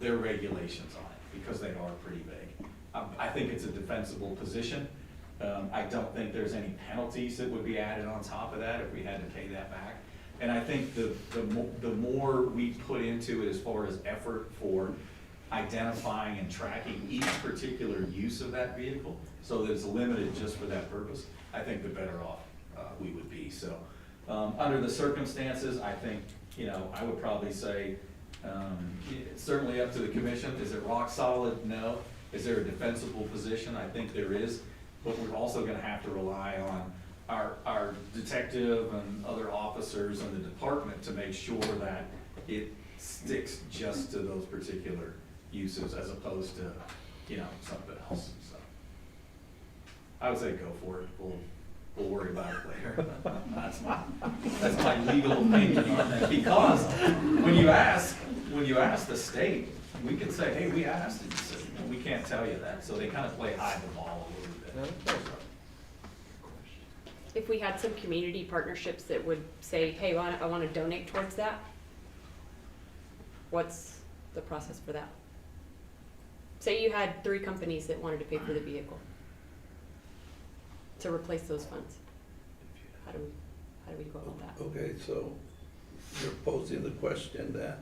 their regulations on it, because they are pretty vague. I think it's a defensible position. I don't think there's any penalties that would be added on top of that if we had to pay that back. And I think the more we put into it as far as effort for identifying and tracking each particular use of that vehicle, so that it's limited just for that purpose, I think the better off we would be. So under the circumstances, I think, I would probably say, it's certainly up to the commission. Is it rock solid? No. Is there a defensible position? I think there is, but we're also gonna have to rely on our detective and other officers in the department to make sure that it sticks just to those particular uses as opposed to, something else, so. I would say go for it. We'll worry about it later. That's my legal opinion on that, because when you ask the state, we can say, hey, we asked, and you said, we can't tell you that, so they kind of play hide the ball a little bit. If we had some community partnerships that would say, hey, I want to donate towards that, what's the process for that? Say you had 3 companies that wanted to pay for the vehicle to replace those funds. How do we go about that? Okay, so you're posing the question that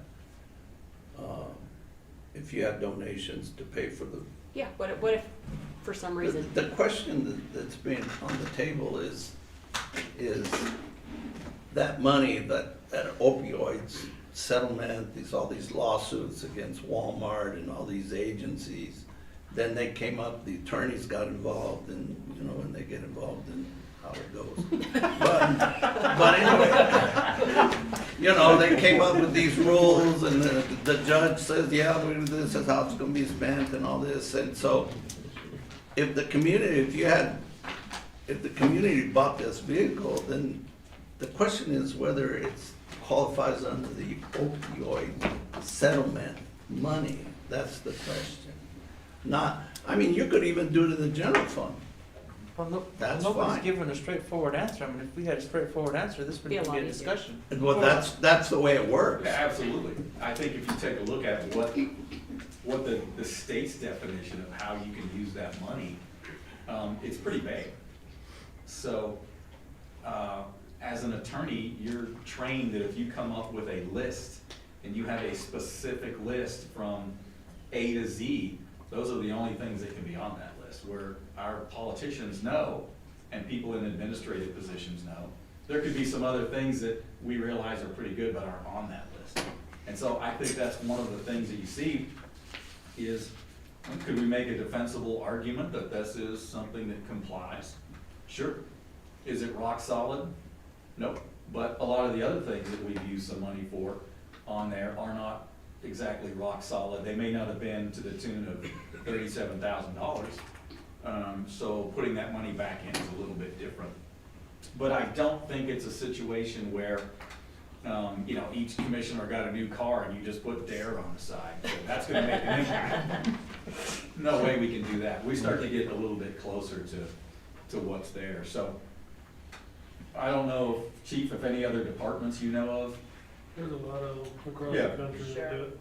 if you had donations to pay for the... Yeah, what if for some reason? The question that's being on the table is that money, that opioids settlement, all these lawsuits against Walmart and all these agencies, then they came up, the attorneys got involved, and when they get involved in how it goes. But anyway, they came up with these rules, and the judge says, yeah, this is how it's gonna be spent and all this. And so if the community bought this vehicle, then the question is whether it qualifies under the opioid settlement money. That's the question. You could even do it in the general fund. Well, look, That's nobody's fine. given a straightforward answer. I mean, if we had a straightforward answer, this Be a wouldn't lot be a easier. discussion. Well, that's the way it works. Yeah, absolutely. I think if you take a look at what the state's definition of how you can use that money, it's pretty vague. So, as an attorney, you're trained that if you come up with a list and you have a specific list from A to Z, those are the only things that can be on that list. Where our politicians know, and people in administrative positions know, there could be some other things that we realize are pretty good but aren't on that list. And so I think that's one of the things that you see is, could we make a defensible argument that this is something that complies? Sure. Is it rock solid? Nope. But a lot of the other things that we've used some money for on there are not exactly rock solid. They may not have been to the tune of $37,000. So putting that money back in is a little bit different. But I don't think it's a situation where, each commissioner got a new car and you just put DARE on the side. So that's gonna make an impact. No way we can do that. We start to get a little bit closer to what's there. So I don't know, Chief, if any other departments you know of. There's a lot of them across Yeah. the country that do it.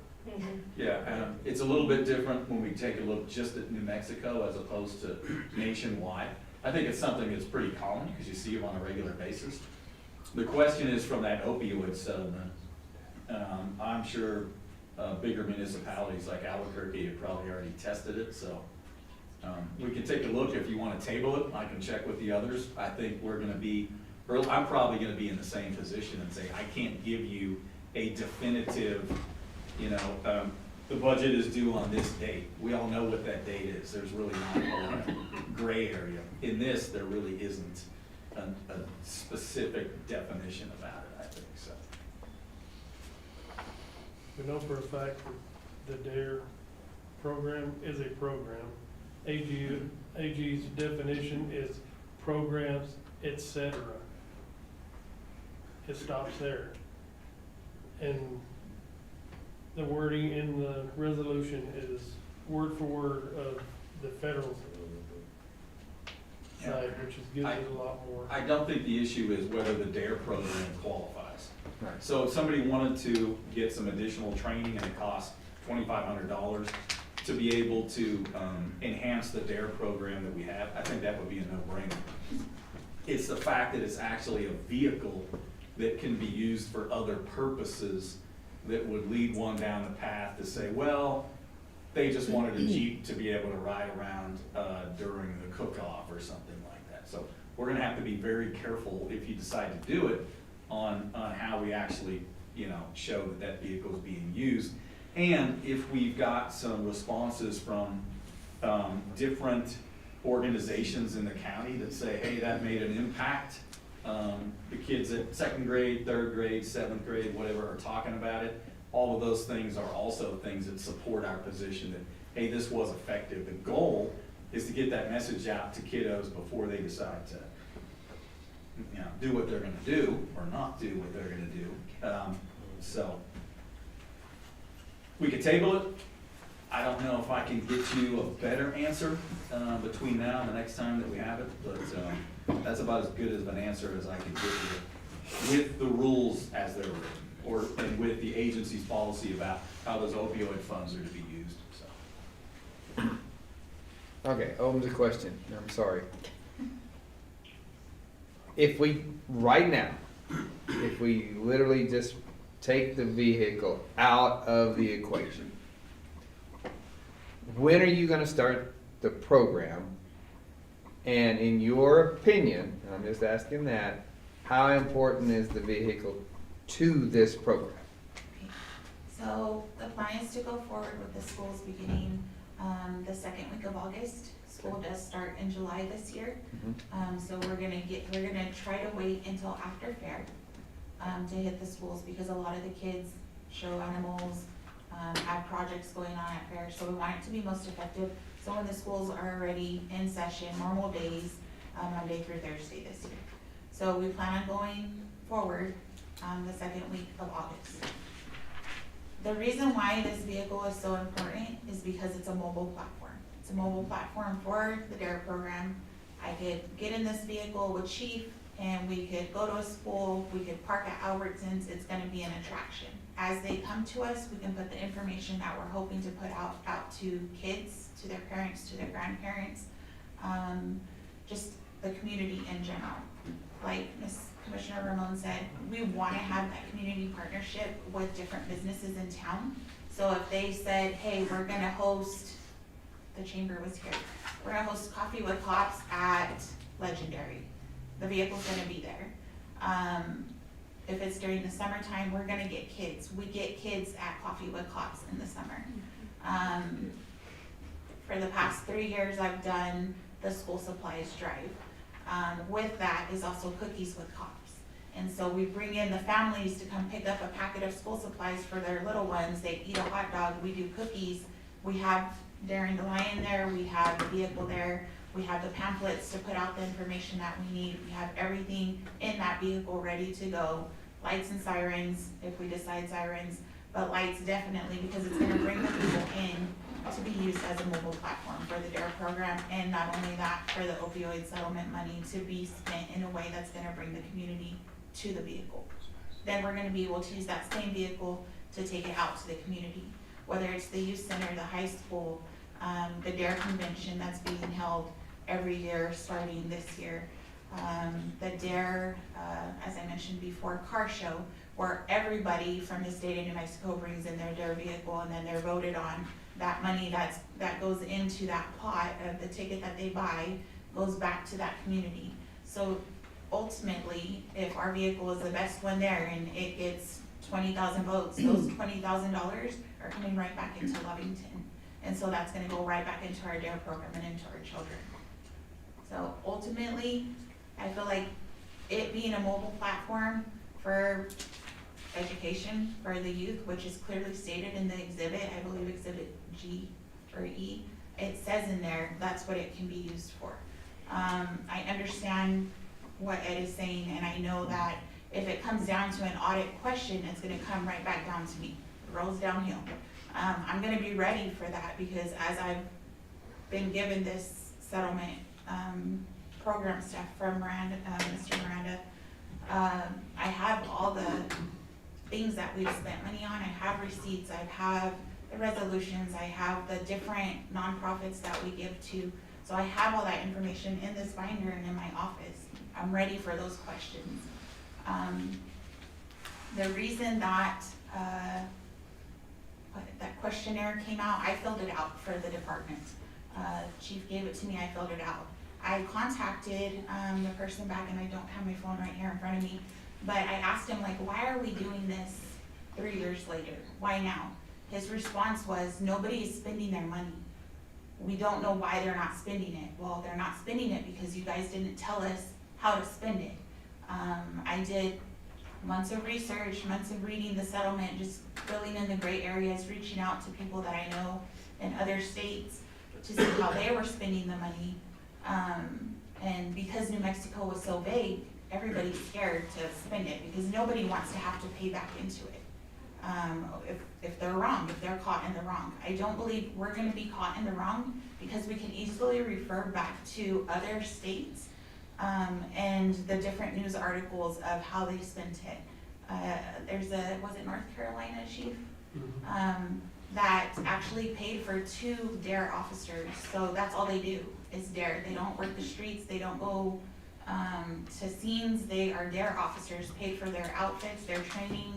Yeah, it's a little bit different when we take a look just at New Mexico as opposed to nationwide. I think it's something that's pretty common because you see them on a regular basis. The question is from that opioid settlement. I'm sure bigger municipalities like Albuquerque have probably already tested it, so we can take a look if you want to table it. I can check with the others. I think I'm probably going to be in the same position and say I can't give you a definitive. The budget is due on this date. We all know what that date is. There's really not a lot of gray area. In this, there really isn't a specific definition about it, I think, so. We know for a fact that the DARE program is a program. AG's definition is programs, etc. It stops there. And the wording in the resolution is word for word of the federal side, which is gives it a lot more. I don't think the issue is whether the DARE program qualifies. Right. So if somebody wanted to get some additional training and it costs $2,500 to be able to enhance the DARE program that we have, I think that would be a no-brainer. It's the fact that it's actually a vehicle that can be used for other purposes that would lead one down the path to say, well, they just wanted a Jeep to be able to ride around during the cook-off or something like that. So we're gonna have to be very careful if you decide to do it on how we actually, show that that vehicle is being used. And if we've got some responses from different organizations in the county that say, hey, that made an impact. The kids at 2nd grade, 3rd grade, 7th grade, whatever, are talking about it. All of those things are also things that support our position that, hey, this was effective. The goal is to get that message out to kiddos before they decide to, do what they're gonna do or not do what they're gonna do. So we could table it. I don't know if I can get you a better answer between now and the next time that we have it, but that's about as good of an answer as I can give you with the rules as they're written, and with the agency's policy about how those opioid funds are to be used, so. Okay, Holmes, a question, I'm sorry. If we, right now, if we literally just take the vehicle out of the equation, when are you gonna start the program? And in your opinion, and I'm just asking that, how important is the vehicle to this program? So the plan is to go forward with the schools beginning the 2nd week of August. School does start in July this year. So we're gonna try to wait until after fair to hit the schools, because a lot of the kids show animals, have projects going on at fair, so we want it to be most effective. So when the schools are already in session, normal days, Monday through Thursday this year. So we plan on going forward the 2nd week of August. The reason why this vehicle is so important is because it's a mobile platform. It's a mobile platform for the DARE program. I could get in this vehicle with Chief and we could go to a school, we could park at Albertsons, it's gonna be an attraction. As they come to us, we can put the information that we're hoping to put out to kids, to their parents, to their grandparents, just the community in general. Like Ms. Commissioner Ramon said, we wanna have that community partnership with different businesses in town. So if they said, hey, we're gonna host, the chamber was here, we're gonna host Coffee with Cops at Legendary, the vehicle's gonna be there. If it's during the summertime, we're gonna get kids. We get kids at Coffee with Cops in the summer. For the past 3 years, I've done the school supplies drive. With that is also Cookies with Cops. And so we bring in the families to come pick up a packet of school supplies for their little ones. They eat a hot dog, we do cookies. We have Darren the Lion there, we have the vehicle there. We have the pamphlets to put out the information that we need. We have everything in that vehicle ready to go. Lights and sirens, if we decide sirens, but lights definitely, because it's gonna bring the people in to be used as a mobile platform for the DARE program. And not only that, for the opioid settlement money to be spent in a way that's gonna bring the community to the vehicle. Then we're gonna be able to use that same vehicle to take it out to the community. Whether it's the youth center, the high school, the DARE convention that's being held every year starting this year. The DARE, as I mentioned before, car show, where everybody from the state of New Mexico brings in their DARE vehicle and then they're voted on. That money that goes into that pot of the ticket that they buy goes back to that community. So ultimately, if our vehicle is the best one there and it gets 20,000 votes, those $20,000 are coming right back into Lovington. And so that's gonna go right back into our DARE program and into our children. So ultimately, I feel like it being a mobile platform for education for the youth, which is clearly stated in the exhibit, I believe exhibit G or E, it says in there, that's what it can be used for. I understand what Ed is saying, and I know that if it comes down to an audit question, it's gonna come right back down to me. It rolls downhill. I'm gonna be ready for that, because as I've been given this settlement program stuff from Miranda, Mr. Miranda. I have all the things that we've spent money on. I have receipts, I have the resolutions, I have the different nonprofits that we give to. So I have all that information in this binder and in my office. I'm ready for those questions. The reason that, that questionnaire came out, I filled it out for the department. Chief gave it to me, I filled it out. I contacted the person back, and I don't have my phone right here in front of me, but I asked him, like, why are we doing this 3 years later? Why now? His response was, nobody is spending their money. We don't know why they're not spending it. Well, they're not spending it because you guys didn't tell us how to spend it. I did months of research, months of reading the settlement, just filling in the gray areas, reaching out to people that I know in other states to see how they were spending the money. And because New Mexico was so vague, everybody's scared to spend it because nobody wants to have to pay back into it. If they're wrong, if they're caught in the wrong. I don't believe we're gonna be caught in the wrong because we can easily refer back to other states and the different news articles of how they spent it. There's was it North Carolina, Chief? That actually paid for 2 DARE officers. So that's all they do is DARE. They don't work the streets, they don't go to scenes. They are DARE officers, paid for their outfits, their training,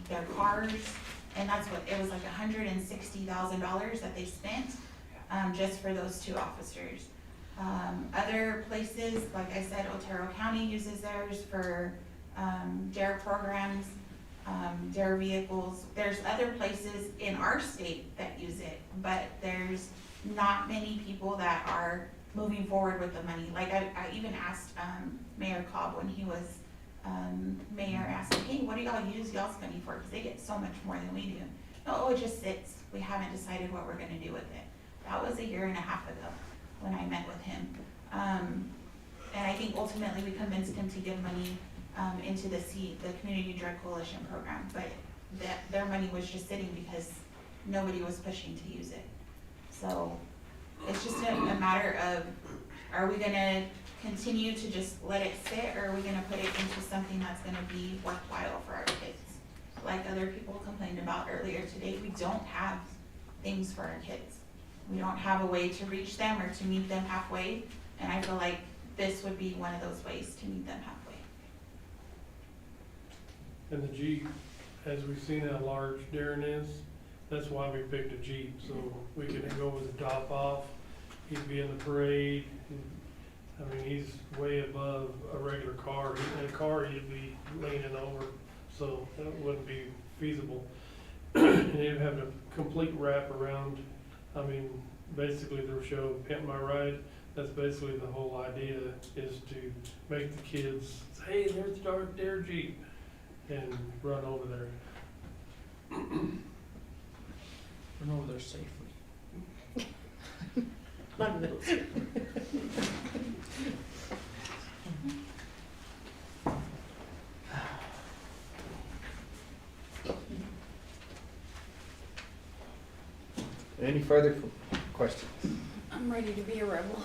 their cars, and that's what, it was like $160,000 that they spent just for those 2 officers. Other places, like I said, Otero County uses theirs for DARE programs, DARE vehicles. There's other places in our state that use it, but there's not many people that are moving forward with the money. Like I even asked Mayor Cobb when he was mayor, asked him, hey, what do y'all use y'all's money for? Because they get so much more than we do. No, it just sits. We haven't decided what we're gonna do with it. That was 1.5 years ago when I met with him. And I think ultimately we convinced him to give money into the Community Drug Coalition program, but their money was just sitting because nobody was pushing to use it. So it's just a matter of, are we gonna continue to just let it sit, or are we gonna put it into something that's gonna be worthwhile for our kids? Like other people complained about earlier today, we don't have things for our kids. We don't have a way to reach them or to meet them halfway, and I feel like this would be one of those ways to meet them halfway. And the Jeep, as we've seen how large Darren is, that's why we picked a Jeep, so we could go with the top off. He'd be in the parade. I mean, he's way above a regular car. In a car, you'd be leaning over, so that wouldn't be feasible. And he'd have a complete wrap around. I mean, basically the show Pimp My Ride, that's basically the whole idea, is to make the kids say, hey, there's their Jeep, and run over there. Run over there safely. Not in the middle school. Any further questions? I'm ready to be a rebel.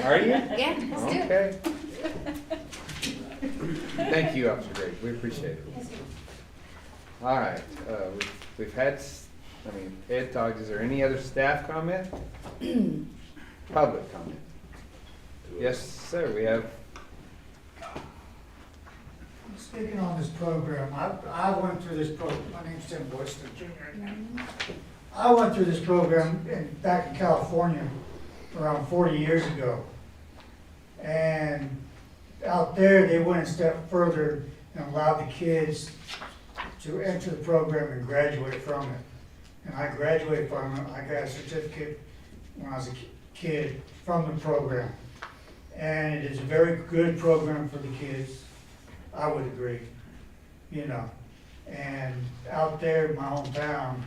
Are you? Yeah, let's do it. Okay. Thank you, Officer Gray. We appreciate it. All right, we've had, Ed talked. Is there any other staff comment? Public comment? Yes, sir, we have. Speaking on this program, I went through this program. My name's Tim Boyster Jr. I went through this program back in California around 40 years ago. And out there, they went a step further and allowed the kids to enter the program and graduate from it. And I graduated from it. I got a certificate when I was a kid from the program. And it is a very good program for the kids. I would agree, you know. And out there in my hometown,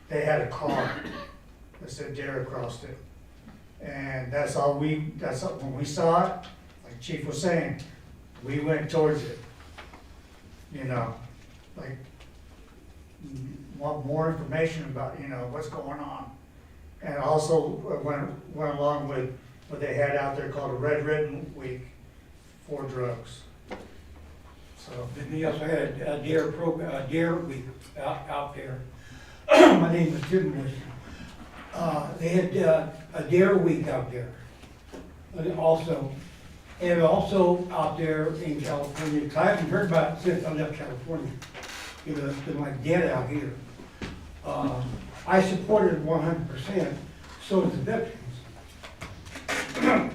they had a car that said DARE across it. And that's all when we saw it, like Chief was saying, we went towards it. You know, like, want more information about, you know, what's going on. And also went along with what they had out there called a Red Ribbon Week for drugs. So. Then we also had a dare week out there. My name is Jim Bush. They had a dare week out there also. And also out there in California, 'cause I haven't heard about it since I left California. You know, it's been like dead out here. I supported 100%, so did the veterans.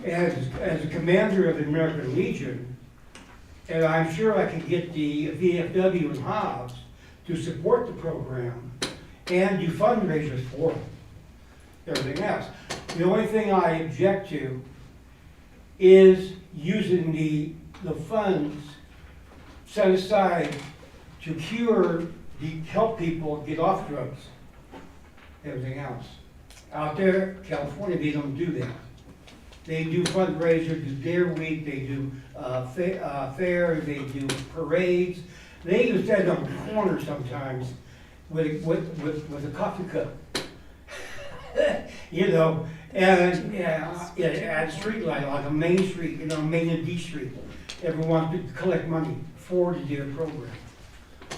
As a commander of the American Legion, and I'm sure I could get the VFW and Hobbs to support the program and do fundraisers for them, everything else. The only thing I object to is using the funds set aside to help people get off drugs, everything else. Out there, California, they don't do that. They do fundraisers, do Dare Week, they do fairs, they do parades. They even stand on the corner sometimes with a coffee cup. You know, and at a street light, like a main street, you know, Main and D Street. Everyone to collect money for the Dare program.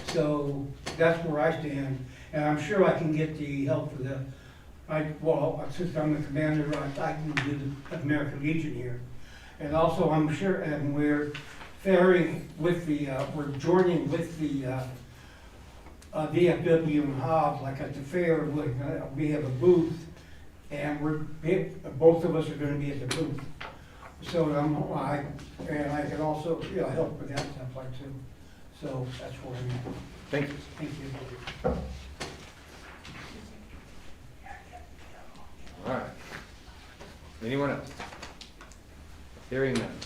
So that's where I stand, and I'm sure I can get the help for since I'm the commander, I can do the American Legion here. And also, I'm sure, and we're faring with we're joining with the VFW and Hobbs, like at the fair, we have a booth, and both of us are gonna be at the booth. So I can also, you know, help with that stuff like too. So that's where I'm at. Thank you. Thank you. All right. Anyone else? Hearing none.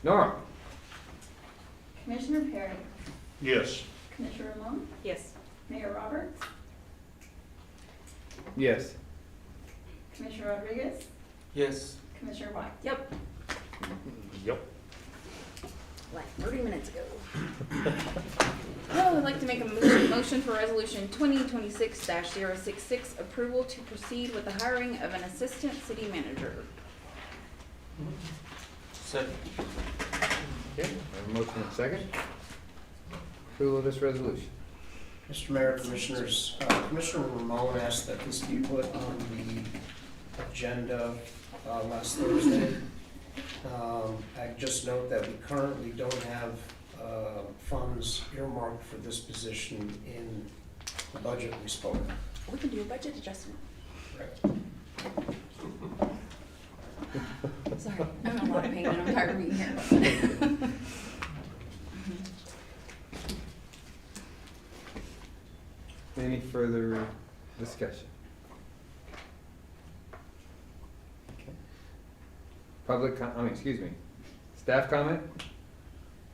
Nora? Commissioner Perry, Yes. Commissioner Ramon, Yes. Mayor Roberts, Yes. Commissioner Rodriguez, Yes. Commissioner White. Yep. Yep. Like 30 minutes ago. I'd like to make a motion for resolution 2026-066, approval to proceed with the hiring of an assistant city manager. Second. Okay, I have a motion and a second. Approval of this resolution. Mr. Mayor, Commissioners, Commissioner Ramon asked that this be put on the agenda last Thursday. I just note that we currently don't have funds earmarked for this position in the budget we spoke of. We can do a budget adjustment. Sorry, I'm in a lot of pain and I'm tired of being here. Any further discussion? Okay. Staff comment?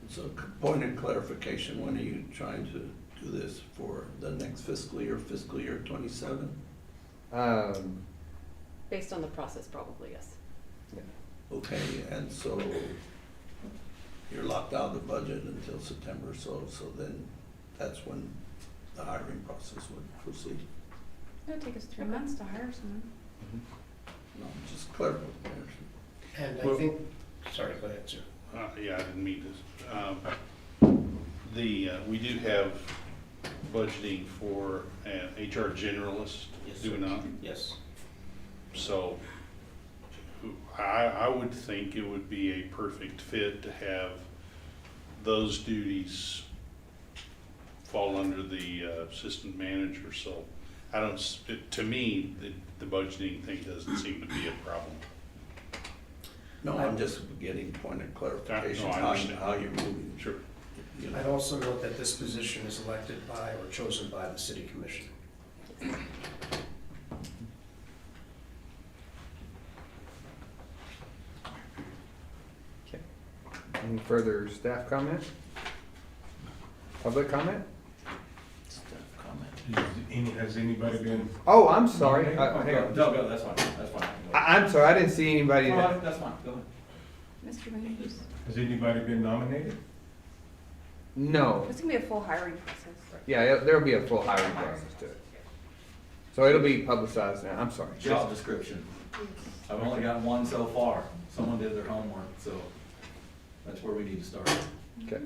So, point of clarification, when are you trying to do this for the next fiscal year 27? Based on the process, probably, yes. Yeah. Okay, and so you're locked out of the budget until September, so then that's when the hiring process would proceed. It'll take us 3 months to hire someone. No, just clarify. And Well- I think, sorry, go ahead, sir. Yeah, I didn't mean this. We do have budgeting for an HR generalist, do we not? Yes. So I would think it would be a perfect fit to have those duties fall under the assistant manager. So to me, the budgeting thing doesn't seem to be a problem. No, I'm just getting point of clarification, No, I understand. how you're moving. Sure. You know. I'd also note that this position is elected by or chosen by the city commission. Okay. Any further staff comment? Public comment? Has anybody been? Oh, I'm sorry. Hang on. No, that's fine, that's fine. I'm sorry, I didn't see anybody. No, that's fine, go ahead. Mr. Rangers. Has anybody been nominated? No. It's gonna be a full hiring process. Yeah, there'll be a full hiring process to it. So it'll be publicized now. I'm sorry. Job description. I've only got one so far. Someone did their homework, so that's where we need to start. Okay.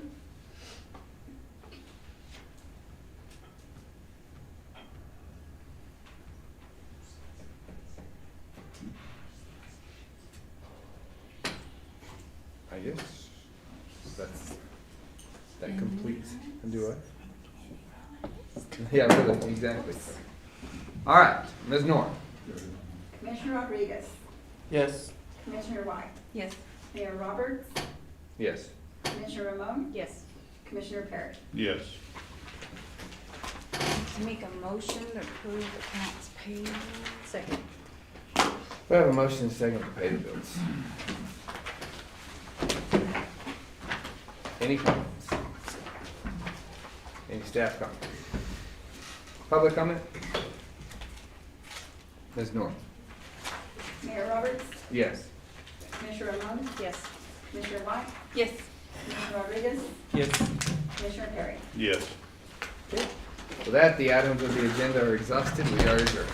I guess that completes, and do what? Yeah, really, exactly. All right, Ms. Norm. Commissioner Rodriguez, Yes. Commissioner White, Yes. Mayor Roberts, Yes. Commissioner Ramon, Yes. Commissioner Perry. Yes. Make a motion to approve accounts payable. Second. We have a motion and a second to pay the bills. Any comments? Any staff comments? Public comment? Ms. Norm? Mayor Roberts, Yes. Commissioner Ramon, Yes. Commissioner White, Yes. Commissioner Rodriguez, Yes. Commissioner Perry. Yes. With that, the items of the agenda are exhausted. We are adjourned.